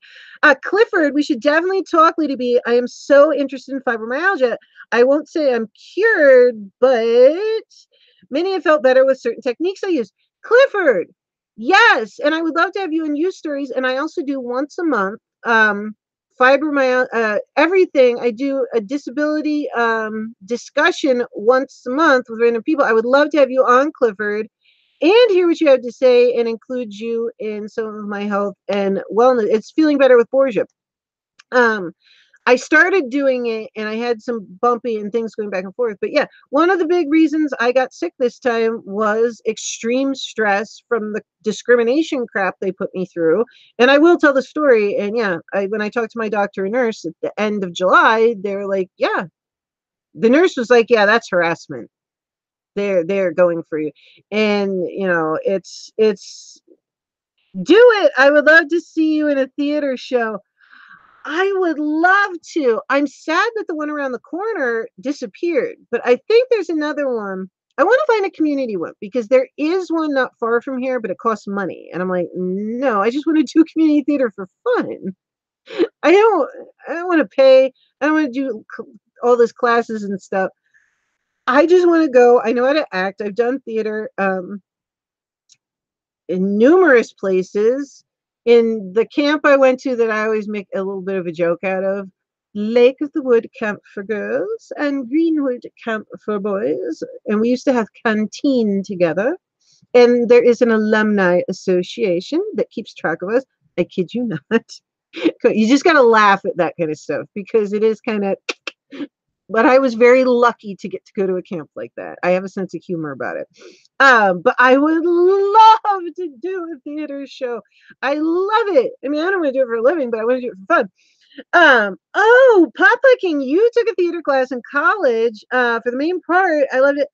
Clifford, we should definitely talk, Lady B. I am so interested in fibromyalgia. I won't say I'm cured, but many have felt better with certain techniques I use. Clifford, yes, and I would love to have you in Use Stories, and I also do once a month fibromyalgia, everything. I do a disability discussion once a month with random people. I would love to have you on, Clifford, and hear what you have to say and include you in some of my health and wellness. It's feeling better with Borgia. I started doing it and I had some bumpy and things going back and forth. But yeah, one of the big reasons I got sick this time was extreme stress from the discrimination crap they put me through. And I will tell the story. And yeah, when I talked to my doctor and nurse at the end of July, they were like, yeah, the nurse was like, yeah, that's harassment. They're going for you. And it's do it. I would love to see you in a theater show. I would love to. I'm sad that the one around the corner disappeared, but I think there's another one. I want to find a community one because there is one not far from here, but it costs money. And I'm like, no, I just want to do community theater for fun. I don't want to pay. I don't want to do all those classes and stuff. I just want to go. I know how to act. I've done theater in numerous places. In the camp I went to that I always make a little bit of a joke out of, Lake of the Wood camp for girls and Greenwood camp for boys. And we used to have canteen together. And there is an alumni association that keeps track of us. I kid you not. You just got to laugh at that kind of stuff because it is kind of, but I was very lucky to get to go to a camp like that. I have a sense of humor about it. But I would love to do a theater show. I love it. I mean, I don't want to do it for a living, but I want to do it for fun. Oh, Papa King, you took a theater class in college. For the main part, I loved it.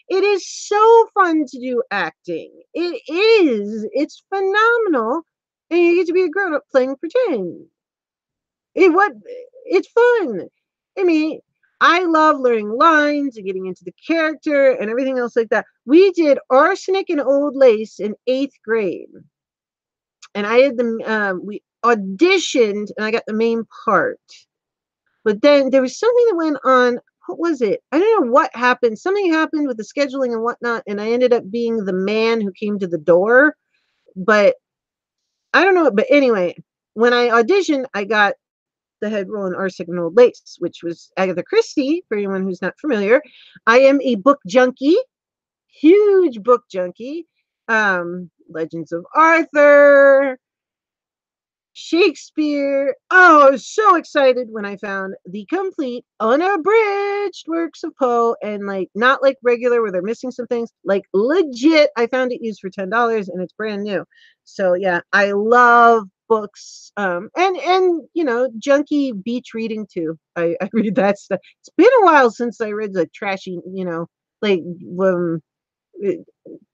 It is so fun to do acting. It is. It's phenomenal. And you get to be a grown-up playing pretend. It's fun. I mean, I love learning lines and getting into the character and everything else like that. We did Arsenic and Old Lace in 8th grade. And I had we auditioned and I got the main part. But then there was something that went on. What was it? I don't know what happened. Something happened with the scheduling and whatnot. And I ended up being the man who came to the door. But I don't know. But anyway, when I auditioned, I got the head role in Arsenic and Old Lace, which was Agatha Christie, for anyone who's not familiar. I am a book junkie, huge book junkie. Legends of Arthur, Shakespeare. Oh, I was so excited when I found the complete unabridged works of Poe, and not like regular where they're missing some things, like legit. I found it used for $10 and it's brand new. So yeah, I love books. And junky beach reading too. I read that stuff. It's been a while since I read the trashy, like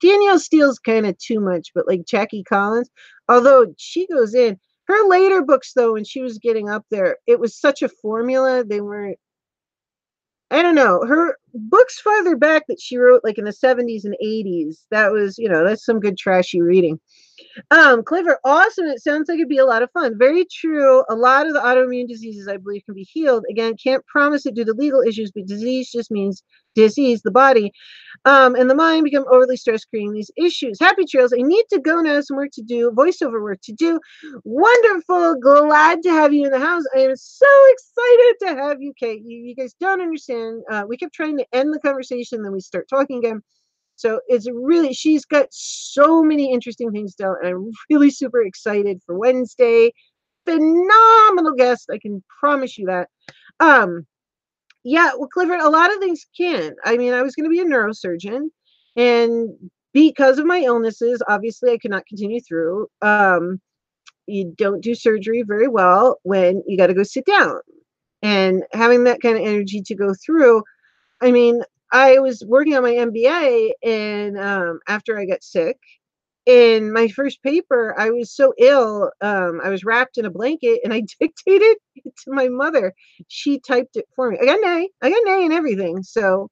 Danielle Steele's kind of too much, but like Jackie Collins, although she goes in her later books though, when she was getting up there, it was such a formula. They weren't, I don't know, books farther back that she wrote like in the 70s and 80s. That was, you know, that's some good trashy reading. Clifford, awesome. It sounds like it'd be a lot of fun. Very true. A lot of the autoimmune diseases, I believe, can be healed. Again, can't promise it due to legal issues, but disease just means disease, the body. And the mind become overly stressed, creating these issues. Happy trails. I need to go now. Some work to do, voiceover work to do. Wonderful. Glad to have you in the house. I am so excited to have you, Kate. You guys don't understand. We kept trying to end the conversation, then we start talking again. So it's really, she's got so many interesting things to tell, and I'm really super excited for Wednesday. Phenomenal guest, I can promise you that. Yeah, well, Clifford, a lot of things can. I mean, I was going to be a neurosurgeon, and because of my illnesses, obviously, I could not continue through. You don't do surgery very well when you got to go sit down, and having that kind of energy to go through. I mean, I was working on my MBA, and after I got sick, in my first paper, I was so ill. I was wrapped in a blanket, and I dictated it to my mother. She typed it for me. I got an A. I got an A and everything. So,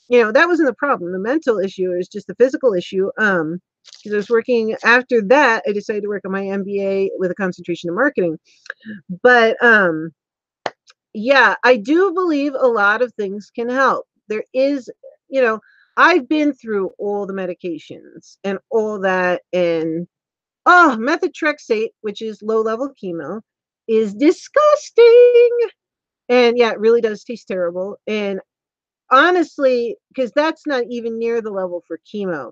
you know, that wasn't the problem. The mental issue is just the physical issue. Because I was working after that, I decided to work on my MBA with a concentration in marketing. But yeah, I do believe a lot of things can help. There is, you know, I've been through all the medications and all that, and methotrexate, which is low-level chemo, is disgusting. And yeah, it really does taste terrible. And honestly, because that's not even near the level for chemo.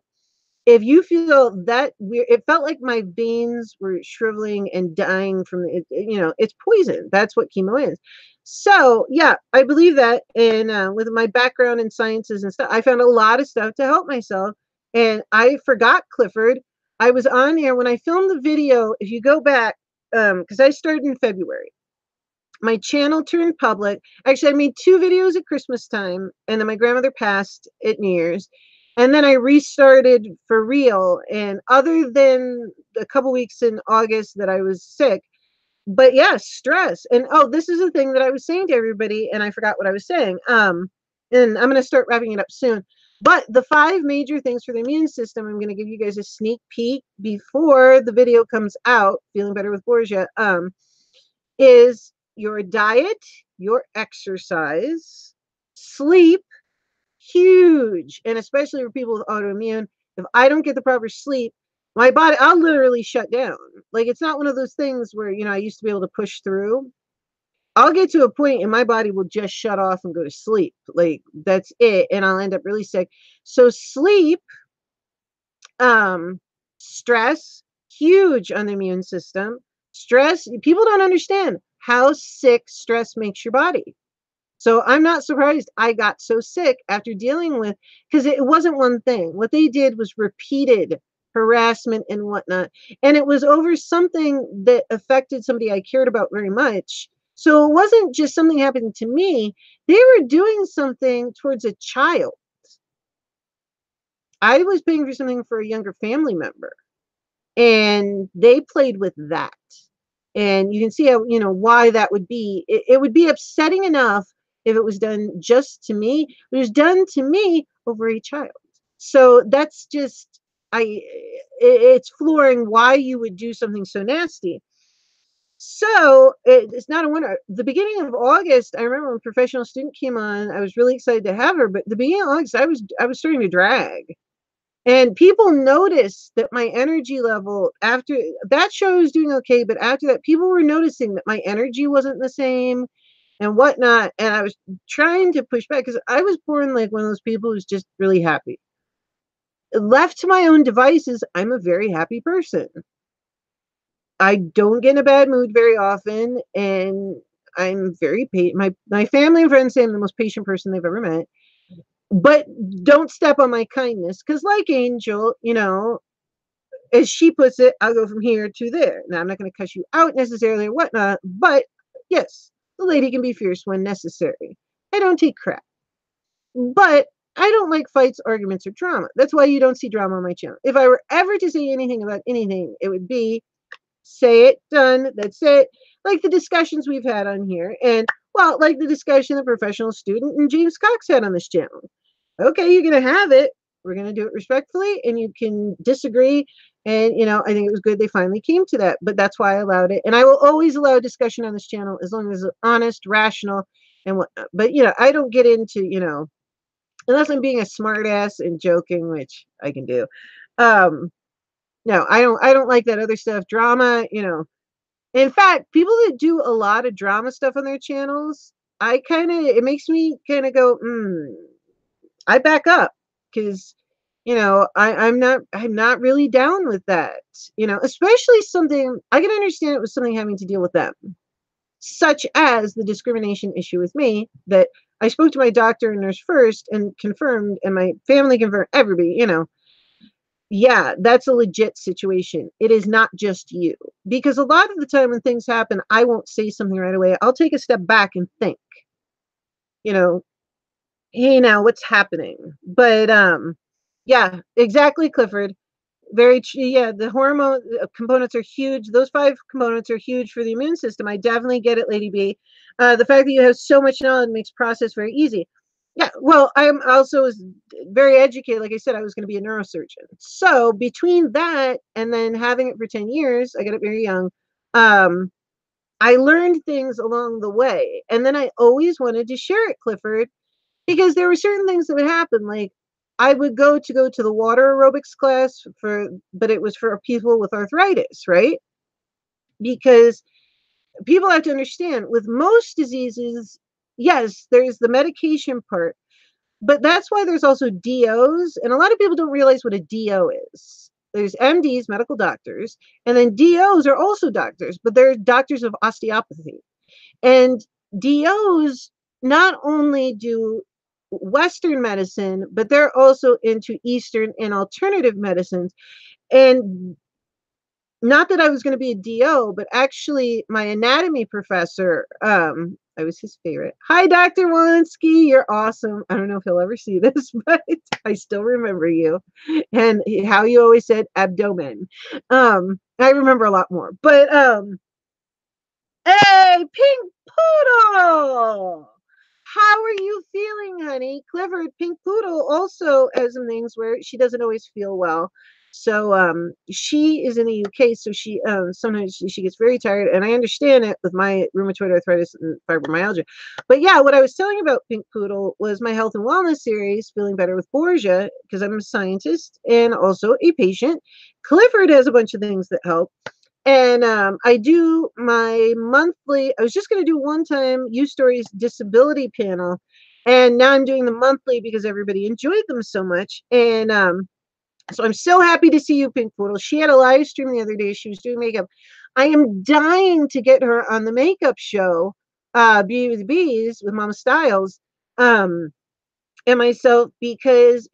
If you feel that weird, it felt like my veins were shriveling and dying from it. You know, it's poison. That's what chemo is. So yeah, I believe that. And with my background in sciences and stuff, I found a lot of stuff to help myself. And I forgot, Clifford. I was on there when I filmed the video. If you go back, because I started in February, my channel turned public. Actually, I made 2 videos at Christmas time, and then my grandmother passed at New Year's. And then I restarted for real. And other than a couple weeks in August that I was sick, but yeah, stress. And oh, this is the thing that I was saying to everybody, and I forgot what I was saying. And I'm going to start wrapping it up soon. But the 5 major things for the immune system, I'm going to give you guys a sneak peek before the video comes out, Feeling Better with Borgia, is your diet, your exercise, sleep, huge. And especially for people with autoimmune, if I don't get the proper sleep, my body, I'll literally shut down. Like, it's not one of those things where, you know, I used to be able to push through. I'll get to a point and my body will just shut off and go to sleep. Like, that's it. And I'll end up really sick. So sleep, stress, huge on the immune system. Stress, people don't understand how sick stress makes your body. So I'm not surprised I got so sick after dealing with, because it wasn't one thing. What they did was repeated harassment and whatnot. And it was over something that affected somebody I cared about very much. So it wasn't just something happening to me. They were doing something towards a child. I was paying for something for a younger family member, and they played with that. And you can see how, you know, why that would be. It would be upsetting enough if it was done just to me. It was done to me over a child. So that's just, it's flooring why you would do something so nasty. So it's not a wonder. The beginning of August, I remember when Professional Student came on, I was really excited to have her. But the beginning of August, I was starting to drag. And people noticed that my energy level after that show was doing okay, but after that, people were noticing that my energy wasn't the same and whatnot. And I was trying to push back because I was born like one of those people who's just really happy. Left to my own devices, I'm a very happy person. I don't get in a bad mood very often, and I'm very patient. My family and friends say I'm the most patient person they've ever met. But don't step on my kindness, because like Angel, you know, as she puts it, I'll go from here to there. Now, I'm not going to cuss you out necessarily or whatnot, but yes, the lady can be fierce when necessary. I don't take crap, but I don't like fights, arguments, or drama. That's why you don't see drama on my channel. If I were ever to say anything about anything, it would be say it, done, that's it. Like the discussions we've had on here. And Well, like the discussion the professional student and James Cox had on this channel. Okay, you're going to have it. We're going to do it respectfully, and you can disagree. And, you know, I think it was good they finally came to that, but that's why I allowed it. And I will always allow discussion on this channel as long as it's honest, rational, and whatnot. But, you know, I don't get into, you know, unless I'm being a smart ass and joking, which I can do. No, I don't like that other stuff. Drama, you know. In fact, people that do a lot of drama stuff on their channels, it makes me kind of go, I back up because, you know, I'm not really down with that, you know, especially something I can understand it was something having to deal with them, such as the discrimination issue with me that I spoke to my doctor and nurse first and confirmed, and my family confirmed, everybody, you know, yeah, that's a legit situation. It is not just you. Because a lot of the time when things happen, I won't say something right away. I'll take a step back and think, you know, hey, now what's happening? But yeah, exactly, Clifford. Yeah, the hormone components are huge. Those 5 components are huge for the immune system. I definitely get it, Lady B. The fact that you have so much knowledge makes process very easy. Yeah, well, I'm also was very educated. Like I said, I was going to be a neurosurgeon. So between that and then having it for 10 years, I got it very young. I learned things along the way. And then I always wanted to share it, Clifford, because there were certain things that would happen. Like I would go to the water aerobics class but it was for people with arthritis, right? Because people have to understand with most diseases, yes, there's the medication part, but that's why there's also DOs. And a lot of people don't realize what a DO is. There's MDs, medical doctors, and then DOs are also doctors, but they're doctors of osteopathy. And DOs not only do Western medicine, but they're also into Eastern and alternative medicines. And not that I was going to be a DO, but actually my anatomy professor, I was his favorite. Hi, Dr. Walensky. You're awesome. I don't know if he'll ever see this, but I still remember you and how you always said abdomen. I remember a lot more, but hey, Pink Poodle! How are you feeling, honey? Clifford, Pink Poodle also has some things where she doesn't always feel well. So she is in the UK, so she sometimes she gets very tired, and I understand it with my rheumatoid arthritis and fibromyalgia. But yeah, what I was telling about Pink Poodle was my health and wellness series, Feeling Better with Borgia, because I'm a scientist and also a patient. Clifford has a bunch of things that help. And I do my monthly, I was just going to do one time U Stories disability panel. And now I'm doing the monthly because everybody enjoyed them so much. And so I'm so happy to see you, Pink Poodle. She had a live stream the other day. She was doing makeup. I am dying to get her on the makeup show, Beauty with Bees with Mama Styles. And myself, because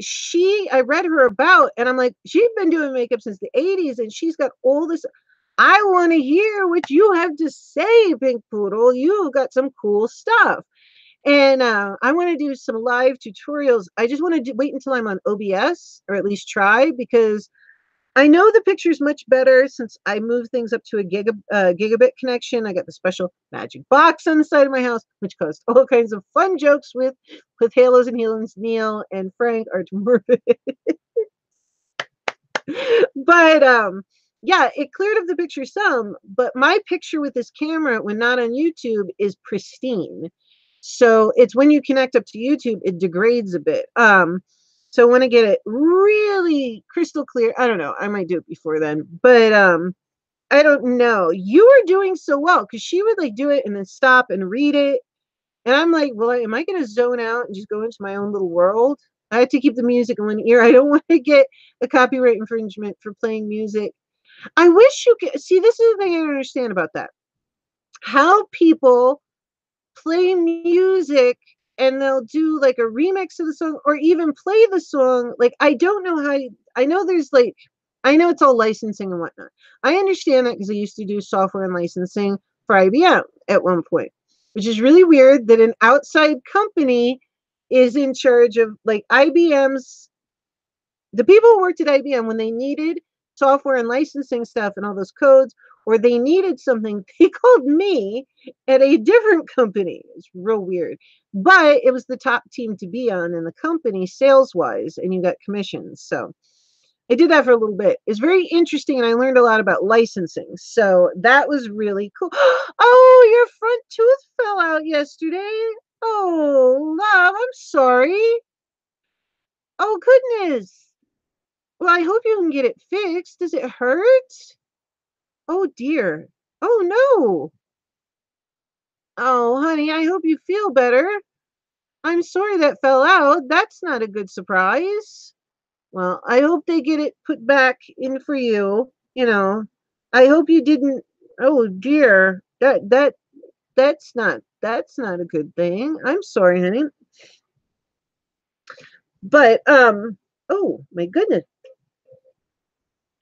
I read her about, and I'm like, she's been doing makeup since the 80s, and she's got all this. I want to hear what you have to say, Pink Poodle. You've got some cool stuff. And I want to do some live tutorials. I just want to wait until I'm on OBS, or at least try, because I know the picture's much better since I moved things up to a gigabit connection. I got the special magic box on the side of my house, which caused all kinds of fun jokes with Halos and Healings. Neil and Frank are morbid. But yeah, it cleared up the picture some, but my picture with this camera when not on YouTube is pristine. So it's when you connect up to YouTube, it degrades a bit. So I want to get it really crystal clear. I don't know. I might do it before then, but I don't know. You were doing so well because she would like do it and then stop and read it. And I'm like, well, am I going to zone out and just go into my own little world? I have to keep the music in one ear. I don't want to get a copyright infringement for playing music. I wish you could see, this is the thing I don't understand about that. How people play music and they'll do like a remix of the song or even play the song. Like, I don't know how, I know there's like, I know it's all licensing and whatnot. I understand that because I used to do software and licensing for IBM at one point, which is really weird that an outside company is in charge of like the people who worked at IBM when they needed software and licensing stuff and all those codes or they needed something, they called me at a different company. It's real weird, but it was the top team to be on in the company sales wise, and you got commissions. So I did that for a little bit. It's very interesting, and I learned a lot about licensing. So that was really cool. Oh, your front tooth fell out yesterday. Oh, love, I'm sorry. Oh, goodness. Well, I hope you can get it fixed. Does it hurt? Oh, dear. Oh, no. Oh, honey, I hope you feel better. I'm sorry that fell out. That's not a good surprise. Well, I hope they get it put back in for you. You know, I hope you didn't. Oh dear, that's not a good thing. I'm sorry, honey. But oh my goodness,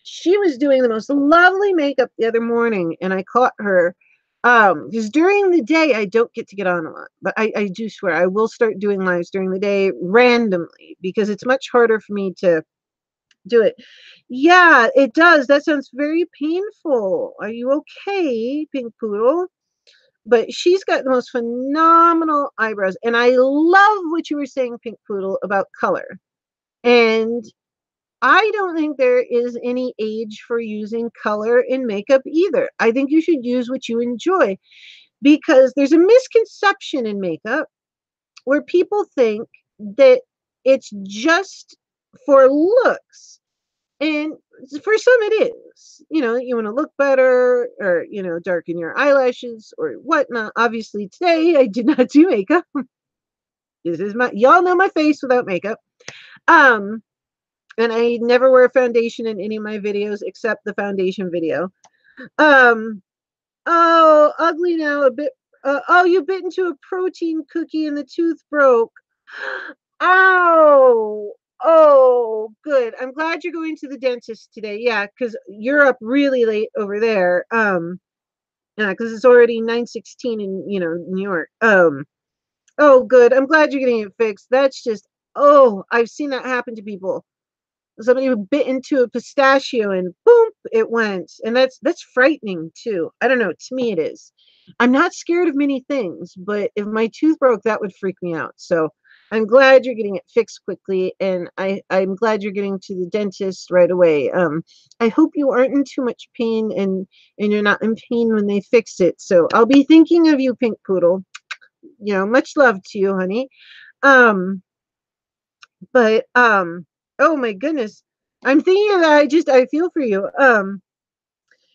she was doing the most lovely makeup the other morning, and I caught her. Because during the day I don't get to get on a lot, but I do swear I will start doing lives during the day randomly because it's much harder for me to do it. Yeah, it does. That sounds very painful. Are you okay, Pink Poodle? But she's got the most phenomenal eyebrows. And I love what you were saying, Pink Poodle, about color. And I don't think there is any age for using color in makeup either. I think you should use what you enjoy because there's a misconception in makeup where people think that it's just for looks. And for some it is, you want to look better or, darken your eyelashes or whatnot. Obviously today I did not do makeup. This is y'all know my face without makeup. Um, and I never wear foundation in any of my videos except the foundation video. Um, oh, ugly now a bit. Oh, you bit into a protein cookie and the tooth broke. Ow. Oh, good. I'm glad you're going to the dentist today. Yeah, because you're up really late over there. Yeah, because it's already 9:16 in, New York. Oh, good. I'm glad you're getting it fixed. That's just, oh, I've seen that happen to people. Somebody bit into a pistachio and boom, it went. And that's frightening too. I don't know. To me, it is. I'm not scared of many things, but if my tooth broke, that would freak me out. So I'm glad you're getting it fixed quickly, and I'm glad you're getting to the dentist right away. I hope you aren't in too much pain and you're not in pain when they fix it. So I'll be thinking of you, Pink Poodle. Much love to you, honey. Um, but oh my goodness, I'm thinking of that. I feel for you.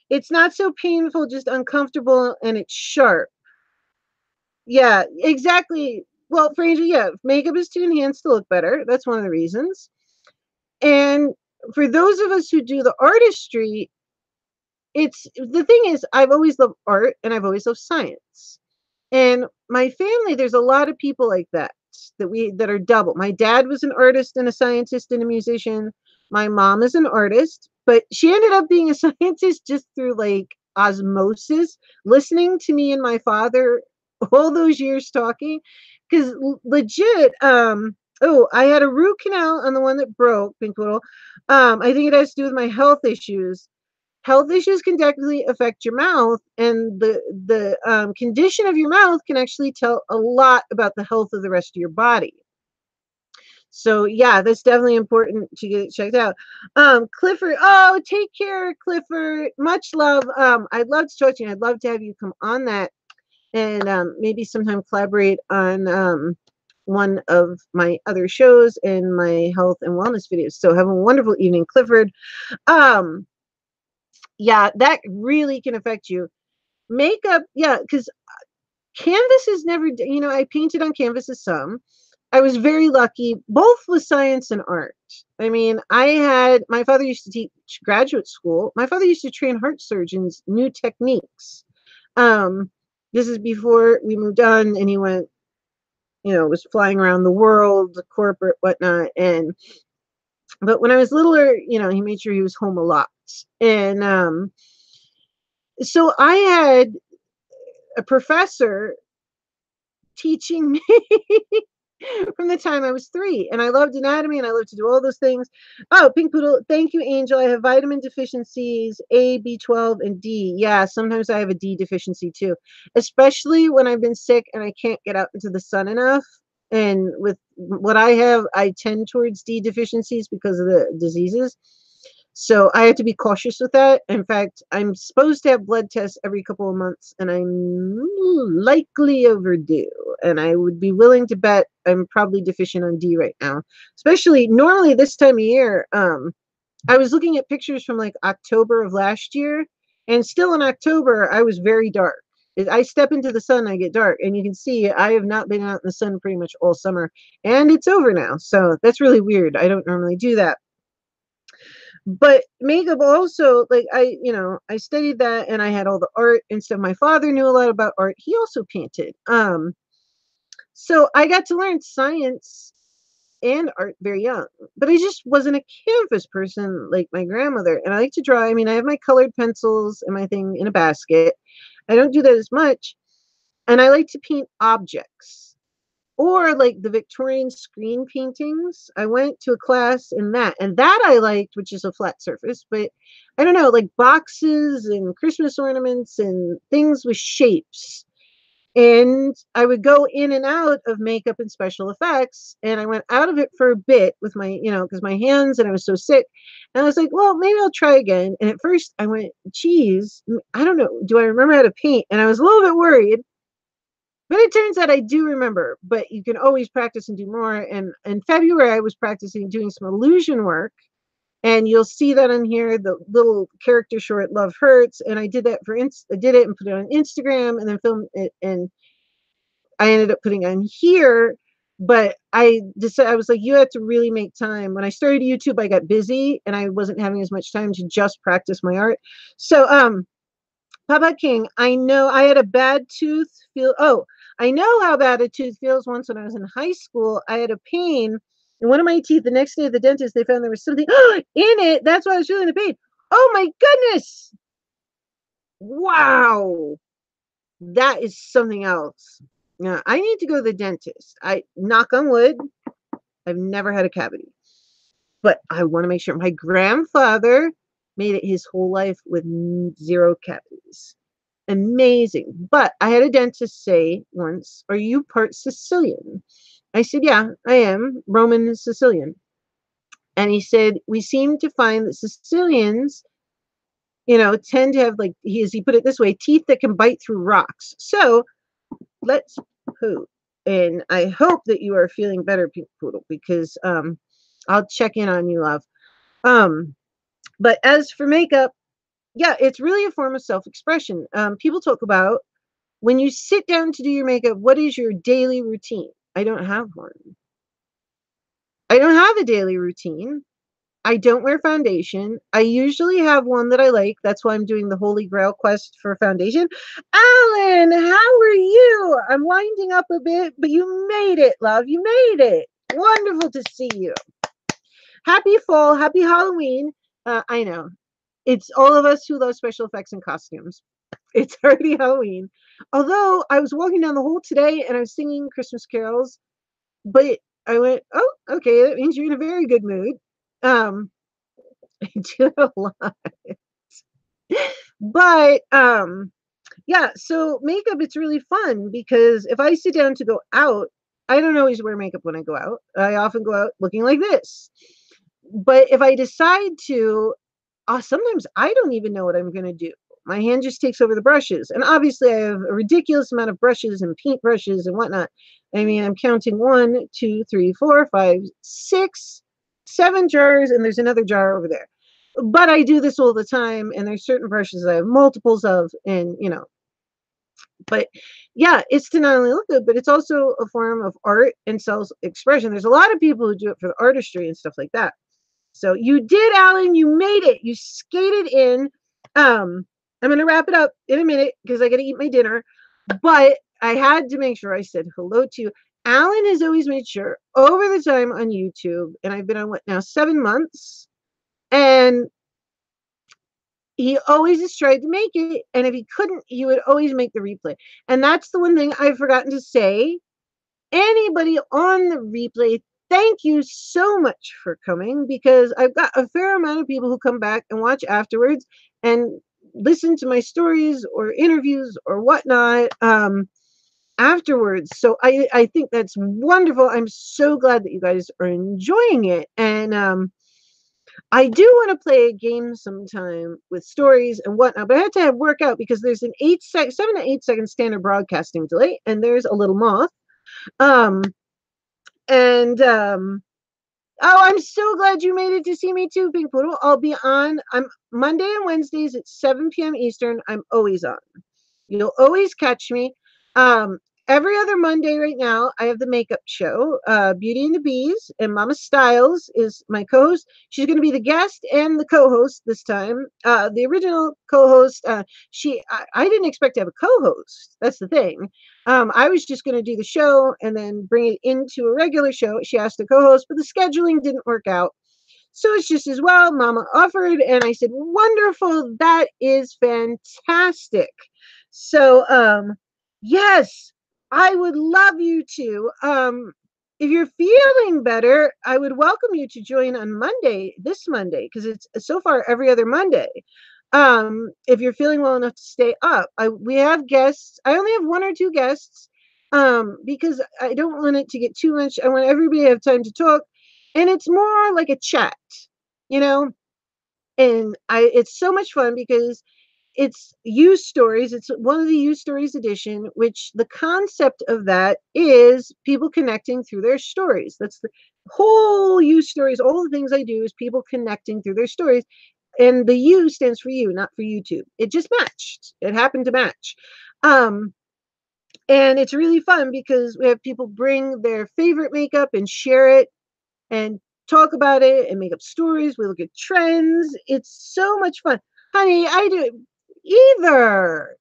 It's not so painful, just uncomfortable, and it's sharp. Yeah, exactly. Well, for Angel, yeah, makeup is to enhance to look better. That's one of the reasons. And for those of us who do the artistry, it's the thing is, I've always loved art and I've always loved science. And my family, there's a lot of people like that are double. My dad was an artist and a scientist and a musician. My mom is an artist, but she ended up being a scientist just through like osmosis, listening to me and my father all those years talking. Because legit, oh, I had a root canal on the one that broke, Pink Little. I think it has to do with my health issues. Health issues can definitely affect your mouth, and the condition of your mouth can actually tell a lot about the health of the rest of your body. So yeah, that's definitely important to get it checked out. Clifford, oh, take care, Clifford. Much love. I'd love to talk to you. I'd love to have you come on that and maybe sometime collaborate on one of my other shows and my health and wellness videos. So have a wonderful evening, Clifford. Yeah, that really can affect you. Makeup, yeah, because canvas is never, I painted on canvases some. I was very lucky, both with science and art. I mean, my father used to teach graduate school. My father used to train heart surgeons new techniques. This is before we moved on and he went, was flying around the world, corporate, whatnot. But when I was littler, he made sure he was home a lot. And so I had a professor teaching me from the time I was 3. And I loved anatomy and I loved to do all those things. Oh, Pink Poodle. Thank you, Angel. I have vitamin deficiencies, A, B12, and D. Yeah, sometimes I have a D deficiency too, especially when I've been sick and I can't get out into the sun enough. And with what I have, I tend towards D deficiencies because of the diseases. So I have to be cautious with that. In fact, I'm supposed to have blood tests every couple of months, and I'm likely overdue. And I would be willing to bet I'm probably deficient on D right now. Especially normally this time of year, I was looking at pictures from like October of last year, and still in October, I was very dark. I step into the sun, I get dark, and you can see I have not been out in the sun pretty much all summer, and it's over now. So that's really weird. I don't normally do that. But makeup also, like I studied that and I had all the art and stuff. My father knew a lot about art. He also painted. So I got to learn science and art very young, but I just wasn't a canvas person like my grandmother. And I like to draw. I mean, I have my colored pencils and my thing in a basket. I don't do that as much. And I like to paint objects or like the Victorian screen paintings. I went to a class in that, and that I liked, which is a flat surface, but I don't know, like boxes and Christmas ornaments and things with shapes. And I would go in and out of makeup and special effects. And I went out of it for a bit with my, because my hands and I was so sick. And I was like, well, maybe I'll try again. And at first I went, geez, I don't know. Do I remember how to paint? And I was a little bit worried. But it turns out I do remember, but you can always practice and do more. And in February, I was practicing doing some illusion work. And you'll see that on here, the little character short, Love Hurts. And I did that I did it and put it on Instagram and then filmed it. And I ended up putting it on here. But I decided, I was like, you have to really make time. When I started YouTube, I got busy and I wasn't having as much time to just practice my art. So, Papa King, I know I had a bad tooth I know how bad a tooth feels. Once when I was in high school, I had a pain in one of my teeth. The next day at the dentist, they found there was something in it. That's why I was feeling the pain. Oh my goodness. Wow. That is something else. Now, I need to go to the dentist. I knock on wood. I've never had a cavity. But I want to make sure. My grandfather made it his whole life with 0 cavities. Amazing. But I had a dentist say once, are you part Sicilian? I said, yeah, I am Roman Sicilian. And he said, we seem to find that Sicilians, tend to have, like, he put it this way, teeth that can bite through rocks. So let's poop. And I hope that you are feeling better, Pink Poodle, because I'll check in on you, love. But as for makeup, yeah, it's really a form of self-expression. People talk about when you sit down to do your makeup, what is your daily routine? I don't have one. I don't have a daily routine. I don't wear foundation. I usually have one that I like. That's why I'm doing the Holy Grail quest for foundation. Alan, how are you? I'm winding up a bit, but you made it, love. You made it. Wonderful to see you. Happy fall. Happy Halloween. I know. It's all of us who love special effects and costumes. It's already Halloween. Although I was walking down the hall today and I was singing Christmas carols, but I went, oh, okay, that means you're in a very good mood. I do a lot. But yeah, so makeup, it's really fun because if I sit down to go out, I don't always wear makeup when I go out. I often go out looking like this. But if I decide to, sometimes I don't even know what I'm going to do. My hand just takes over the brushes. And obviously I have a ridiculous amount of brushes and paint brushes and whatnot. I mean, I'm counting 1, 2, 3, 4, 5, 6, 7 jars, and there's another jar over there. But I do this all the time, and there's certain brushes I have multiples of, and but yeah, it's to not only look good, but it's also a form of art and self-expression. There's a lot of people who do it for the artistry and stuff like that. So you did, Alan. You made it. You skated in. I'm going to wrap it up in a minute because I got to eat my dinner. But I had to make sure I said hello to you. Alan has always made sure over the time on YouTube, and I've been on what now, 7 months, and he always has tried to make it. And if he couldn't, he would always make the replay. And that's the one thing I've forgotten to say. anybody on the replay, thank you so much for coming, because I've got a fair amount of people who come back and watch afterwards and listen to my stories or interviews or whatnot afterwards. So I think that's wonderful. I'm so glad that you guys are enjoying it. And I do want to play a game sometime with stories and whatnot, but I had to have work out because there's an 7 to 8 second standard broadcasting delay, and there's a little moth. Um, and Oh, I'm so glad you made it to see me too, Pink Poodle. I'll be on. I'm Monday and Wednesdays at 7 p.m. Eastern. I'm always on. You'll always catch me. Um, every other Monday right now, I have the makeup show, Beauty and the Bees, and Mama Styles is my co-host. She's going to be the guest and the co-host this time. The original co-host, I didn't expect to have a co-host. That's the thing. I was just going to do the show and then bring it into a regular show. She asked to co-host, but the scheduling didn't work out. So it's just as well. Mama offered, and I said, wonderful. That is fantastic. So, yes, I would love you to. If you're feeling better, I would welcome you to join on Monday, this Monday, because it's so far every other Monday. If you're feeling well enough to stay up, we have guests. I only have 1 or 2 guests, because I don't want it to get too much. I want everybody to have time to talk, and it's more like a chat, you know. And it's so much fun because it's used stories. It's one of the used stories edition, which the concept of that is people connecting through their stories. That's the whole used stories. All the things I do is people connecting through their stories. And the U stands for you, not for YouTube. It just matched. It happened to match. And it's really fun because we have people bring their favorite makeup and share it and talk about it and make up stories. We look at trends. It's so much fun. Honey, I do either.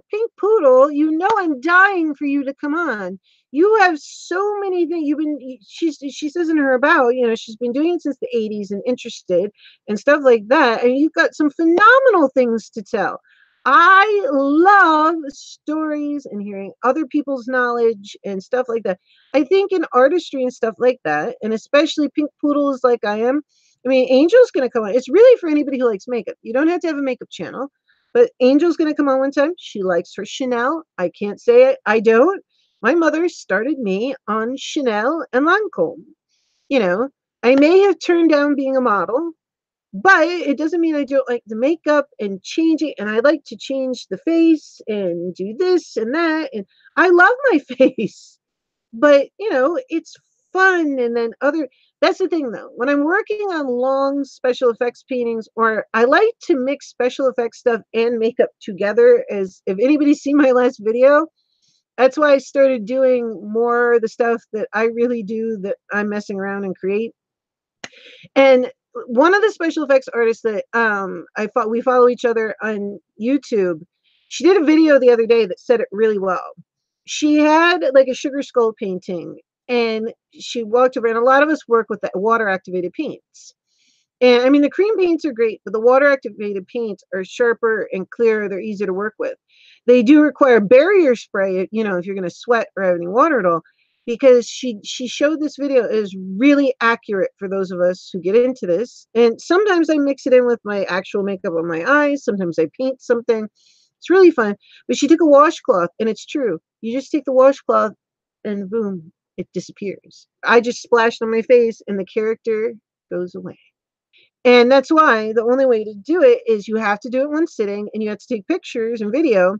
Pink Poodle, you know I'm dying for you to come on. You have so many things she says in her about, she's been doing it since the 80s and interested and stuff like that. And you've got some phenomenal things to tell. I love stories and hearing other people's knowledge and stuff like that. I think in artistry and stuff like that, and especially Pink Poodles like I am, I mean, Angel's going to come on. It's really for anybody who likes makeup. You don't have to have a makeup channel, but Angel's going to come on one time. She likes her Chanel. I can't say it. I don't. My mother started me on Chanel and Lancome. I may have turned down being a model, but it doesn't mean I don't like the makeup and change it. And I like to change the face and do this and that. And I love my face, but it's fun. And then that's the thing though, when I'm working on long special effects paintings, or I like to mix special effects stuff and makeup together, as if anybody's seen my last video, that's why I started doing more of the stuff that I really do, that I'm messing around and create. And one of the special effects artists that we follow each other on YouTube, she did a video the other day that said it really well. She had like a sugar skull painting, and she walked over, and a lot of us work with the water activated paints. And I mean, the cream paints are great, but the water activated paints are sharper and clearer. They're easier to work with. They do require barrier spray, if you're going to sweat or have any water at all, because she showed this video is really accurate for those of us who get into this. And sometimes I mix it in with my actual makeup on my eyes. Sometimes I paint something. It's really fun. But she took a washcloth, and it's true. You just take the washcloth and boom, it disappears. I just splashed on my face and the character goes away. And that's why the only way to do it is you have to do it one sitting, and you have to take pictures and video,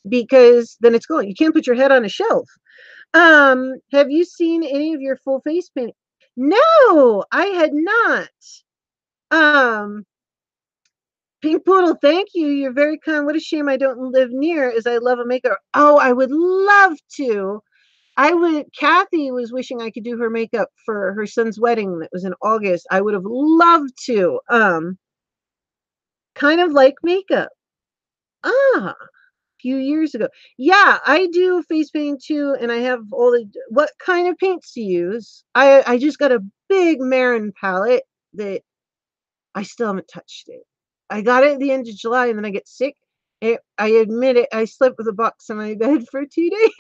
because then it's going. You can't put your head on a shelf. Have you seen any of your full face paint? No, I had not. Pink Poodle, thank you. You're very kind. What a shame I don't live near, as I love a maker. Oh, I would love to. Kathy was wishing I could do her makeup for her son's wedding that was in August. I would have loved to. Kind of like makeup. A few years ago. Yeah, I do face painting too, and I have what kind of paints to use. I just got a big Marin palette that I still haven't touched it. I got it at the end of July, and then I get sick, I admit it, I slept with a box on my bed for 2 days.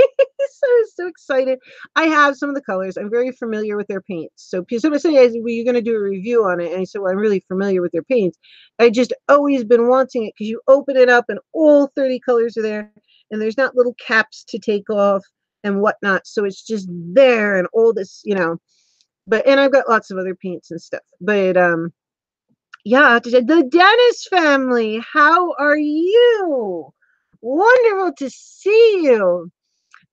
I was so excited. I have some of the colors. I'm very familiar with their paints. So somebody said, well, you're going to do a review on it. And I said, well, I'm really familiar with their paints. I just always been wanting it because you open it up and all 30 colors are there. And there's not little caps to take off and whatnot. So it's just there and all this, and I've got lots of other paints and stuff. But yeah, the Dennis family, how are you? Wonderful to see you.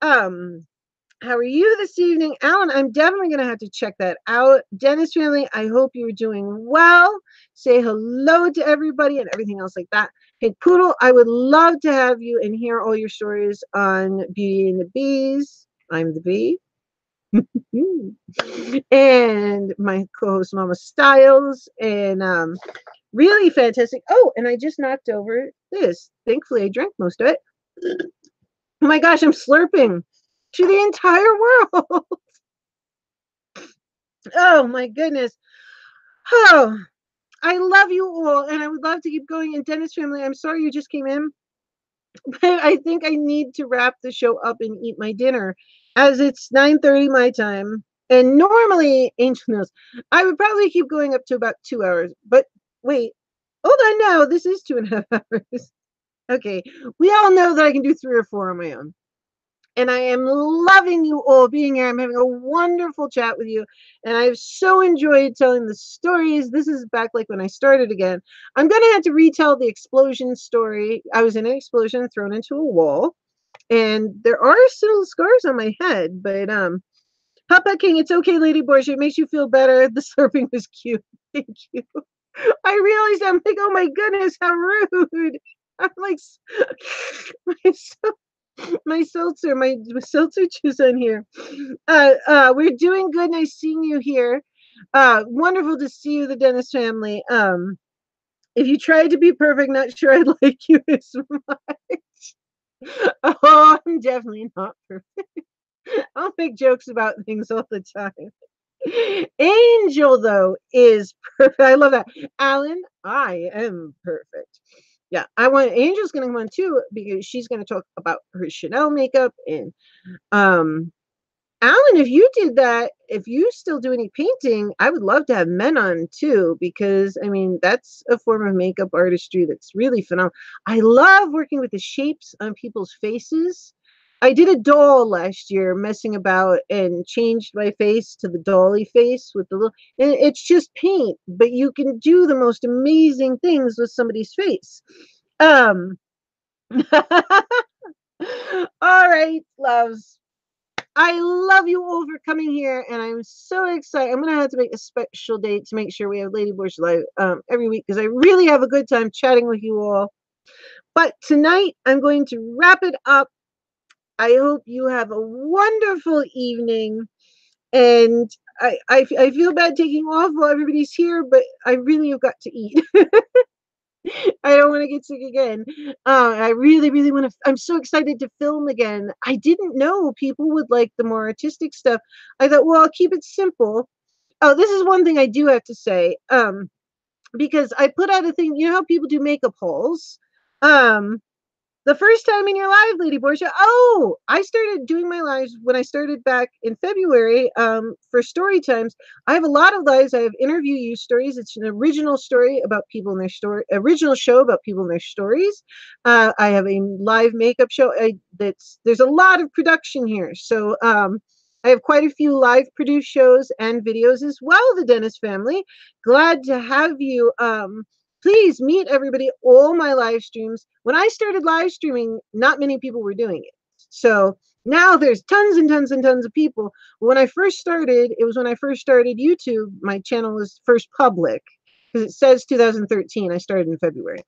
How are you this evening? Alan, I'm definitely going to have to check that out. Dennis family, I hope you're doing well. Say hello to everybody and everything else like that. Hey, Poodle, I would love to have you and hear all your stories on Beauty and the Bees. I'm the bee. And my co-host Mama Styles, and really fantastic. Oh, and I just knocked over this. Thankfully I drank most of it. Oh my gosh, I'm slurping to the entire world. Oh my goodness. Oh, I love you all, and I would love to keep going. And Dennis family, I'm sorry you just came in, but I think I need to wrap the show up and eat my dinner, as it's 9:30 my time. And normally, Angel knows, I would probably keep going up to about 2 hours. But wait, hold on now. This is 2.5 hours. Okay, we all know that I can do 3 or 4 on my own. And I am loving you all being here. I'm having a wonderful chat with you. And I've so enjoyed telling the stories. This is back like when I started again. I'm going to have to retell the explosion story. I was in an explosion thrown into a wall. And there are still scars on my head. But Papa King, it's okay, Lady Borgia. It makes you feel better. The slurping was cute. Thank you. I realized I'm like, oh my goodness, how rude. I'm like, my seltzer juice on here. We're doing good. Nice seeing you here. Wonderful to see you, the Dennis family. If you tried to be perfect, not sure I'd like you as much. Oh, I'm definitely not perfect. I'll make jokes about things all the time. Angel, though, is perfect. I love that. Alan, I am perfect. Yeah, I want Angel's gonna come on too because she's gonna talk about her Chanel makeup. And Alan, if you did that, if you still do any painting, I would love to have men on too, because I mean that's a form of makeup artistry that's really phenomenal. I love working with the shapes on people's faces. I did a doll last year messing about and changed my face to the dolly face with the little, and it's just paint, but you can do the most amazing things with somebody's face. Um all right, loves. I love you all for coming here, and I'm so excited. I'm gonna have to make a special date to make sure we have Lady Borgia live every week because I really have a good time chatting with you all. But tonight I'm going to wrap it up. I hope you have a wonderful evening, and I feel bad taking off while everybody's here, but I really have got to eat. I don't want to get sick again. I really, really want to. I'm so excited to film again. I didn't know people would like the more artistic stuff. I thought, well, I'll keep it simple. Oh, this is one thing I do have to say. Because I put out a thing. You know how people do makeup hauls. Um, the first time in your live, Lady Borgia. Oh, I started doing my lives when I started back in February for story times. I have a lot of lives. I have interview you stories. It's an original story about people in their story, original show about people in their stories. I have a live makeup show. There's a lot of production here. So I have quite a few live produced shows and videos as well, the Dennis family. Glad to have you. Please meet everybody, all my live streams. When I started live streaming, not many people were doing it. So now there's tons and tons and tons of people. When I first started, it was when I first started YouTube, my channel was first public because it says 2013. I started in February.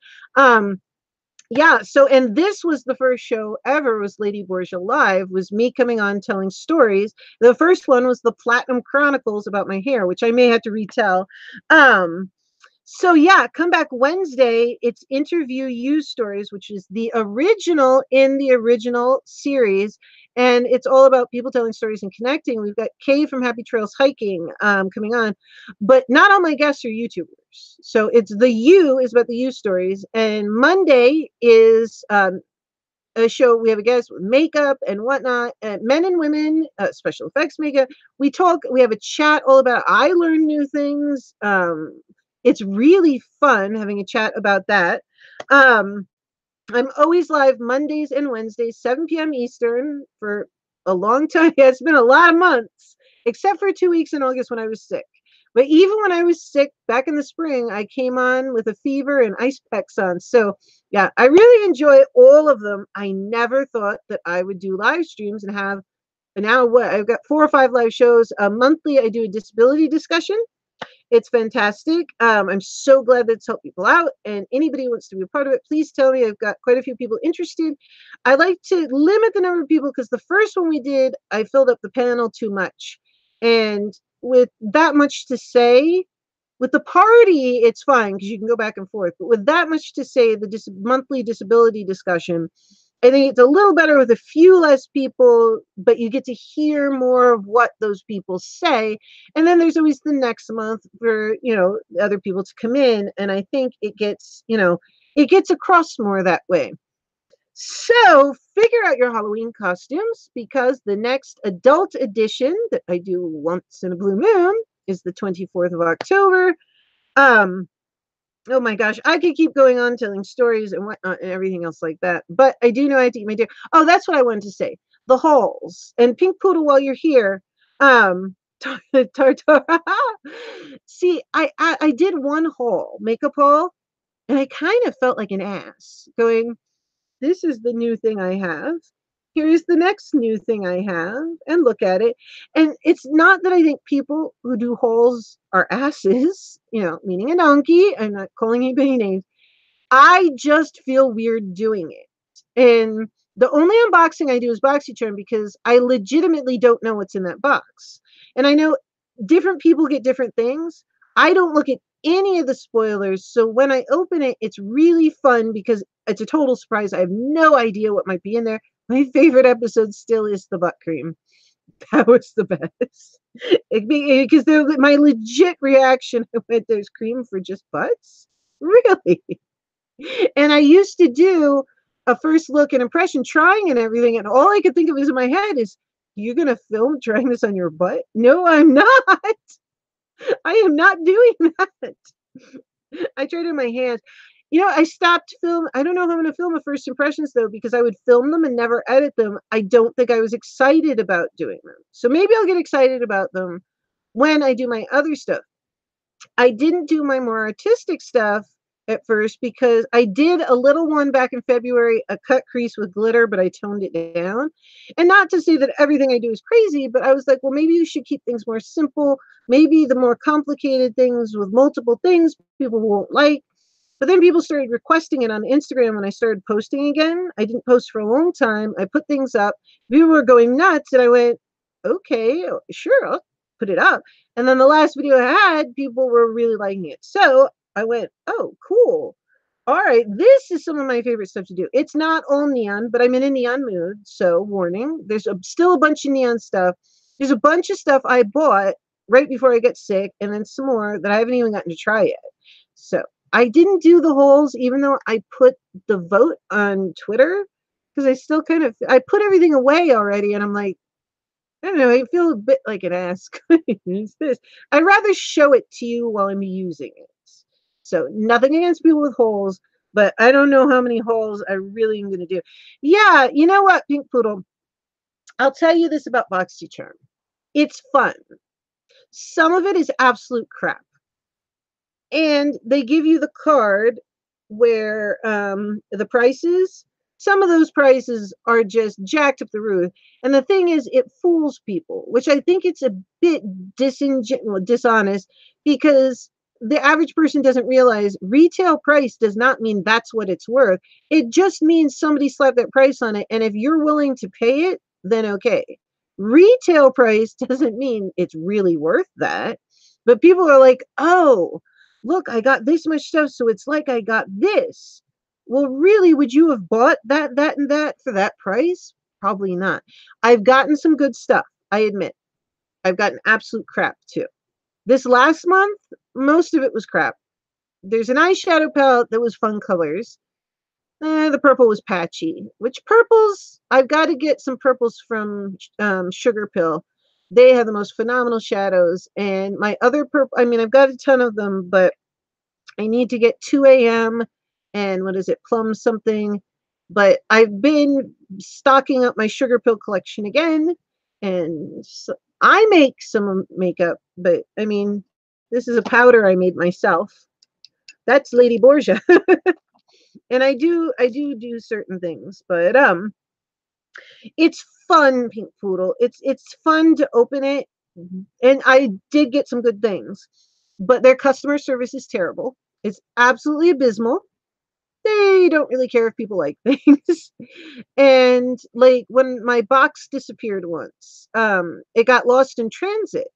Yeah, so, and this was the first show ever, was Lady Borgia Live, was me coming on telling stories. The first one was the Platinum Chronicles about my hair, which I may have to retell. So yeah, come back Wednesday. It's Interview You Stories, which is the original in the original series. And it's all about people telling stories and connecting. We've got Kay from Happy Trails Hiking coming on, but not all my guests are YouTubers. So it's the You is about the You stories. And Monday is a show. We have a guest with makeup and whatnot, men and women, special effects makeup. We talk, we have a chat all about, I learn new things. It's really fun having a chat about that. Um, I'm always live Mondays and Wednesdays, 7 p.m. Eastern for a long time. Yeah, it's been a lot of months, except for 2 weeks in August when I was sick. But even when I was sick back in the spring, I came on with a fever and ice packs on. So yeah, I really enjoy all of them. I never thought that I would do live streams and have, and now what? I've got 4 or 5 live shows. Monthly, I do a disability discussion. It's fantastic. I'm so glad that it's helped people out. And anybody who wants to be a part of it, please tell me. I've got quite a few people interested. I like to limit the number of people because the first one we did, I filled up the panel too much. And with that much to say, with the party, it's fine because you can go back and forth. But with that much to say, the monthly disability discussion, I think it's a little better with a few less people, but you get to hear more of what those people say. And then there's always the next month for, other people to come in. And I think it gets, it gets across more that way. So figure out your Halloween costumes because the next adult edition that I do once in a blue moon is the 24th of October. Oh my gosh, I could keep going on telling stories and whatnot and everything else like that. But I do know I have to eat my dinner. Oh, that's what I wanted to say. The hauls. And Pink Poodle, while you're here, Tartar. See, I did one haul, makeup haul, and I kind of felt like an ass going, this is the new thing I have. Here's the next new thing I have, and look at it. And it's not that I think people who do hauls are asses, meaning a donkey. I'm not calling anybody names. I just feel weird doing it. And the only unboxing I do is BoxyCharm because I legitimately don't know what's in that box. And I know different people get different things. I don't look at any of the spoilers. So when I open it, it's really fun because it's a total surprise. I have no idea what might be in there. My favorite episode still is the butt cream. That was the best. Because my legit reaction, I went, there's cream for just butts? Really? And I used to do a first look and impression trying and everything. And all I could think of is in my head is, you're going to film trying this on your butt? No, I'm not. I am not doing that. I tried it in my hands. I stopped film. I don't know if I'm going to film a first impressions though, because I would film them and never edit them. I don't think I was excited about doing them. So maybe I'll get excited about them when I do my other stuff. I didn't do my more artistic stuff at first because I did a little one back in February, a cut crease with glitter, but I toned it down. And not to say that everything I do is crazy, but I was like, well, maybe you should keep things more simple. Maybe the more complicated things with multiple things people won't like. But then people started requesting it on Instagram when I started posting again. I didn't post for a long time. I put things up. People were going nuts. And I went, okay, sure, I'll put it up. And then the last video I had, people were really liking it. So I went, oh, cool. All right, this is some of my favorite stuff to do. It's not all neon, but I'm in a neon mood. So warning, there's still a bunch of neon stuff. There's a bunch of stuff I bought right before I get sick. And then some more that I haven't even gotten to try yet. So I didn't do the holes, even though I put the vote on Twitter, because I still I put everything away already. And I'm like, I don't know, I feel a bit like an ass. Use this. I'd rather show it to you while I'm using it. So nothing against people with holes, but I don't know how many holes I really am going to do. Yeah, you know what, Pink Poodle? I'll tell you this about BoxyCharm. It's fun. Some of it is absolute crap. And they give you the card where the prices, some of those prices are just jacked up the roof. And the thing is, it fools people, which I think it's a bit dishonest because the average person doesn't realize retail price does not mean that's what it's worth. It just means somebody slapped that price on it. And if you're willing to pay it, then okay. Retail price doesn't mean it's really worth that. But people are like, oh, look, I got this much stuff, so it's like I got this. Well, really, would you have bought that, and that for that price? Probably not. I've gotten some good stuff, I admit. I've gotten absolute crap too. This last month, most of it was crap. There's an eyeshadow palette that was fun colors. The purple was patchy, which purples, I've got to get some purples from Sugar Pill. They have the most phenomenal shadows. And my other purple, I mean, I've got a ton of them, but I need to get 2 a.m. and what is it, plum something. But I've been stocking up my Sugar Pill collection again. And so I make some makeup, but I mean, this is a powder I made myself. That's Lady Borgia. And I do certain things, but it's fun, Pink Poodle. It's fun to open it, and I did get some good things, but their customer service is terrible. It's absolutely abysmal. They don't really care if people like things. And like when my box disappeared once, it got lost in transit,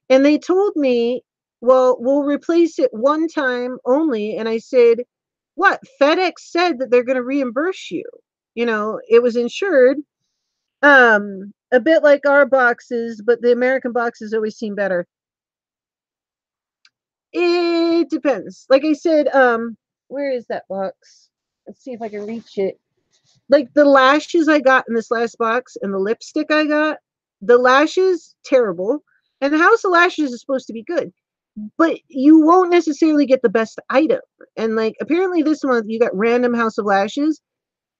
and they told me, well, we'll replace it one time only. And I said, what? FedEx said that they're going to reimburse you. You know, it was insured. A bit like our boxes, but the American boxes always seem better. It depends. Like I said, where is that box? Let's see if I can reach it. Like the lashes I got in this last box and the lipstick I got, the lashes, terrible. And the House of Lashes is supposed to be good, but you won't necessarily get the best item. And like apparently this month you got random House of Lashes.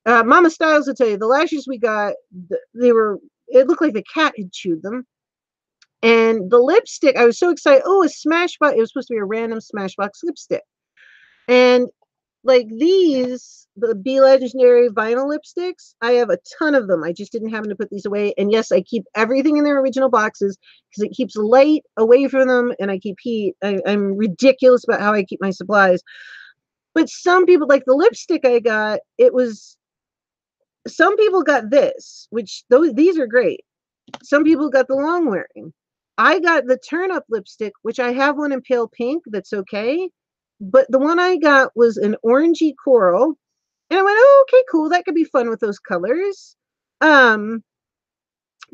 Mama Styles will tell you the lashes we got, they were, it looked like the cat had chewed them. And the lipstick, I was so excited. Oh, a Smashbox. It was supposed to be a random Smashbox lipstick. And like these, the Be Legendary vinyl lipsticks, I have a ton of them. I just didn't happen to put these away. And yes, I keep everything in their original boxes because it keeps light away from them and I keep heat. I'm ridiculous about how I keep my supplies. But some people, like the lipstick I got, it was, some people got this, which these are great. Some people got the long wearing. I got the turn up lipstick, which I have one in pale pink that's okay. But the one I got was an orangey coral. And I went, oh, okay, cool. That could be fun with those colors. But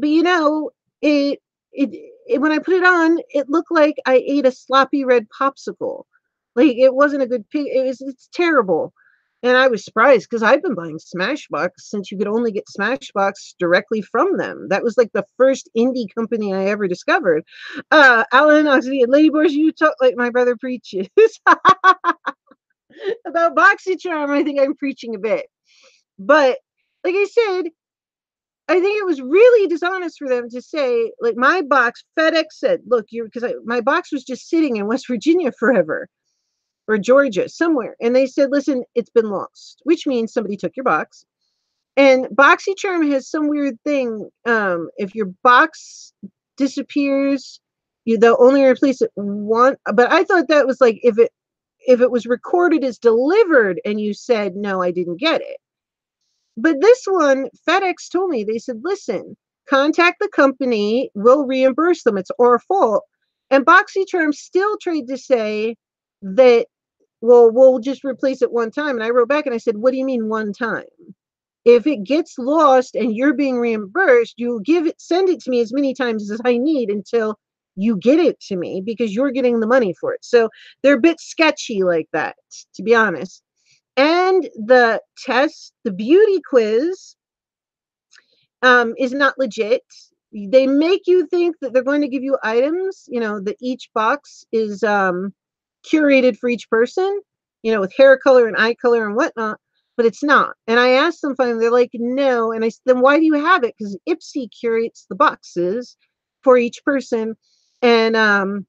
you know, it when I put it on, it looked like I ate a sloppy red popsicle. Like it wasn't a good pig. It's terrible. And I was surprised because I've been buying Smashbox since you could only get Smashbox directly from them. That was like the first indie company I ever discovered. Alan Oxley and Lady Borgia, you talk like my brother preaches. About BoxyCharm, I think I'm preaching a bit. But like I said, I think it was really dishonest for them to say, like my box, FedEx said, look, you're, because my box was just sitting in West Virginia forever. Or Georgia, somewhere. And they said, listen, it's been lost, which means somebody took your box. And BoxyCharm has some weird thing. If your box disappears, they'll only replace it one. But I thought that was like if it was recorded as delivered and you said, no, I didn't get it. But this one, FedEx told me, they said, listen, contact the company, we'll reimburse them. It's our fault. And BoxyCharm still tried to say that, well, we'll just replace it one time. And I wrote back and I said, what do you mean one time? If it gets lost and you're being reimbursed, you send it to me as many times as I need until you get it to me because you're getting the money for it. So they're a bit sketchy like that, to be honest. And the test, the beauty quiz, is not legit. They make you think that they're going to give you items, that each box is curated for each person, with hair color and eye color and whatnot, but it's not. And I asked them finally, they're like, no. And I said, then why do you have it? Because Ipsy curates the boxes for each person. And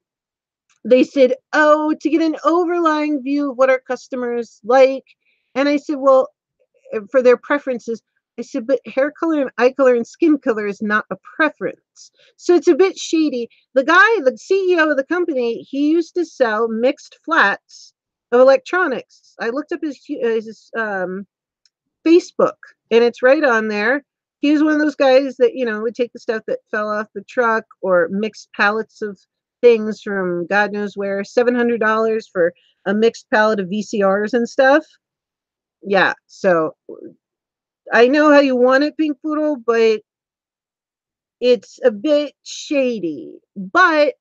they said, oh, to get an overlying view of what our customers like. And I said, well, for their preferences. I said, but hair color and eye color and skin color is not a preference. So it's a bit shady. The guy, the CEO of the company, he used to sell mixed flats of electronics. I looked up his Facebook and it's right on there. He was one of those guys that, would take the stuff that fell off the truck or mixed pallets of things from God knows where, $700 for a mixed palette of VCRs and stuff. Yeah, so I know how you want it, Pink Poodle, but it's a bit shady. But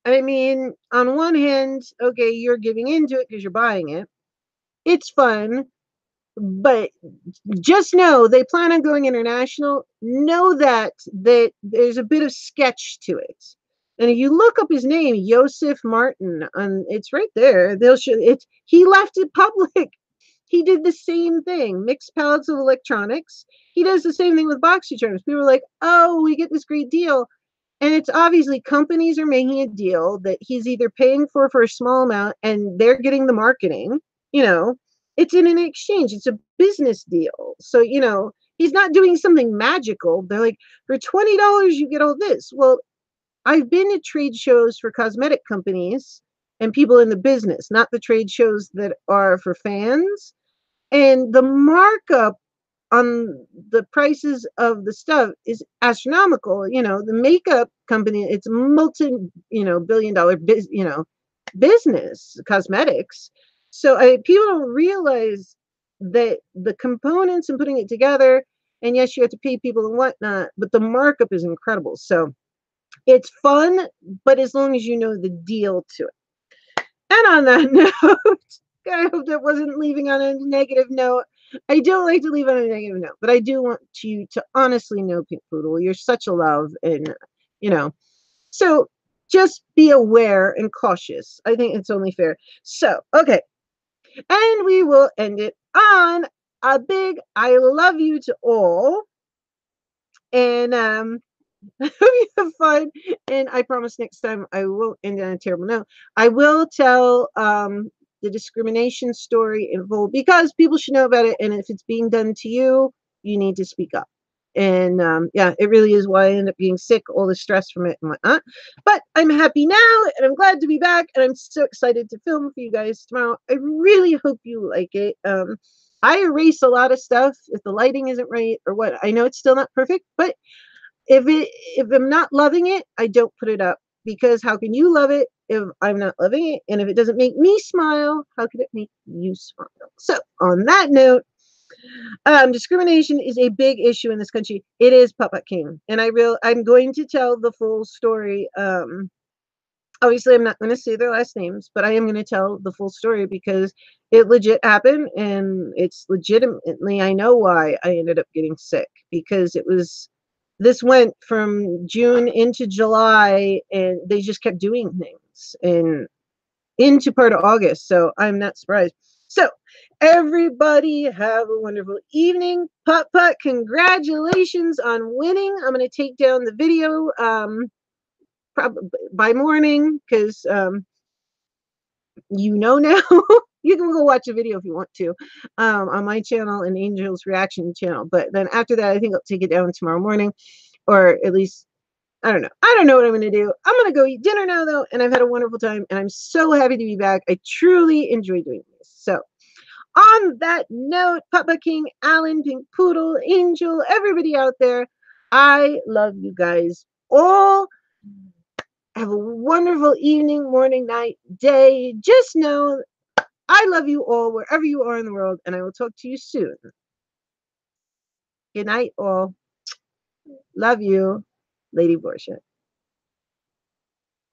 I mean, on one hand, okay, you're giving into it because you're buying it. It's fun, but just know they plan on going international. Know that there's a bit of sketch to it. And if you look up his name, Joseph Martin, it's right there. They'll show it. He left it public. He did the same thing, mixed palettes of electronics. He does the same thing with BoxyCharms. People are like, oh, we get this great deal. And it's obviously companies are making a deal that he's either paying for a small amount and they're getting the marketing, you know, it's in an exchange. It's a business deal. So, you know, he's not doing something magical. They're like, for $20, you get all this. Well, I've been at trade shows for cosmetic companies and people in the business, not the trade shows that are for fans. And the markup on the prices of the stuff is astronomical. You know, the makeup company, it's multi, billion-dollar business, cosmetics. So people don't realize that the components and putting it together, and yes, you have to pay people and whatnot, but the markup is incredible. So it's fun, but as long as you know the deal to it. And on that note, I hope that wasn't leaving on a negative note. I don't like to leave on a negative note, but I do want you to honestly know, Pink Poodle, you're such a love, and so just be aware and cautious. I think it's only fair. So, okay. And we will end it on a big I love you to all. And hope you have fun. And I promise next time I won't end on a terrible note. I will tell the discrimination story in full because people should know about it. And if it's being done to you, you need to speak up. And yeah, it really is why I end up being sick, all the stress from it and whatnot. But I'm happy now and I'm glad to be back. And I'm so excited to film for you guys tomorrow. I really hope you like it. I erase a lot of stuff if the lighting isn't right or what. I know it's still not perfect, but if I'm not loving it, I don't put it up, because how can you love it if I'm not loving it? And if it doesn't make me smile, how can it make you smile? So on that note, discrimination is a big issue in this country. It is Papa King, and I'm going to tell the full story. Obviously, I'm not going to say their last names, but I am going to tell the full story because it legit happened, and it's legitimately, I know why I ended up getting sick, because this went from June into July, and they just kept doing things, and into part of August. So I'm not surprised. So everybody have a wonderful evening. Putt Putt, congratulations on winning. I'm going to take down the video probably by morning, because now. You can go watch the video if you want to on my channel and Angel's reaction channel. But then after that, I think I'll take it down tomorrow morning, or at least, I don't know. I don't know what I'm going to do. I'm going to go eat dinner now, though, and I've had a wonderful time, and I'm so happy to be back. I truly enjoy doing this. So on that note, Papa King, Alan, Pink Poodle, Angel, everybody out there, I love you guys all. Have a wonderful evening, morning, night, day. Just know I love you all wherever you are in the world, and I will talk to you soon. Good night, all. Love you, Lady Borgia.